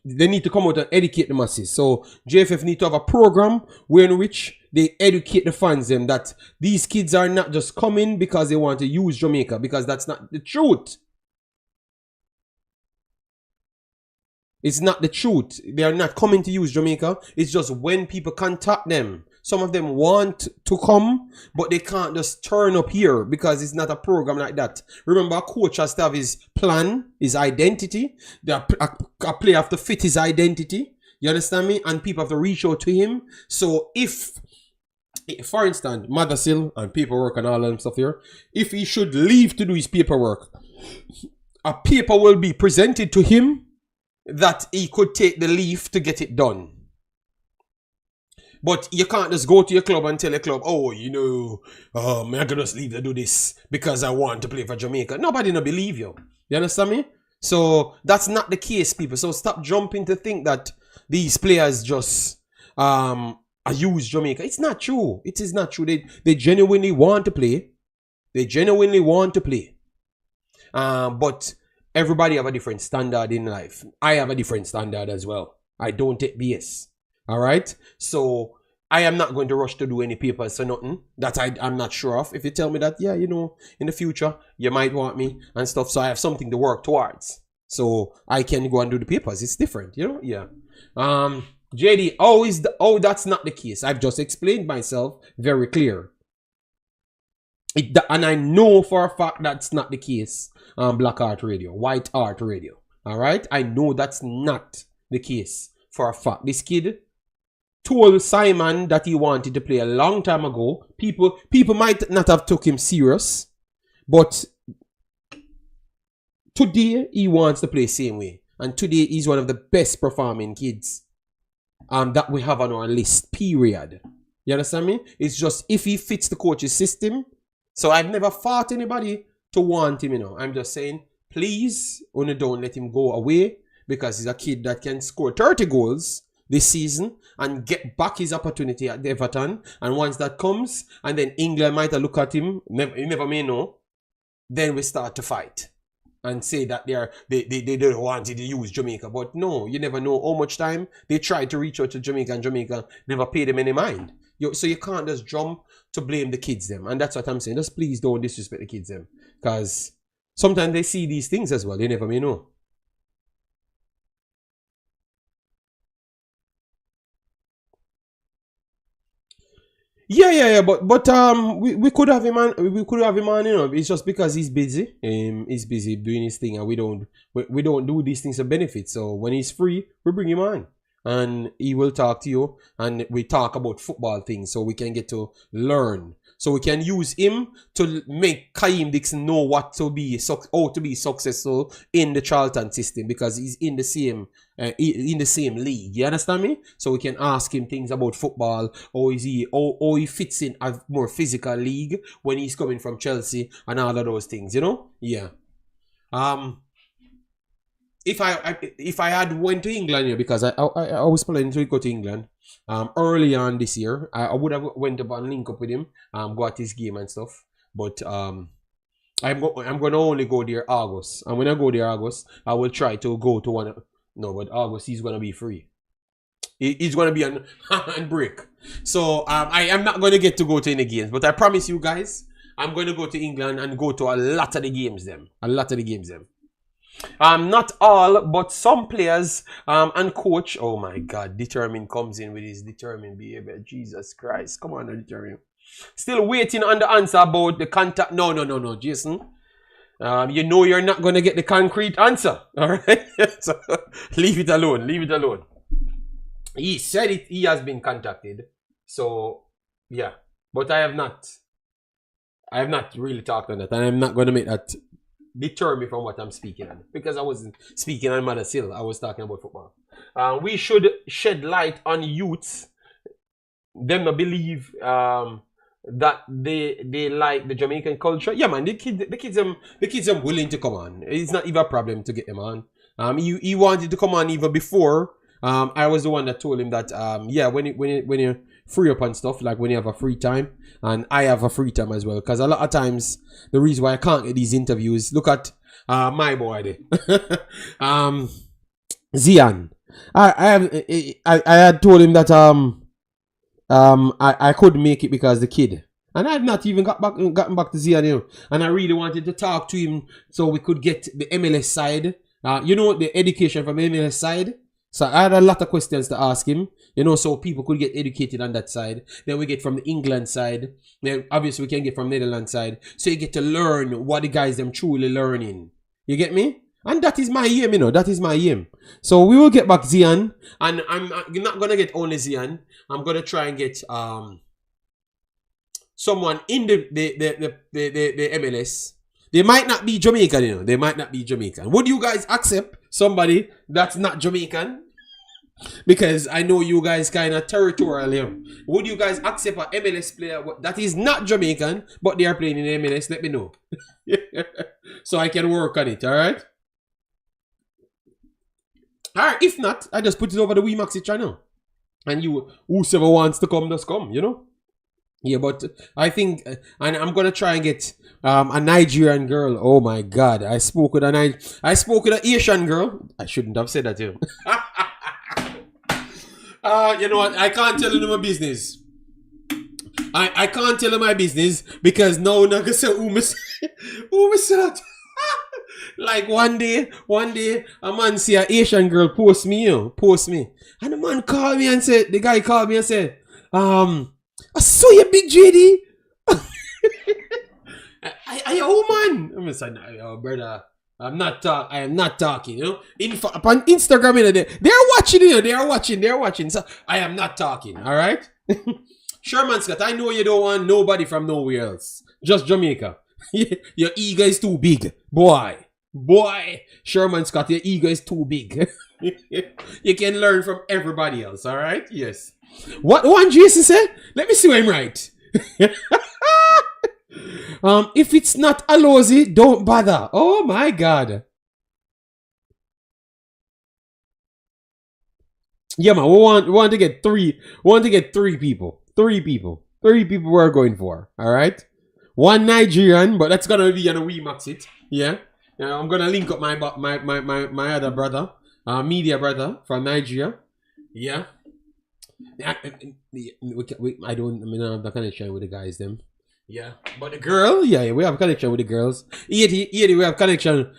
they need to come out and educate the masses. So JFF need to have a program where in which they educate the fans them that these kids are not just coming because they want to use Jamaica, because that's not the truth. It's not the truth. They are not coming to use Jamaica. It's just when people contact them. Some of them want to come, but they can't just turn up here because it's not a program like that. Remember, a coach has to have his plan, his identity. A player have to fit his identity. You understand me? And people have to reach out to him. So if, for instance, Mothersill and paperwork and all that stuff here, if he should leave to do his paperwork, a paper will be presented to him that he could take the leave to get it done. But you can't just go to your club and tell your club, oh, you know, I'm going to just leave to do this because I want to play for Jamaica. Nobody no believe you. You understand me? So that's not the case, people. So stop jumping to think that these players just use Jamaica. It's not true. It is not true. They genuinely want to play. They genuinely want to play. But everybody have a different standard in life. I have a different standard as well. I don't take BS. All right. So I am not going to rush to do any papers or nothing that I'm not sure of. If you tell me that, yeah, you know, in the future, you might want me and stuff. So I have something to work towards. So I can go and do the papers. It's different, you know? Yeah. JD, that's not the case. I've just explained myself very clear. And I know for a fact that's not the case. Black Art Radio, White Art Radio. All right. I know that's not the case for a fact. This kid told Simon that he wanted to play a long time ago. People might not have took him serious, but today he wants to play same way. And today he's one of the best performing kids that we have on our list, period. You understand me? It's just if he fits the coach's system. So I've never fought anybody to want him, you know. I'm just saying, please, don't let him go away, because he's a kid that can score 30 goals this season and get back his opportunity at the Everton. And once that comes, and then England might look at him, you never may know, then we start to fight and say that they don't want to use Jamaica. But no, you never know how much time they try to reach out to Jamaica, and Jamaica never paid them any mind. So you can't just jump to blame the kids them. And that's what I'm saying. Just please don't disrespect the kids them. Because sometimes they see these things as well. You never may know. Yeah. But we could have him on. We could have him on. You know, it's just because he's busy. He's busy doing his thing, and we don't do these things for benefit. So when he's free, we bring him on, and he will talk to you, and we talk about football things, so we can get to learn. So we can use him to make Kaim Dixon know what to be, how to be successful in the Charlton system, because he's in the same league. You understand me? So we can ask him things about football, how he fits in a more physical league when he's coming from Chelsea and all of those things. You know? Yeah. If I had went to England, you know, because I was planning to go to England early on this year, I would have went up and link up with him, got his game and stuff. But I'm gonna only go there August, and when I go there August, I will try to go to one. No, but August he's gonna be free. He's gonna be on break. So I am not gonna get to go to any games, but I promise you guys, I'm gonna go to England and go to a lot of the games them. Not all, but some players and coach. Oh my God, Determined comes in with his determined behavior. Jesus Christ, come on, Determined. Still waiting on the answer about the contact. No, Jason. You know you're not gonna get the concrete answer. All right, so leave it alone. He said it. He has been contacted. So yeah, but I have not really talked on that, and I'm not gonna make that deter me from what I'm speaking on, because I wasn't speaking on Mother Hill. I was talking about football. We should shed light on youths. Them not believe that they like the Jamaican culture. Yeah, man, the kids are willing to come on. It's not even a problem to get them on. He wanted to come on even before. I was the one that told him that yeah, when you free up and stuff, like when you have a free time, and I have a free time as well, because a lot of times the reason why I can't get these interviews, look at my boy there. Zian. I had told him that I couldn't make it because the kid, and I've not even gotten back to Zian, you know, and I really wanted to talk to him so we could get the MLS side, you know, the education from MLS side. So I had a lot of questions to ask him, you know, so people could get educated on that side. Then we get from the England side. Then obviously we can get from Netherlands side. So you get to learn what the guys them truly learning. You get me? And that is my aim, you know. That is my aim. So we will get back Zian. And I'm not going to get only Zian. I'm going to try and get someone in the MLS. They might not be Jamaican, you know. They might not be Jamaican. Would you guys accept somebody that's not Jamaican? Because I know you guys kind of territorial here. Would you guys accept an MLS player that is not Jamaican, but they are playing in MLS? Let me know. So I can work on it, alright? Alright, if not, I just put it over the Wemaxit channel. And whoever wants to come, just come, you know? Yeah, but I think, and I'm gonna try and get a Nigerian girl. Oh my God, I spoke with an Asian girl. I shouldn't have said that to him. You know what? I can't tell you my business. I can't tell you my business because now I'm gonna say who that. Like one day, a man see an Asian girl post me, and the man called me and said, the guy called me and said, I saw you, big JD. I oh man. I'm saying, oh, brother, I am not talking, you know. Upon Instagram, you know, they're watching, you know, they're watching. So I am not talking, all right? Sherman Scott, I know you don't want nobody from nowhere else. Just Jamaica. Your ego is too big. Boy. Sherman Scott, your ego is too big. You can learn from everybody else, all right? Yes. What one Jason said? Let me see what I'm right. If it's not Alozi, don't bother. Oh my God. Yeah, man. We want to get three. We want to get three people. Three people we're going for. All right. One Nigerian, but that's gonna be on a Wemaxit. Yeah. I'm gonna link up my other brother, media brother from Nigeria. Yeah. I don't have the connection with the guys them. Yeah, but the girl, yeah, we have connection with the girls. 80, we have connection.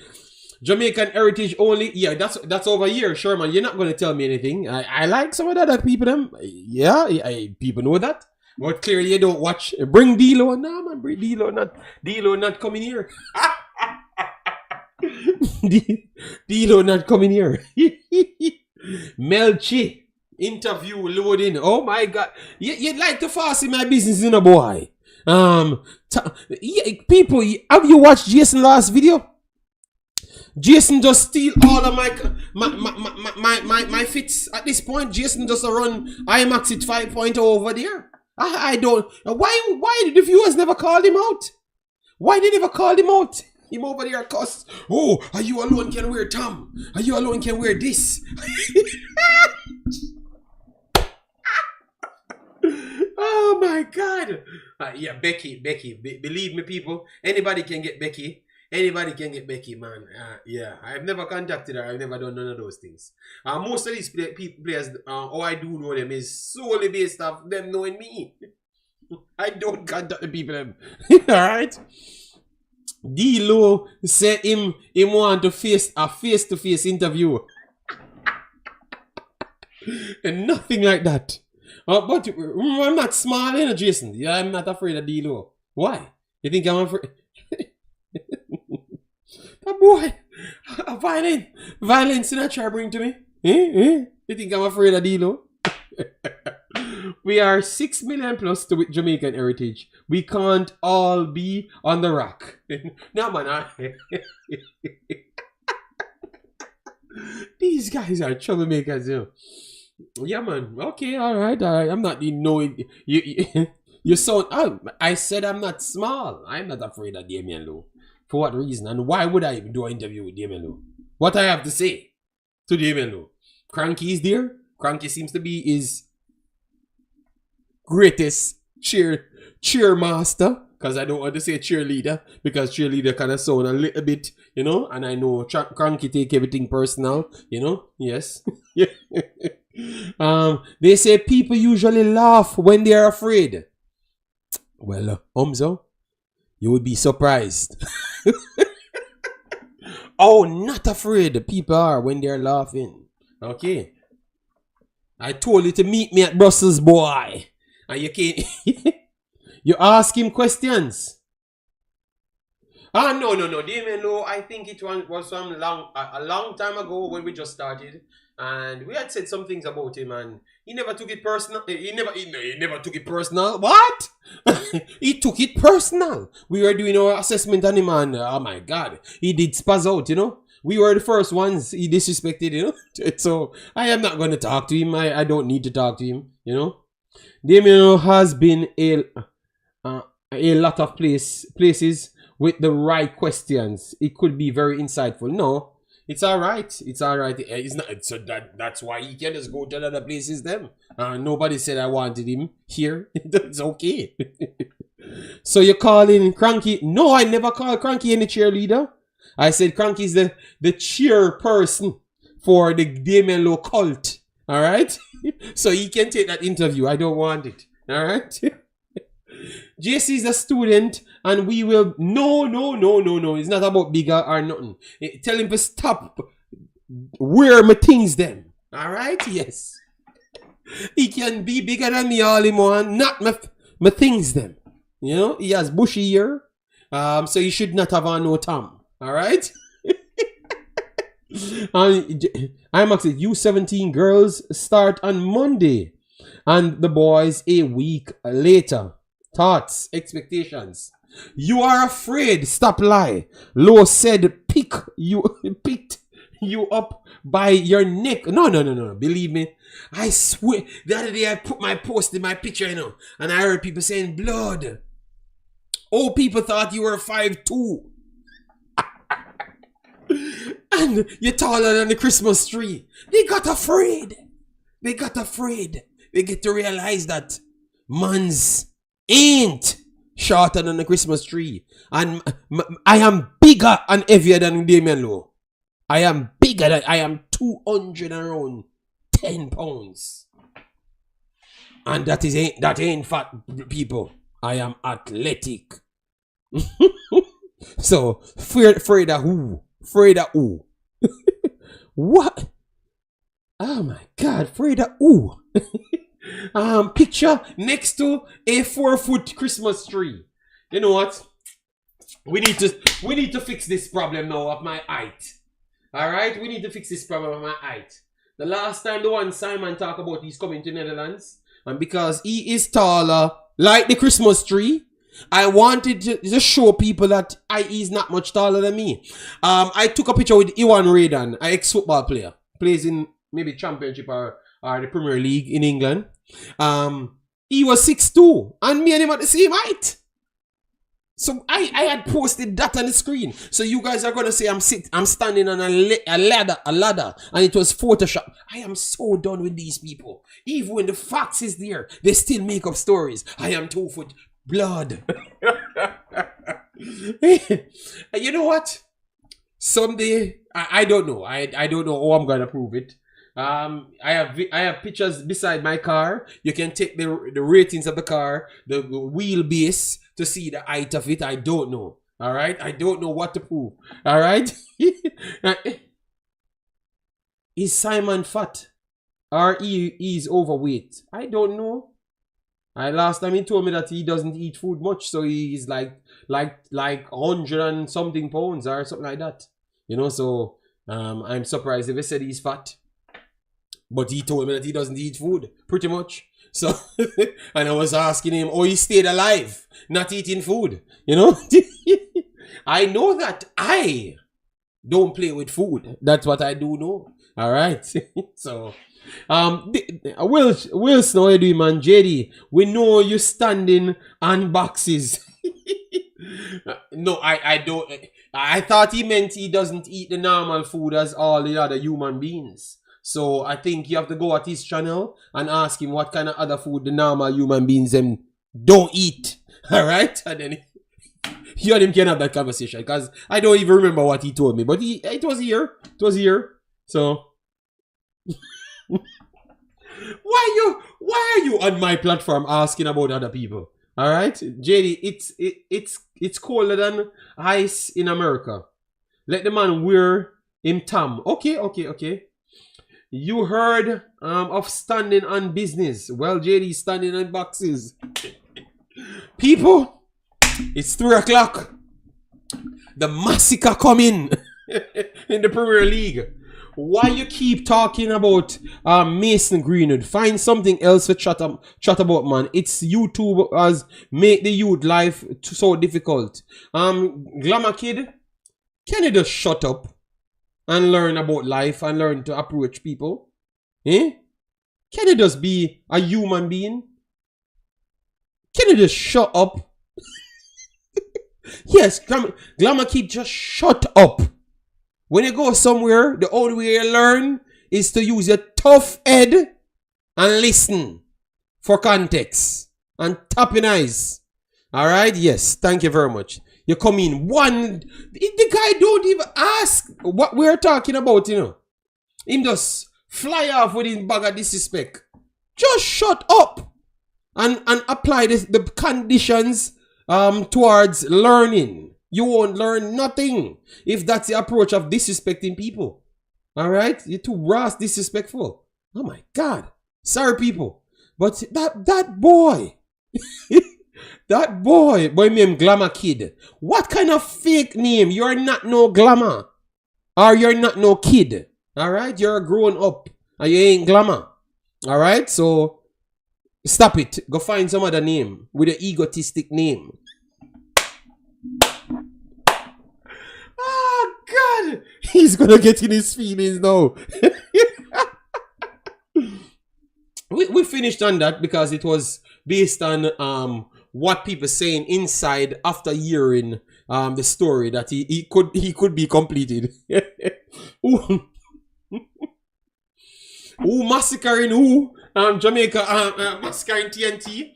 Jamaican heritage only, yeah, that's over here. Sure, man, you're not gonna tell me anything. I like some of the other people them. Yeah, people know that. But clearly you don't watch. Bring D-Lo. Nah, man, bring D-Lo not coming here. D-Lo not coming here. Melchi. Interview loading. Oh my God. You'd like to fast in my business, in a boy. People, have you watched Jason last video? Jason just steal all of my fits. At this point, Jason just run Imaxit 5.0 over there. I don't. Why did the viewers never call him out? Why did they never call him out? Him over there cuss. Oh, are you alone can wear Tom? Are you alone can wear this? Oh my God. Yeah, Becky. Believe me, people. Anybody can get Becky. Anybody can get Becky, man. Yeah, I've never contacted her. I've never done none of those things. Most of these players, all I do know them is solely based off them knowing me. I don't contact the people. Alright? D-Lo said him want to face a face-to-face interview. And nothing like that. But I'm not smart, you know, Jason. Yeah, I'm not afraid of D-Lo. Why? You think I'm afraid? Oh boy, violence in a try bring to me. You think I'm afraid of D-Lo? We are 6 million plus with Jamaican heritage. We can't all be on the rock. No man, these guys are troublemakers, you know. Yeah man, okay, alright. I'm not knowing you sound. I said I'm not small. I'm not afraid of Damian Lowe. For what reason? And why would I even do an interview with Damian Lowe? What I have to say to Damian Lowe? Cranky is there. Cranky seems to be his greatest cheer master. Because I don't want to say cheerleader. Because cheerleader kind of sound a little bit, you know. And I know Cranky take everything personal, you know. Yes. They say people usually laugh when they are afraid. Well, Umzo, you would be surprised. Oh, not afraid. The people are when they're laughing. Okay. I told you to meet me at Brussels, boy. And you can't. You ask him questions. No. Damian Lowe, I think it was a long time ago when we just started. And we had said some things about him, and he never took it personal. He never took it personal. What? He took it personal. We were doing our assessment on him, and oh my God, he did spaz out, you know. We were the first ones he disrespected, you know. So I am not going to talk to him. I don't need to talk to him, you know. Damian has been a lot of places with the right questions. It could be very insightful. No. It's all right. It's all right. It's not. So that's why he can just go to other places. Them. Nobody said I wanted him here. It's okay. So you're calling Cranky? No, I never called Cranky any cheerleader. I said Cranky is the cheer person for the Damian Lowe cult. All right. So he can take that interview. I don't want it. All right. JC is a student and we will no. It's not about bigger or nothing. Tell him to stop wear my things then. Alright? Yes. He can be bigger than me all in one, not my things then. You know, he has bushy hair. So he should not have on no Tom. Alright? Imaxit U17 girls start on Monday and the boys a week later. Thoughts, expectations. You are afraid. Stop lie. Lowe said picked you up by your neck. No. Believe me. I swear. The other day I put my post in my picture, you know, and I heard people saying blood. Oh, people thought you were 5'2". And you're taller than the Christmas tree. They got afraid. They get to realize that man's ain't shorter than the Christmas tree. And I am bigger and heavier than Damian Lowe. I am 210 pounds. And that ain't fat people. I am athletic. So afraid of who? Afraid of who? What? Oh my God, afraid of who? Picture next to a 4-foot Christmas tree. You know what? We need to fix this problem now of my height. Alright? We need to fix this problem of my height. The last time the one Simon talked about he's coming to Netherlands, and because he is taller like the Christmas tree, I wanted to show people that he's not much taller than me. I took a picture with Iwan Redan, an ex-football player. Plays in maybe Championship or the Premier League in England. He was 6'2", and me and him at the same height. So I had posted that on the screen. So you guys are gonna say I'm standing on a ladder, and it was Photoshop. I am so done with these people. Even when the facts is there, they still make up stories. I am 2 foot blood. You know what? Someday I don't know. I don't know how I'm gonna prove it. I have pictures beside my car. You can take the ratings of the car, the wheelbase, to see the height of it. I don't know. All right, I don't know what to prove. All right. Is Simon fat, or he's overweight? I don't know. Last time he told me that he doesn't eat food much, so he's like 100 and something pounds or something like that. You know, so I'm surprised if he said he's fat. But he told me that he doesn't eat food, pretty much. So, and I was asking him, oh, he stayed alive, not eating food, you know? I know that I don't play with food. That's what I do know. All right. So, Will Snow, you doing, man? JD, we know you standing on boxes. No, I don't. I thought he meant he doesn't eat the normal food as all the other human beings. So I think you have to go at his channel and ask him what kind of other food the normal human beings don't eat. Alright? And then you and him can have that conversation. Because I don't even remember what he told me. But it was here. It was here. So why are you on my platform asking about other people? Alright? JD, it's colder than ice in America. Let the man wear him tam. Okay. You heard of standing on business. Well, JD standing on boxes. People, it's 3 o'clock. The massacre coming in the Premier League. Why you keep talking about Mason Greenwood? Find something else to chat about, man. It's YouTube has made the youth life so difficult. Glamour Kid, can you just shut up and learn about life and learn to approach people? Eh? Can you just be a human being? Can you just shut up? Yes, Glamour Kid, just shut up. When you go somewhere, the only way you learn is to use your tough head and listen for context and tap your eyes. Alright? Yes, thank you very much. You come in the guy don't even ask what we're talking about, you know. Him just fly off with his bag of disrespect. Just shut up and apply the conditions towards learning. You won't learn nothing if that's the approach of disrespecting people. Alright? You're too rash disrespectful. Oh my God. Sorry, people. But that boy... That boy named Glamour Kid. What kind of fake name? You're not no glamour. Or you're not no kid. Alright? You're grown up. And you ain't glamour. Alright? So, stop it. Go find some other name with an egotistic name. Oh, God. He's gonna get in his feelings now. we finished on that because it was based on what people saying inside after hearing the story that he could be completed. Who massacring who? Jamaica massacring TNT.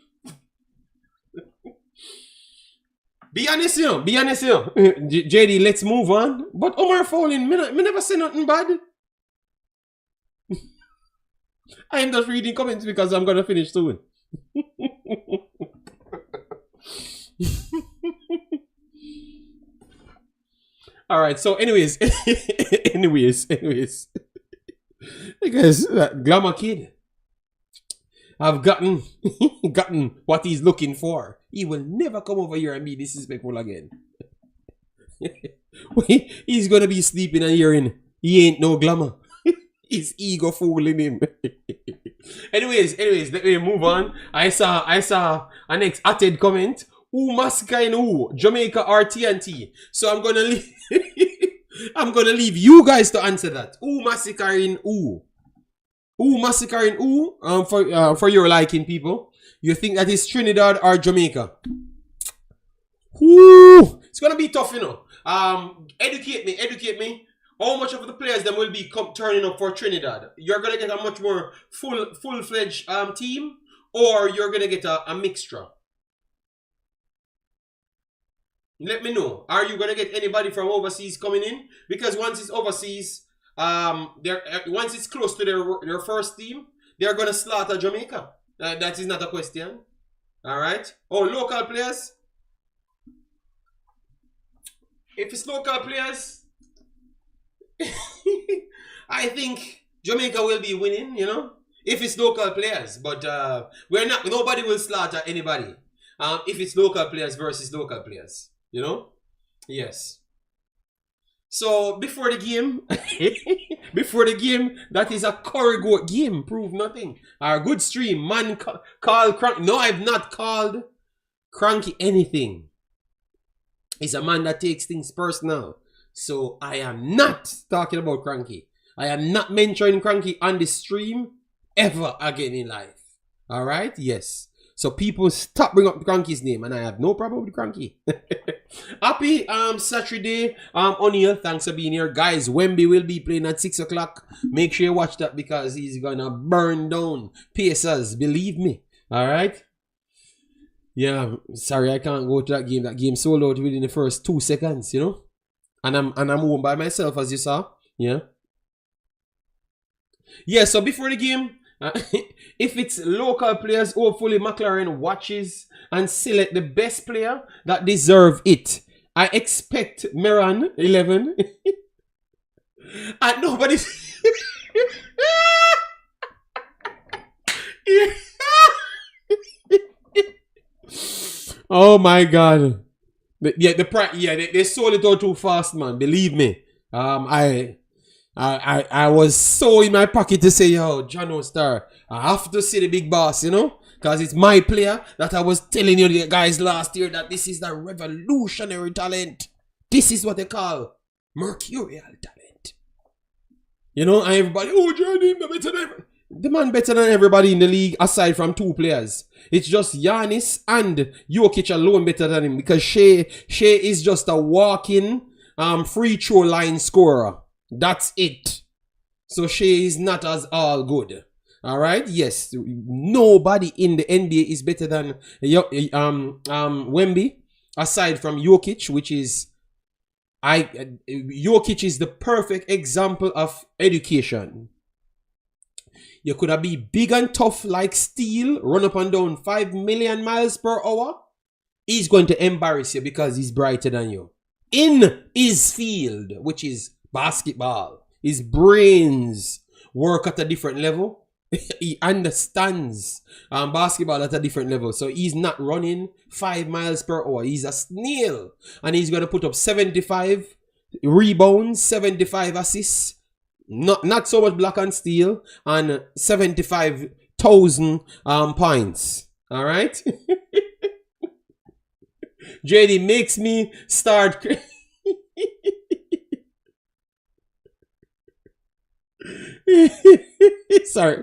Be honest, you know. JD, let's move on. But Omar Fowling, me never say nothing bad. I am just reading comments because I'm gonna finish soon. All right. So, anyways, anyways, guys, that glamour kid, I've gotten gotten what he's looking for. He will never come over here and be disrespectful again. He's gonna be sleeping and hearing he ain't no glamour. His ego fooling him. anyways, let me move on. I saw an ex-atted comment. Who massacre in who? Jamaica or TNT? So I'm gonna leave I'm gonna leave you guys to answer that. Who massacring who? Who massacring who? For your liking, people. You think that is Trinidad or Jamaica? Whoo! It's gonna be tough, you know. Educate me. How much of the players then will be turning up for Trinidad? You're gonna get a much more full-fledged team, or you're gonna get a mixture. Let me know. Are you gonna get anybody from overseas coming in? Because once it's overseas, once it's close to their first team, they're gonna slaughter Jamaica. That is not a question. All right. Oh, local players. If it's local players, I think Jamaica will be winning. You know, if it's local players, but we're not. Nobody will slaughter anybody. If it's local players versus local players. You know? Yes. So before the game, that is a curry goat game. Prove nothing. Our good stream, man call Cranky. No, I've not called Cranky anything. He's a man that takes things personal. So I am not talking about Cranky. I am not mentioning Cranky on the stream ever again in life. Alright? Yes. So people stop bringing up Cranky's name, and I have no problem with Cranky. Happy Saturday, O'Neil. Thanks for being here, guys. Wemby will be playing at 6 o'clock. Make sure you watch that because he's gonna burn down Pacers. Believe me. All right. Yeah. Sorry, I can't go to that game. That game sold out within the first 2 seconds. You know, and I'm home by myself, as you saw. Yeah. Yeah. So before the game. If it's local players, hopefully McLaren watches and select the best player that deserve it. I expect Meran 11. And nobody's. Oh my God! They sold it out too fast, man. Believe me. I was so in my pocket to say, yo, John Star, I have to see the big boss, you know? Because it's my player that I was telling you guys last year that this is the revolutionary talent. This is what they call mercurial talent. You know, and everybody, oh, Johnny, the man better than everybody in the league aside from 2 players. It's just Giannis and Jokic alone better than him because Shea is just a walking free throw line scorer. That's it. So Shea is not as all good. Alright? Yes. Nobody in the NBA is better than Wemby. Aside from Jokic, which is Jokic is the perfect example of education. You could have be big and tough like steel, run up and down 5 million miles per hour. He's going to embarrass you because he's brighter than you. In his field, which is basketball, his brains work at a different level. He understands basketball at a different level. So he's not running 5 miles per hour. He's a snail. And he's going to put up 75 rebounds, 75 assists. Not so much block and steal. And 75,000 points. Alright? JD makes me start... sorry,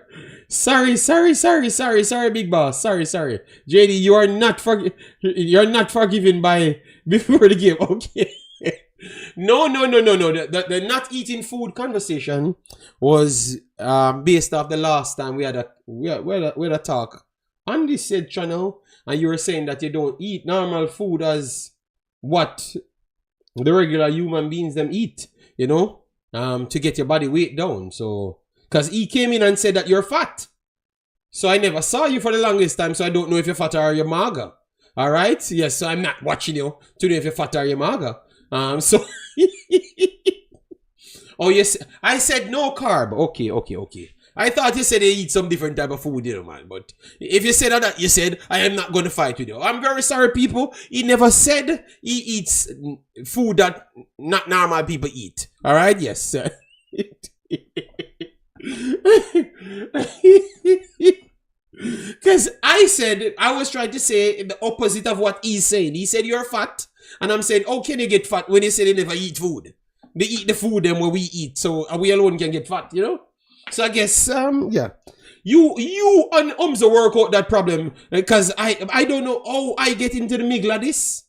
big boss. Sorry. JD, you're not forgiven by before the game. Okay. No. The not eating food conversation was based off the last time we had a talk on this said channel, and you were saying that you don't eat normal food as what the regular human beings them eat, you know, to get your body weight down. So, because he came in and said that you're fat. So I never saw you for the longest time, so I don't know if you're fat or you're mager. All right? Yes, so I'm not watching you to know if you're fat or you're mager. So... Oh, yes. I said no carb. Okay. I thought you said you eat some different type of food, you know, man. But if you said that, you said, I am not going to fight with you. I'm very sorry, people. He never said he eats food that not normal people eat. All right? Yes. Because I was trying to say the opposite of what he's saying. He said you're fat. And I'm saying, how can you get fat when he said they never eat food? They eat the food them where we eat. So we alone can get fat, you know? So I guess, yeah. You and Umza work out that problem. Because I don't know how I get into the middle of this.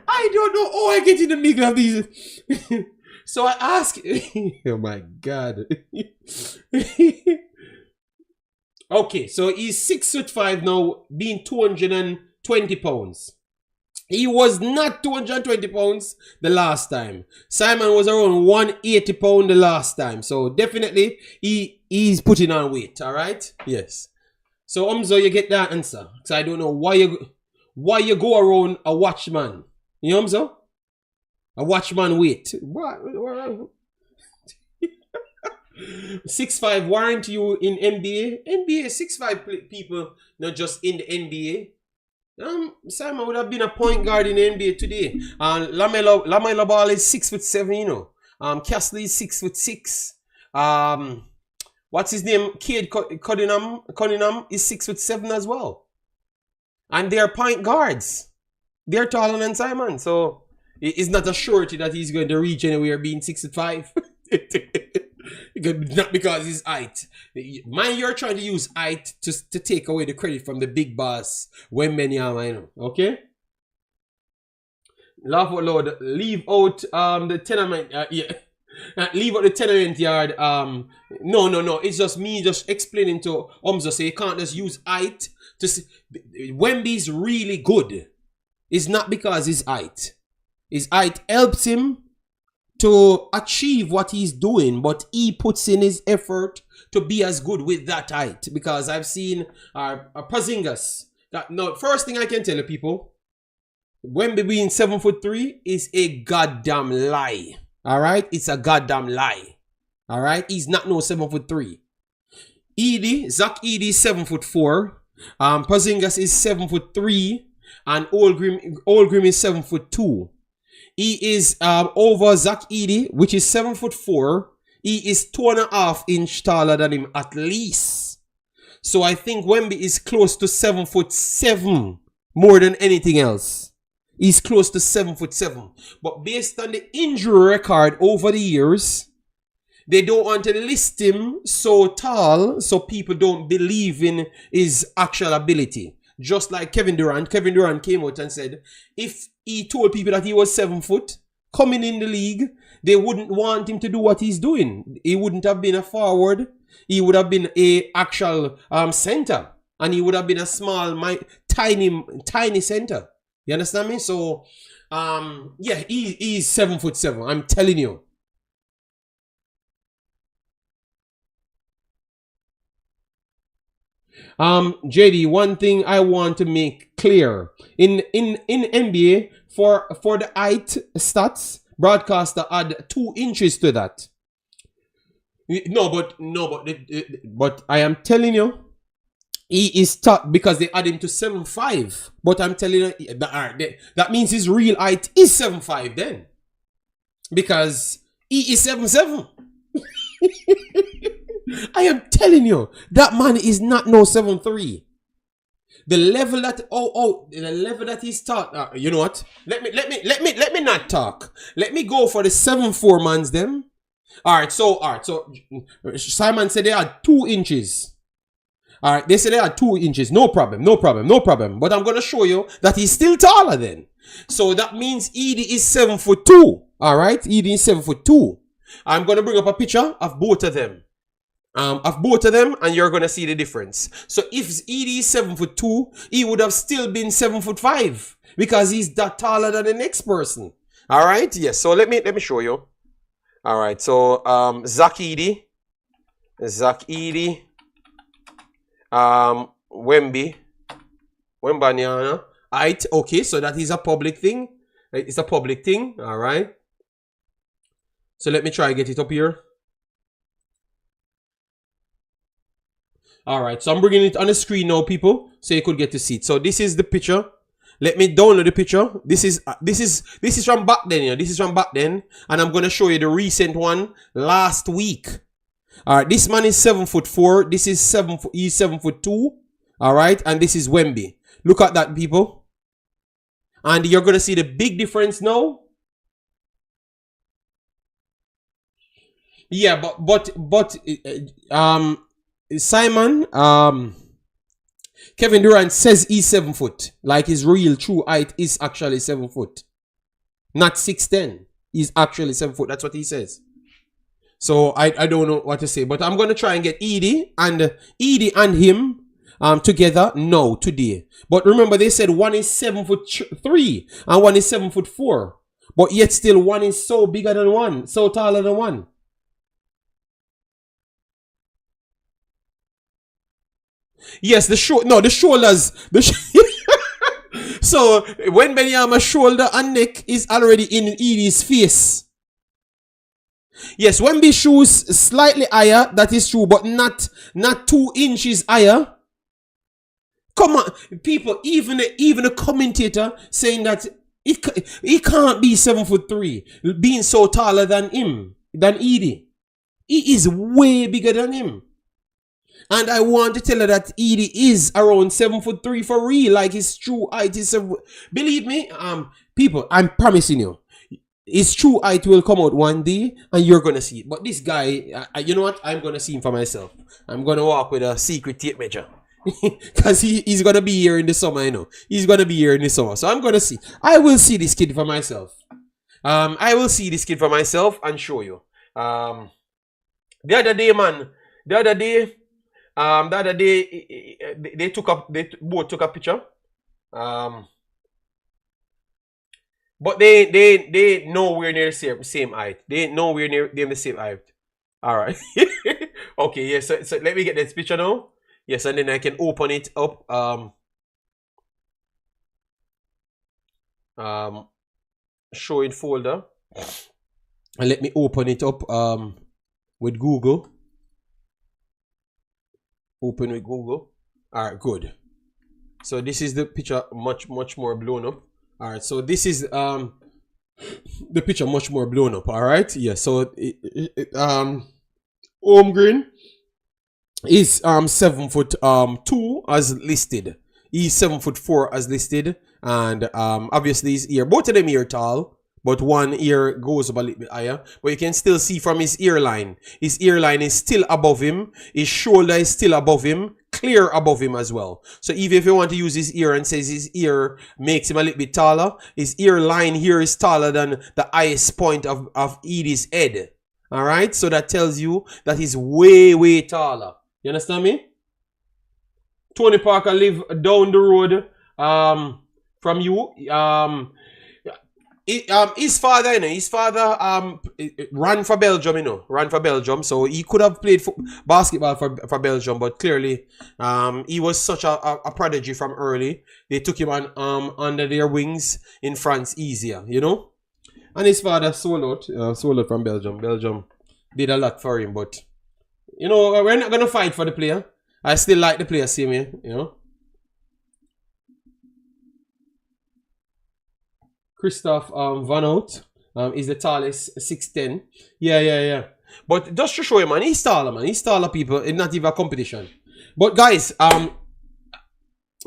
I don't know how I get in the middle of these. So I ask, oh my God. Okay, so he's 6'5" now, being 220 pounds. He was not 220 pounds the last time. Simon was around 180 pounds the last time. So definitely he's putting on weight, alright? Yes. So Umzo, you get that answer. So I don't know why you go around a watchman. You know Umzo? A watchman weight. What? 6'5" warrant you in NBA? NBA 6'5" people, not just in the NBA. Simon would have been a point guard in the NBA today. Lamelo Ball is 6'7", you know. Castle is 6'6". What's his name? Cade Cunningham is 6'7" as well. And they're point guards. They're taller than Simon, so it's not a surety that he's going to reach anywhere being 6'5". Not because he's height. Man, you're trying to use height to take away the credit from the big boss. When many are, I know. Okay? Laugh out loud. Leave out the tenement. Yeah. Leave out the tenement yard. No. It's just me just explaining to Umza. So you can't just use height to see. Wemby's really good. It's not because his height. His height helps him to achieve what he's doing, but he puts in his effort to be as good with that height. Because I've seen Porzingis. No, first thing I can tell you, people, Wemby being 7'3" is a goddamn lie. Alright? It's a goddamn lie. Alright? He's not no 7'3". Zach Edey is 7'4". Porzingis is 7'3", and Old Grim is 7'2". He is over Zach Edey, which is 7'4". He is 2.5 inches taller than him at least. So I think Wemby is close to 7'7" more than anything else. He's close to 7'7". But based on the injury record over the years, they don't want to list him so tall so people don't believe in his actual ability. Just like Kevin Durant. Kevin Durant came out and said, if he told people that he was 7 foot, coming in the league, they wouldn't want him to do what he's doing. He wouldn't have been a forward. He would have been a actual center. And he would have been a small, tiny center. You understand me? So, yeah, he's 7'7". I'm telling you. JD, one thing I want to make clear in NBA for the height stats, broadcaster add 2 inches to that. But I am telling you, he is taught because they add him to 7'5". But I'm telling you that means his real height is 7'5" then, because he is 7'7". I am telling you, that man is not no 7'3". The level that the level that he's taught. You know what? Let me not talk. Let me go for the 7'4" mans them. Alright, so Simon said they had 2 inches. Alright, they said they had 2 inches. No problem. But I'm gonna show you that he's still taller then. So that means Edey is 7'2". Alright, Edey is 7'2". I'm gonna bring up a picture of both of them. And you're gonna see the difference. So if Edey is 7'2", he would have still been 7'5", because he's that taller than the next person. All right, yes. So let me show you. All right, so Zach Edey Zach Edie, Wembanyama. Alright, okay, so that is a public thing. It's a public thing, alright. So let me try and get it up here. Alright, so I'm bringing it on the screen now, people, so you could get to see it. So this is the picture. Let me download the picture. This is from back then, you know. This is from back then, and I'm gonna show you the recent one last week. Alright, this man is 7'4". This is he's 7'2". Alright, and this is Wemby. Look at that, people. And you're gonna see the big difference now. Yeah, but Simon, Kevin Durant says he's 7 foot. Like his real true height is actually 7 foot. Not 6'10". He's actually 7 foot. That's what he says. So I don't know what to say. But I'm gonna try and get Edie and him together now today. But remember, they said one is 7'3" and one is 7'4". But yet still one is so bigger than one, so taller than one. Yes, the shoulders. So when Wembanyama's shoulder and neck is already in Edie's face. Yes, Wemby's shoes slightly higher, that is true, but not 2 inches higher. Come on, people, even a commentator saying that he can't be 7'3", being so taller than him, than Edie. He is way bigger than him. And I want to tell her that Edie is around 7'3" for real, like his true height is. Believe me, people, I'm promising you, his true height will come out one day, and you're gonna see it. But this guy, you know what? I'm gonna see him for myself. I'm gonna walk with a secret tape measure, because he's gonna be here in the summer. You know, he's gonna be here in the summer, so I'm gonna see. I will see this kid for myself. I will see this kid for myself and show you. The other day, man. The other day, they both took a picture. But they nowhere near the same height. They nowhere near the same height. All right. Okay. Yes. Yeah, so let me get this picture now. Yes, and then I can open it up. Show in folder. And let me open it up. With Google. Open with Google. All right. Good. So this is the picture, much more blown up. All right, so this is the picture much more blown up. All right, yeah. So Holmgren is 7'2" as listed. He's 7'4" as listed, and obviously his ear. Both of them ear tall, but one ear goes up a little bit higher. But you can still see from his ear line. His ear line is still above him. His shoulder is still above him. Clear above him as well. So even if you want to use his ear and says his ear makes him a little bit taller, his ear line here is taller than the highest point of Edie's head. All right, so that tells you that he's way taller. You understand me? Tony Parker live down the road from you. His father, you know, ran for Belgium, you know, ran for Belgium. So he could have played basketball for Belgium, but clearly, he was such a prodigy from early. They took him on under their wings in France easier, you know. And his father sold out from Belgium. Belgium did a lot for him, but you know, we're not gonna fight for the player. I still like the player, same way, you know. Christoph Van Hout is the tallest, 6'10". Yeah. But just to show you, man, he's taller, man. He's taller, people. It's not even a competition. But guys,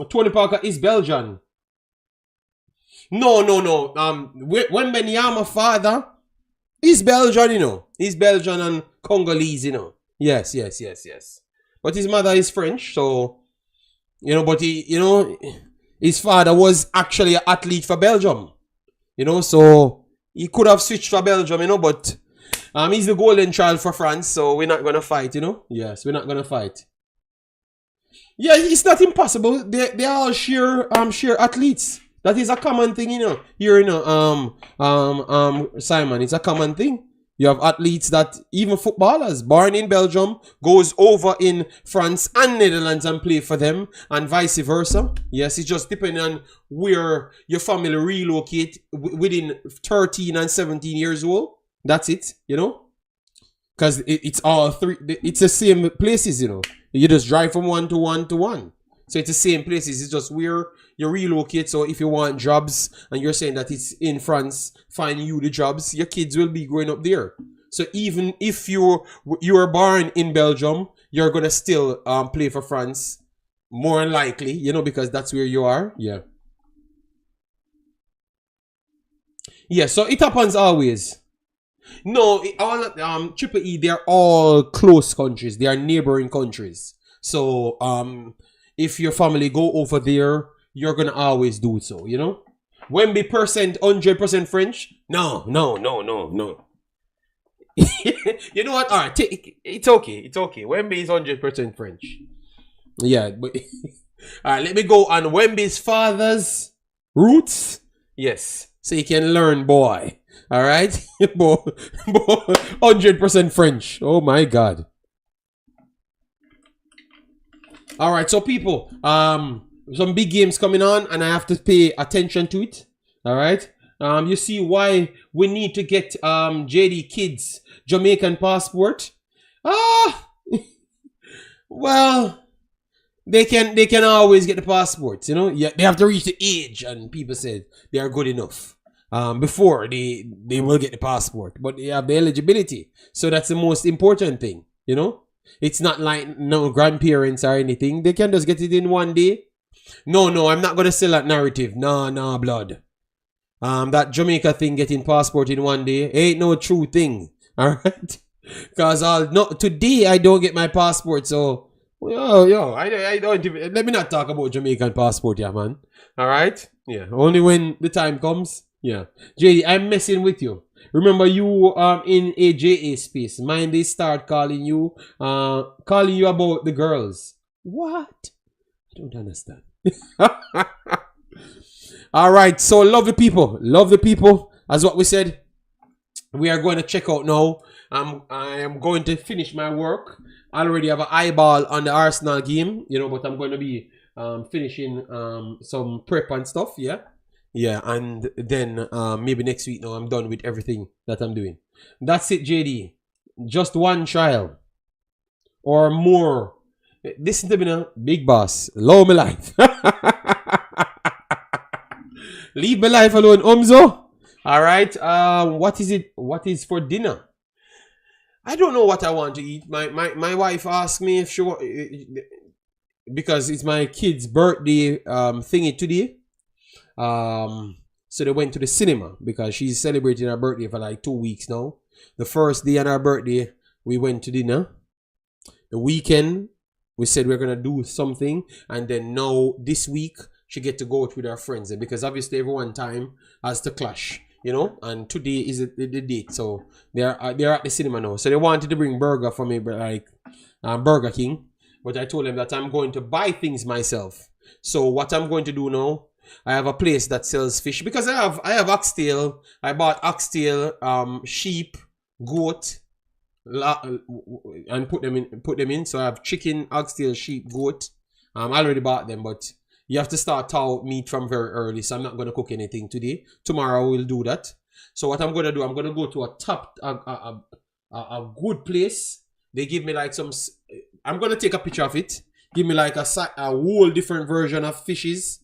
Tony Parker is Belgian. No. Wembanyama's father is Belgian, you know. He's Belgian and Congolese, you know. Yes. But his mother is French, so you know. But his father was actually an athlete for Belgium. You know, so he could have switched for Belgium, you know, but he's the golden child for France, so we're not gonna fight, you know. Yes, we're not gonna fight. Yeah, it's not impossible. They all share athletes. That is a common thing, you know. Here, you know, Simon, it's a common thing. You have athletes that, even footballers, born in Belgium, goes over in France and Netherlands and play for them, and vice versa. Yes, it's just depending on where your family relocate within 13 and 17 years old. That's it, you know? Because it's all three, it's the same places, you know. You just drive from one to one to one. So it's the same places. It's just where you relocate. So if you want jobs and you're saying that it's in France, finding you the jobs, your kids will be growing up there. So even if you are born in Belgium, you're gonna still play for France, more than likely, you know, because that's where you are. Yeah. Yeah. So it happens always. No, all Triple E, they're all close countries. They are neighboring countries. So if your family go over there, you're gonna always do so, you know? Wemby 100% French? No. You know what? Alright, it's okay. It's okay. Wemby is 100% French. Yeah, but alright, let me go on Wemby's father's roots. Yes. So you can learn, boy. Alright? 100% French. Oh my god. Alright, so people, some big games coming on and I have to pay attention to it. Alright? You see why we need to get JD Kids Jamaican passport? Well, they can always get the passports, you know? Yeah, they have to reach the age, and people said they are good enough before they will get the passport, but they have the eligibility. So that's the most important thing, you know? It's not like no grandparents or anything. They can just get it in one day. No, I'm not gonna sell that narrative. Nah, blood. That Jamaica thing, getting passport in one day, ain't no true thing. Alright? Cause today I don't get my passport, so I don't even, let me not talk about Jamaican passport, yeah, man. Alright? Yeah. Only when the time comes. Yeah. JD, I'm messing with you. Remember, you in a JA space. Mind they start calling you about the girls. What? I don't understand. Alright, so love the people. As what we said, we are going to check out now. I am going to finish my work. I already have an eyeball on the Arsenal game, you know, but I'm going to be finishing some prep and stuff, yeah. Yeah, and then maybe next week now I'm done with everything that I'm doing. That's it, JD. Just one child or more. Listen to me now, big boss. Love my life. Leave my life alone, Umzo. All right. What is it? What is for dinner? I don't know what I want to eat. My wife asked me if she because it's my kid's birthday thingy today. So they went to the cinema because she's celebrating her birthday for like 2 weeks now. The first day on her birthday, we went to dinner. The weekend, we said we're gonna do something, and then now this week she get to go out with her friends because obviously everyone time has to clash, you know. And today is the date, so they're at the cinema now. So they wanted to bring burger for me, but like Burger King, but I told them that I'm going to buy things myself. So what I'm going to do now, I have a place that sells fish because I have oxtail. I bought oxtail, sheep, goat, and put them in. So I have chicken, oxtail, sheep, goat. I already bought them, but you have to start thaw meat from very early. So I'm not going to cook anything today. Tomorrow we'll do that. So what I'm going to do, I'm going to go to a good place. They give me like some. I'm going to take a picture of it. Give me like a whole different version of fishes.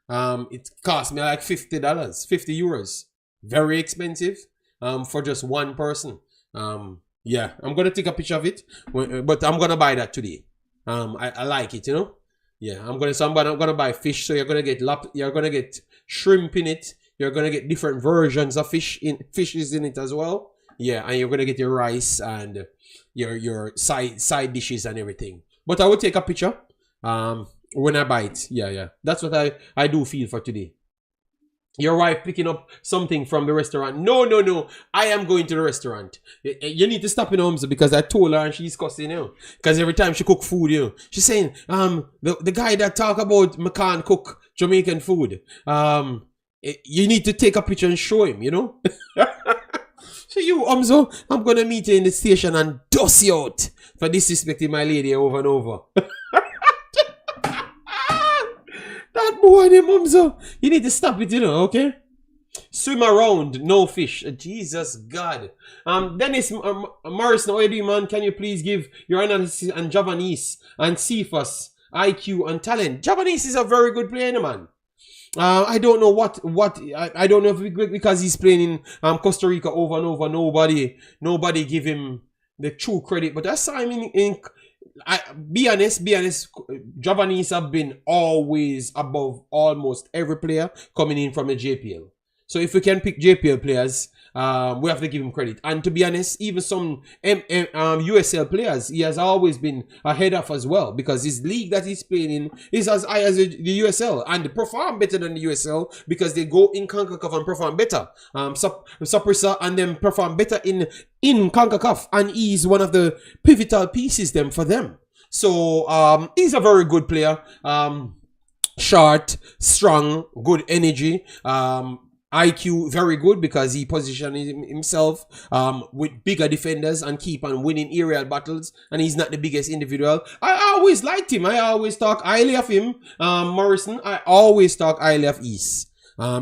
It cost me like $50, 50 euros. Very expensive for just one person. Yeah, I'm gonna take a picture of it, but I'm gonna buy that today. I like it, you know. Yeah, I'm gonna buy fish. So you're gonna get shrimp in it. You're gonna get different versions of fishes in it as well. Yeah, and you're gonna get your rice and your side dishes and everything. But I will take a picture. When I buy it. Yeah. That's what I do feel for today. Your wife picking up something from the restaurant. No. I am going to the restaurant. You need to stop in homes because I told her and she's cussing, you know. Because every time she cook food, you know, she's saying, the guy that talk about me can't cook Jamaican food, you need to take a picture and show him, you know. So you, Umzo, I'm gonna meet you in the station and dust you out for disrespecting my lady over and over. That boy, Umzo, you need to stop it, you know, okay? Swim around, no fish. Jesus God. Dennis Morrison, how are you doing, man? Can you please give your analysis on Javanese and Cephas, IQ and talent? Javanese is a very good player, man. I don't know I don't know if because he's playing in Costa Rica over and over, nobody give him the true credit. But I saw him be honest, Javanese have been always above almost every player coming in from the JPL. So if we can pick JPL players, we have to give him credit. And to be honest, even some USL players, he has always been ahead of as well, because his league that he's playing in is as high as the USL, and they perform better than the USL because they go in Concacaf and perform better. Saprissa and them perform better in Concacaf, and he's one of the pivotal pieces for them. So he's a very good player. Short, strong, good energy. IQ very good because he positioned himself with bigger defenders and keep on winning aerial battles, and he's not the biggest individual. I always liked him. I always talk highly of him. Morrison, I always talk highly of East.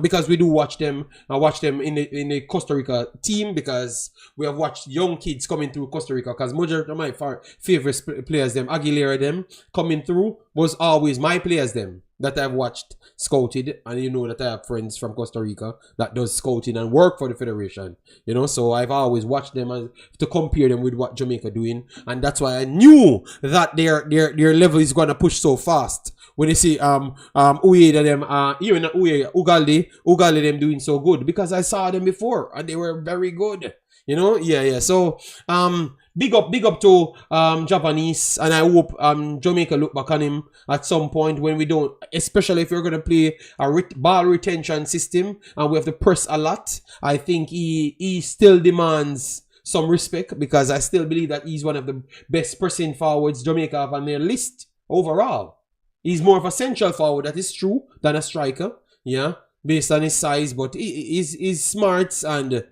Because we do watch them. I watch them in the Costa Rica team, because we have watched young kids coming through Costa Rica. Because majority of my favorite players, them Aguilera, them coming through, was always my players, them that I've watched, scouted, and you know that I have friends from Costa Rica that does scouting and work for the federation. You know, so I've always watched them to compare them with what Jamaica doing, and that's why I knew that their level is gonna push so fast. When you see Ueda them, even Ugalde them doing so good, because I saw them before and they were very good. You know, yeah. So big up to Japanese, and I hope Jamaica look back on him at some point when we don't, especially if you're gonna play a ball retention system and we have to press a lot. I think he still demands some respect, because I still believe that he's one of the best pressing forwards Jamaica have on their list overall. He's more of a central forward, that is true, than a striker, yeah, based on his size, but his smarts and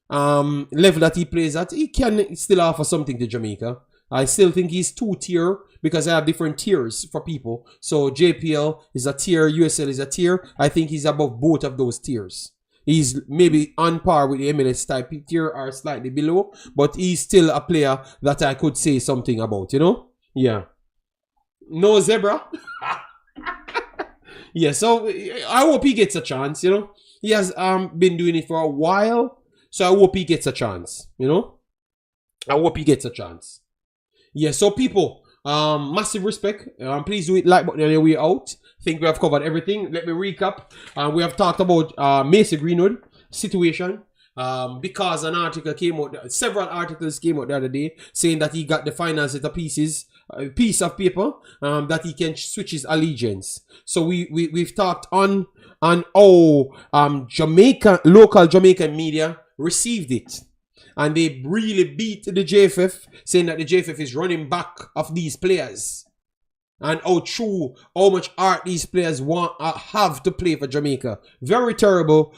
level that he plays at, he can still offer something to Jamaica. I still think he's 2-tier, because I have different tiers for people. So JPL is a tier, USL is a tier. I think he's above both of those tiers. He's maybe on par with the MLS type tier or slightly below, but he's still a player that I could say something about, you know? Yeah. No zebra. Yeah, so I hope he gets a chance, you know. He has been doing it for a while, so I hope he gets a chance, you know. I hope he gets a chance. Yeah, so people, massive respect. Please do it like button on your way out. Think we have covered everything. Let me recap. We have talked about Mason Greenwood situation. Because an article came out, several articles came out the other day saying that he got the final set of pieces, a piece of paper, that he can switch his allegiance. So we've talked on how local Jamaican media received it, and they really beat the JFF, saying that the JFF is running back of these players, and how much art these players have to play for Jamaica. Very terrible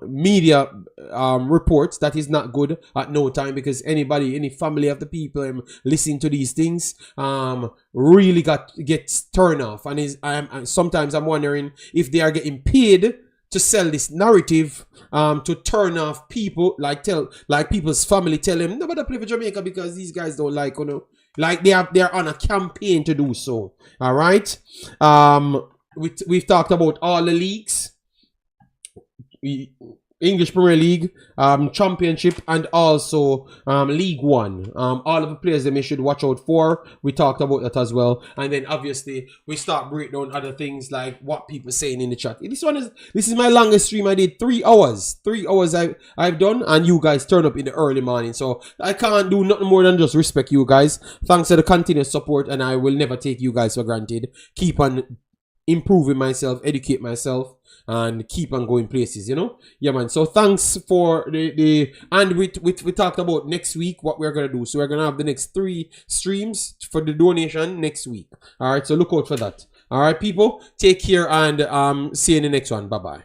media reports. That is not good at no time, because any family of the people listening to these things really gets turned off. And sometimes I'm wondering if they are getting paid to sell this narrative, to turn off people, like people's family tell them nobody play for Jamaica because these guys don't like, you know. Like they're on a campaign to do so. All right. We've talked about all the leagues, English Premier League, Championship, and also League One. All of the players that we should watch out for. We talked about that as well. And then obviously we start breaking down other things like what people saying in the chat. This is my longest stream. I did 3 hours. 3 hours I've done, and you guys turn up in the early morning. So I can't do nothing more than just respect you guys. Thanks for the continuous support, and I will never take you guys for granted. Keep on improving myself, educate myself, and keep on going places, you know. Yeah, man. So thanks for and we talked about next week what we're gonna do. So we're gonna have the next 3 streams for the donation next week. All right, so look out for that. All right, people, take care, and see you in the next one. Bye bye.